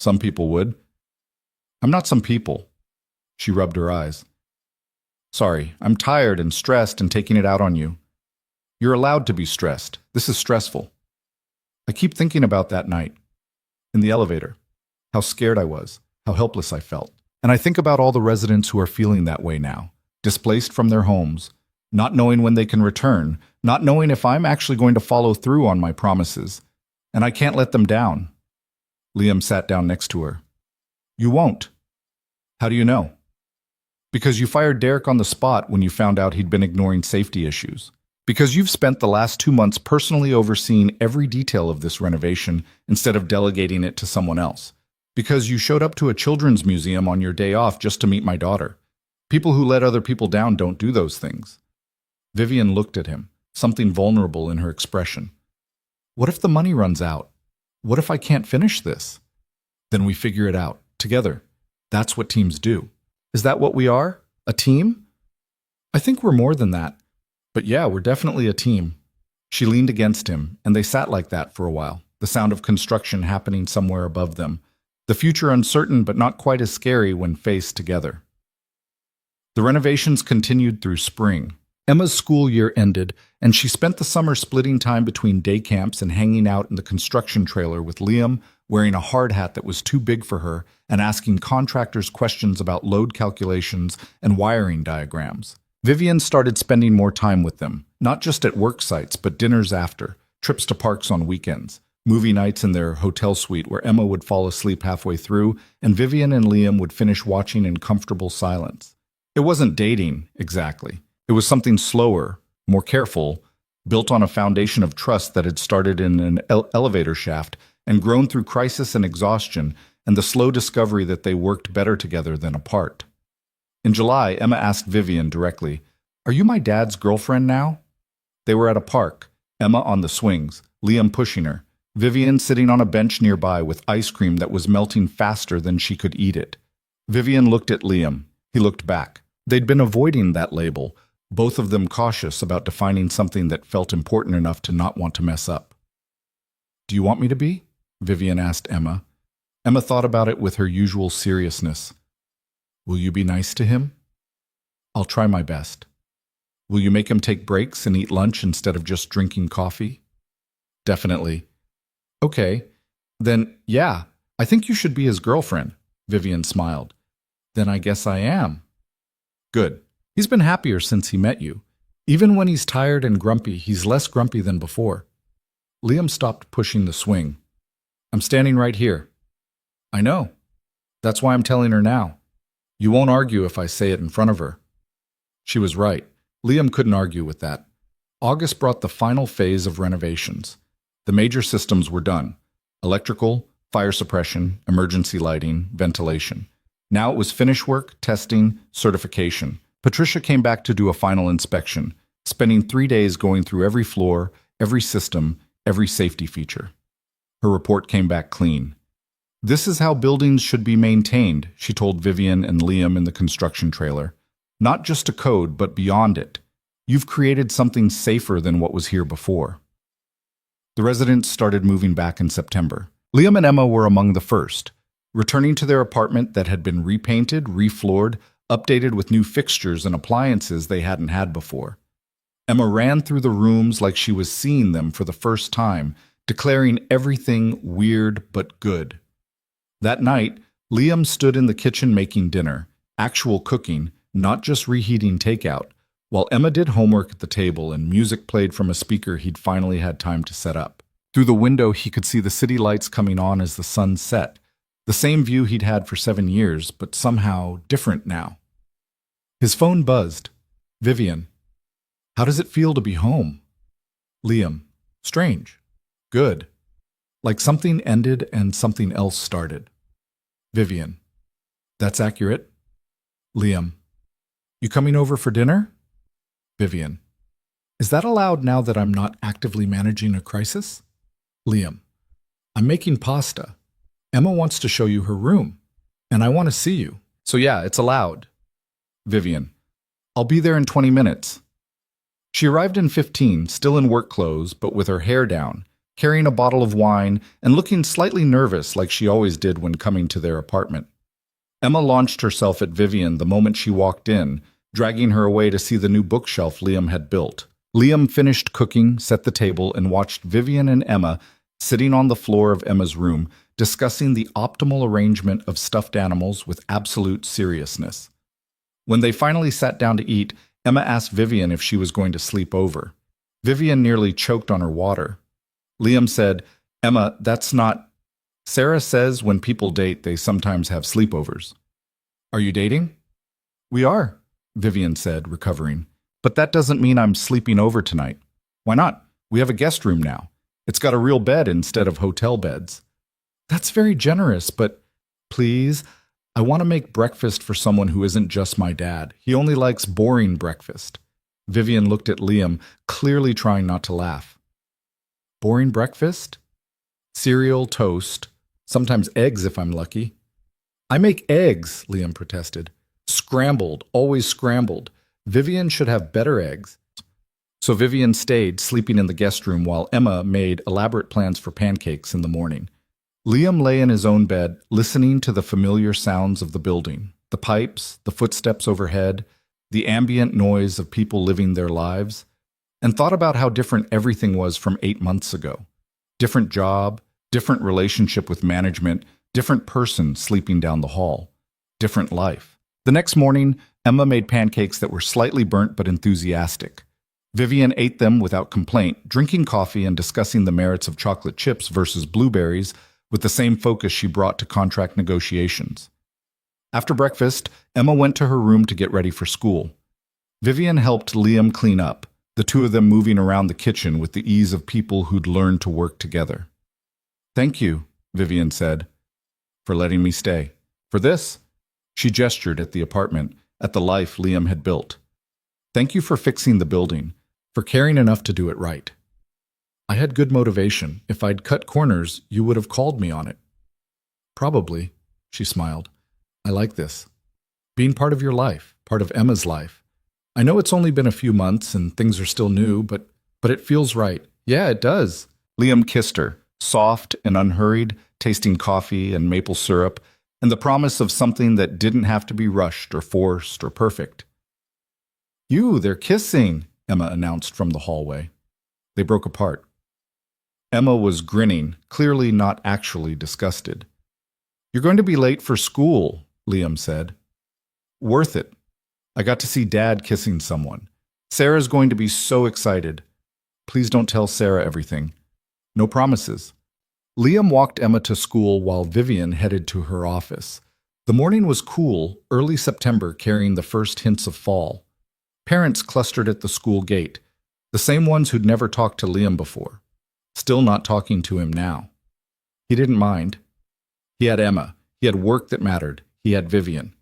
"Some people would." "I'm not some people." She rubbed her eyes. "Sorry, I'm tired and stressed and taking it out on you." "You're allowed to be stressed. This is stressful." "I keep thinking about that night. In the elevator. How scared I was. How helpless I felt. And I think about all the residents who are feeling that way now, displaced from their homes, not knowing when they can return, not knowing if I'm actually going to follow through on my promises. And I can't let them down." Liam sat down next to her. "You won't." "How do you know?" "Because you fired Derek on the spot when you found out he'd been ignoring safety issues. Because you've spent the last 2 months personally overseeing every detail of this renovation instead of delegating it to someone else. Because you showed up to a children's museum on your day off just to meet my daughter. People who let other people down don't do those things." Vivian looked at him, something vulnerable in her expression. "What if the money runs out? What if I can't finish this?" "Then we figure it out, together. That's what teams do." "Is that what we are? A team?" "I think we're more than that. But yeah, we're definitely a team." She leaned against him, and they sat like that for a while, the sound of construction happening somewhere above them, the future uncertain but not quite as scary when faced together. The renovations continued through spring. Emma's school year ended, and she spent the summer splitting time between day camps and hanging out in the construction trailer with Liam, wearing a hard hat that was too big for her and asking contractors questions about load calculations and wiring diagrams. Vivian started spending more time with them, not just at work sites, but dinners after, trips to parks on weekends, movie nights in their hotel suite where Emma would fall asleep halfway through and Vivian and Liam would finish watching in comfortable silence. It wasn't dating, exactly. It was something slower, more careful, built on a foundation of trust that had started in an elevator shaft and grown through crisis and exhaustion and the slow discovery that they worked better together than apart. In July, Emma asked Vivian directly, "Are you my dad's girlfriend now?" They were at a park, Emma on the swings, Liam pushing her, Vivian sitting on a bench nearby with ice cream that was melting faster than she could eat it. Vivian looked at Liam. He looked back. They'd been avoiding that label, both of them cautious about defining something that felt important enough to not want to mess up. "Do you want me to be?" Vivian asked Emma. Emma thought about it with her usual seriousness. "Will you be nice to him?" "I'll try my best." "Will you make him take breaks and eat lunch instead of just drinking coffee?" "Definitely." "Okay. Then, yeah, I think you should be his girlfriend." Vivian smiled. Then I guess I am. Good. He's been happier since he met you. Even when he's tired and grumpy, he's less grumpy than before. Liam stopped pushing the swing. I'm standing right here. I know. That's why I'm telling her now. You won't argue if I say it in front of her. She was right. Liam couldn't argue with that. August brought the final phase of renovations. The major systems were done. Electrical, fire suppression, emergency lighting, ventilation. Now it was finish work, testing, certification. Patricia came back to do a final inspection, spending 3 days going through every floor, every system, every safety feature. Her report came back clean. This is how buildings should be maintained, she told Vivian and Liam in the construction trailer. Not just a code, but beyond it. You've created something safer than what was here before. The residents started moving back in September. Liam and Emma were among the first, returning to their apartment that had been repainted, refloored, updated with new fixtures and appliances they hadn't had before. Emma ran through the rooms like she was seeing them for the first time, declaring everything weird but good. That night, Liam stood in the kitchen making dinner, actual cooking, not just reheating takeout, while Emma did homework at the table and music played from a speaker he'd finally had time to set up. Through the window, he could see the city lights coming on as the sun set, the same view he'd had for 7 years, but somehow different now. His phone buzzed. Vivian. How does it feel to be home? Liam. Strange. Good. Like something ended and something else started. Vivian. That's accurate. Liam. You coming over for dinner? Vivian. Is that allowed now that I'm not actively managing a crisis? Liam. I'm making pasta. Emma wants to show you her room, and I want to see you. So yeah, it's allowed. Vivian. I'll be there in 20 minutes. She arrived in 15, still in work clothes, but with her hair down, carrying a bottle of wine and looking slightly nervous like she always did when coming to their apartment. Emma launched herself at Vivian the moment she walked in, dragging her away to see the new bookshelf Liam had built. Liam finished cooking, set the table, and watched Vivian and Emma sitting on the floor of Emma's room, discussing the optimal arrangement of stuffed animals with absolute seriousness. When they finally sat down to eat, Emma asked Vivian if she was going to sleep over. Vivian nearly choked on her water. Liam said, Emma, that's not... Sarah says when people date, they sometimes have sleepovers. Are you dating? We are, Vivian said, recovering. But that doesn't mean I'm sleeping over tonight. Why not? We have a guest room now. It's got a real bed instead of hotel beds. That's very generous, but please, I want to make breakfast for someone who isn't just my dad. He only likes boring breakfast. Vivian looked at Liam, clearly trying not to laugh. Boring breakfast? Cereal, toast, sometimes eggs if I'm lucky. I make eggs, Liam protested. Scrambled, always scrambled. Vivian should have better eggs. So Vivian stayed, sleeping in the guest room while Emma made elaborate plans for pancakes in the morning. Liam lay in his own bed, listening to the familiar sounds of the building, the pipes, the footsteps overhead, the ambient noise of people living their lives, and thought about how different everything was from 8 months ago. Different job, different relationship with management, different person sleeping down the hall, different life. The next morning, Emma made pancakes that were slightly burnt but enthusiastic. Vivian ate them without complaint, drinking coffee and discussing the merits of chocolate chips versus blueberries with the same focus she brought to contract negotiations. After breakfast, Emma went to her room to get ready for school. Vivian helped Liam clean up, the two of them moving around the kitchen with the ease of people who'd learned to work together. Thank you, Vivian said, for letting me stay. For this, she gestured at the apartment, at the life Liam had built. Thank you for fixing the building, for caring enough to do it right. I had good motivation. If I'd cut corners, you would have called me on it. Probably, she smiled. I like this. Being part of your life, part of Emma's life. I know it's only been a few months and things are still new, but it feels right. Yeah, it does. Liam kissed her, soft and unhurried, tasting coffee and maple syrup, and the promise of something that didn't have to be rushed or forced or perfect. They're kissing, Emma announced from the hallway. They broke apart. Emma was grinning, clearly not actually disgusted. You're going to be late for school, Liam said. Worth it. I got to see Dad kissing someone. Sarah's going to be so excited. Please don't tell Sarah everything. No promises. Liam walked Emma to school while Vivian headed to her office. The morning was cool, early September carrying the first hints of fall. Parents clustered at the school gate, the same ones who'd never talked to Liam before. Still not talking to him now. He didn't mind. He had Emma. He had work that mattered. He had Vivian.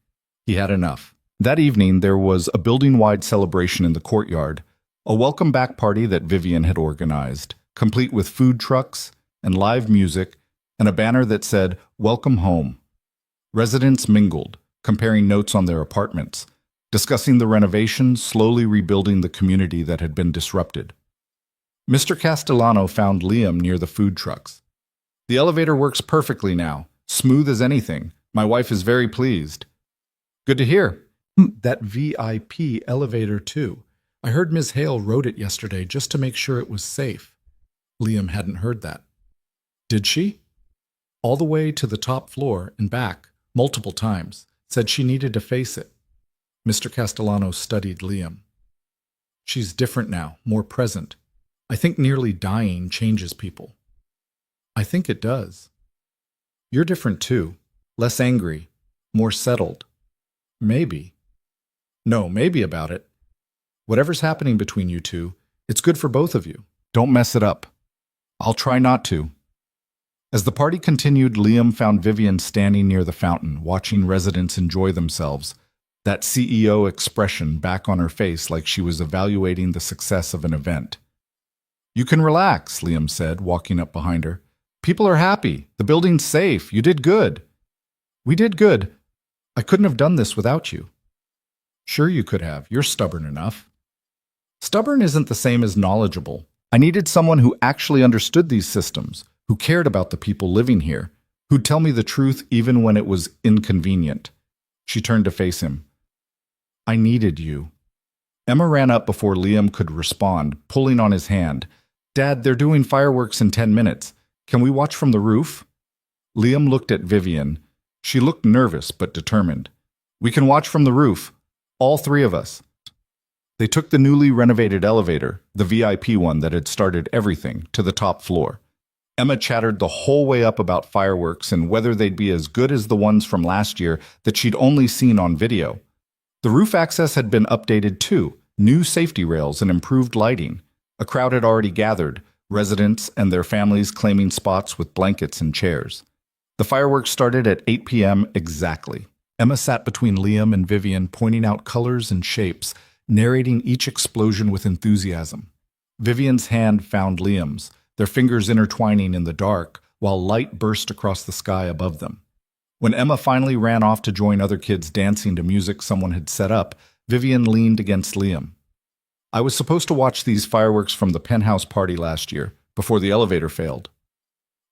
He had enough. That evening, there was a building-wide celebration in the courtyard, a welcome back party that Vivian had organized, complete with food trucks and live music and a banner that said, "Welcome home." Residents mingled, comparing notes on their apartments, discussing the renovations, slowly rebuilding the community that had been disrupted. Mr. Castellano found Liam near the food trucks. "The elevator works perfectly now, smooth as anything. My wife is very pleased." "Good to hear." "That VIP elevator, too. I heard Ms. Hale wrote it yesterday just to make sure it was safe." Liam hadn't heard that. "Did she?" "All the way to the top floor and back, multiple times. Said she needed to face it." Mr. Castellano studied Liam. "She's different now, more present. I think nearly dying changes people." "I think it does." "You're different too. Less angry, more settled." "Maybe." "No, maybe about it. Whatever's happening between you two, it's good for both of you. Don't mess it up." "I'll try not to." As the party continued, Liam found Vivian standing near the fountain, watching residents enjoy themselves, that CEO expression back on her face like she was evaluating the success of an event. "You can relax," Liam said, walking up behind her. "People are happy. The building's safe. You did good." "We did good. I couldn't have done this without you." "Sure you could have. You're stubborn enough." "Stubborn isn't the same as knowledgeable. I needed someone who actually understood these systems, who cared about the people living here, who'd tell me the truth even when it was inconvenient." She turned to face him. "I needed you." Emma ran up before Liam could respond, pulling on his hand. "Dad, they're doing fireworks in 10 minutes. Can we watch from the roof?" Liam looked at Vivian. She looked nervous but determined. "We can watch from the roof. All three of us." They took the newly renovated elevator, the VIP one that had started everything, to the top floor. Emma chattered the whole way up about fireworks and whether they'd be as good as the ones from last year that she'd only seen on video. The roof access had been updated too, new safety rails and improved lighting. A crowd had already gathered, residents and their families claiming spots with blankets and chairs. The fireworks started at 8 p.m. exactly. Emma sat between Liam and Vivian, pointing out colors and shapes, narrating each explosion with enthusiasm. Vivian's hand found Liam's, their fingers intertwining in the dark, while light burst across the sky above them. When Emma finally ran off to join other kids dancing to music someone had set up, Vivian leaned against Liam. "I was supposed to watch these fireworks from the penthouse party last year, before the elevator failed."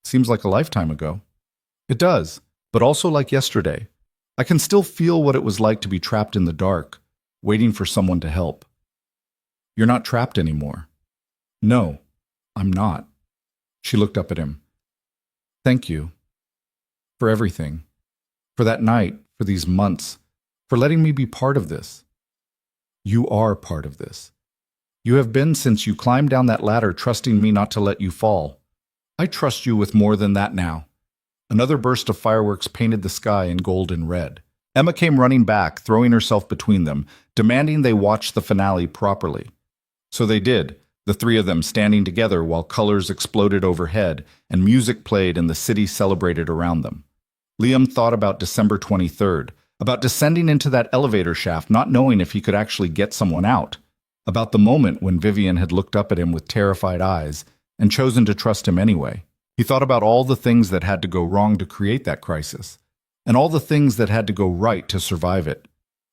"Seems like a lifetime ago." "It does, but also like yesterday. I can still feel what it was like to be trapped in the dark, waiting for someone to help." "You're not trapped anymore." "No, I'm not." She looked up at him. "Thank you. For everything. For that night, for these months, for letting me be part of this." "You are part of this. You have been since you climbed down that ladder, trusting me not to let you fall. I trust you with more than that now." Another burst of fireworks painted the sky in gold and red. Emma came running back, throwing herself between them, demanding they watch the finale properly. So they did, the three of them standing together while colors exploded overhead and music played and the city celebrated around them. Liam thought about December 23rd, about descending into that elevator shaft not knowing if he could actually get someone out, about the moment when Vivian had looked up at him with terrified eyes and chosen to trust him anyway. He thought about all the things that had to go wrong to create that crisis, and all the things that had to go right to survive it.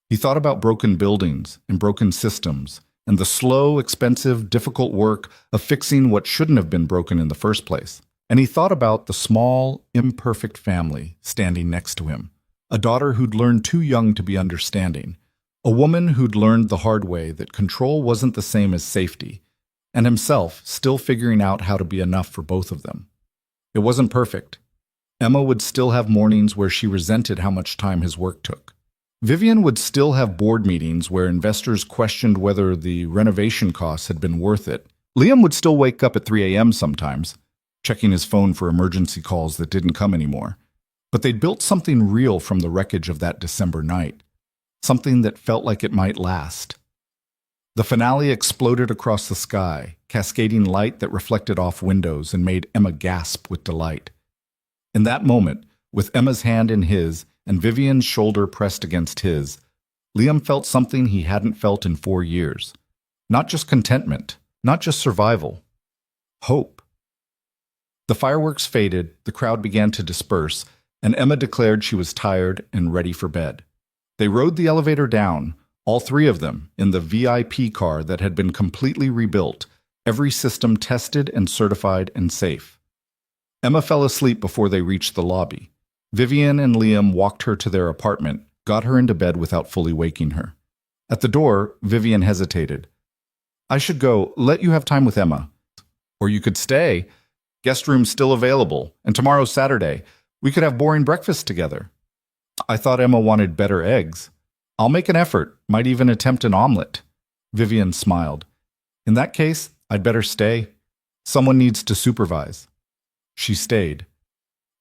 He thought about broken buildings and broken systems, and the slow, expensive, difficult work of fixing what shouldn't have been broken in the first place. And he thought about the small, imperfect family standing next to him, a daughter who'd learned too young to be understanding, a woman who'd learned the hard way that control wasn't the same as safety, and himself still figuring out how to be enough for both of them. It wasn't perfect. Emma would still have mornings where she resented how much time his work took. Vivian would still have board meetings where investors questioned whether the renovation costs had been worth it. Liam would still wake up at 3 a.m. sometimes, checking his phone for emergency calls that didn't come anymore. But they'd built something real from the wreckage of that December night, something that felt like it might last. The finale exploded across the sky, cascading light that reflected off windows and made Emma gasp with delight. In that moment, with Emma's hand in his and Vivian's shoulder pressed against his, Liam felt something he hadn't felt in 4 years. Not just contentment, not just survival. Hope. The fireworks faded, the crowd began to disperse, and Emma declared she was tired and ready for bed. They rode the elevator down, all 3 of them, in the VIP car that had been completely rebuilt, every system tested and certified and safe. Emma fell asleep before they reached the lobby. Vivian and Liam walked her to their apartment, got her into bed without fully waking her. At the door, Vivian hesitated. "I should go. Let you have time with Emma. Or you could stay. Guest room's still available, and tomorrow's Saturday. We could have boring breakfast together." I thought Emma wanted better eggs. "I'll make an effort, might even attempt an omelet." Vivian smiled. "In that case, I'd better stay. Someone needs to supervise." She stayed.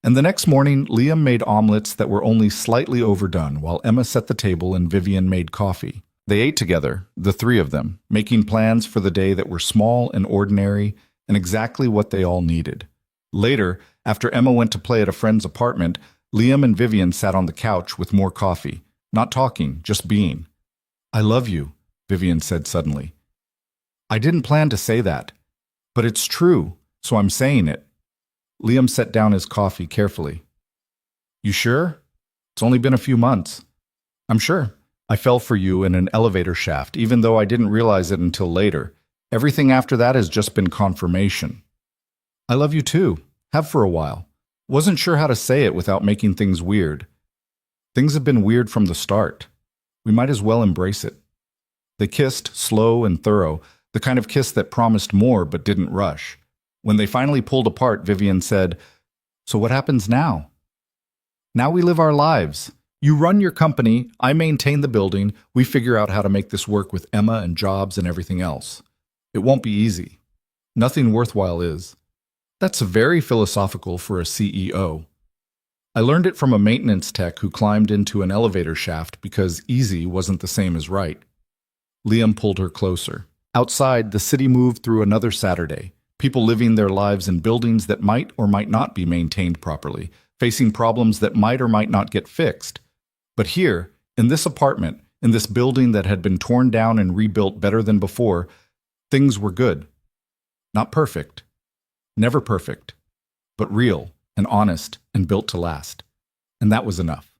And the next morning, Liam made omelets that were only slightly overdone, while Emma set the table and Vivian made coffee. They ate together, the 3 of them, making plans for the day that were small and ordinary and exactly what they all needed. Later, after Emma went to play at a friend's apartment, Liam and Vivian sat on the couch with more coffee, not talking, just being. "I love you," Vivian said suddenly. "I didn't plan to say that, but it's true, so I'm saying it." Liam set down his coffee carefully. "You sure? It's only been a few months." "I'm sure. I fell for you in an elevator shaft, even though I didn't realize it until later. Everything after that has just been confirmation." "I love you too. Have for a while. Wasn't sure how to say it without making things weird. Things have been weird from the start. We might as well embrace it." They kissed, slow and thorough, the kind of kiss that promised more but didn't rush. When they finally pulled apart, Vivian said, "So what happens now?" "Now we live our lives. You run your company, I maintain the building, we figure out how to make this work with Emma and jobs and everything else. It won't be easy. Nothing worthwhile is." That's very philosophical for a CEO. I learned it from a maintenance tech who climbed into an elevator shaft because easy wasn't the same as right. Liam pulled her closer. Outside, the city moved through another Saturday, people living their lives in buildings that might or might not be maintained properly, facing problems that might or might not get fixed. But here, in this apartment, in this building that had been torn down and rebuilt better than before, things were good. Not perfect. Never perfect. But real and honest and built to last. And that was enough.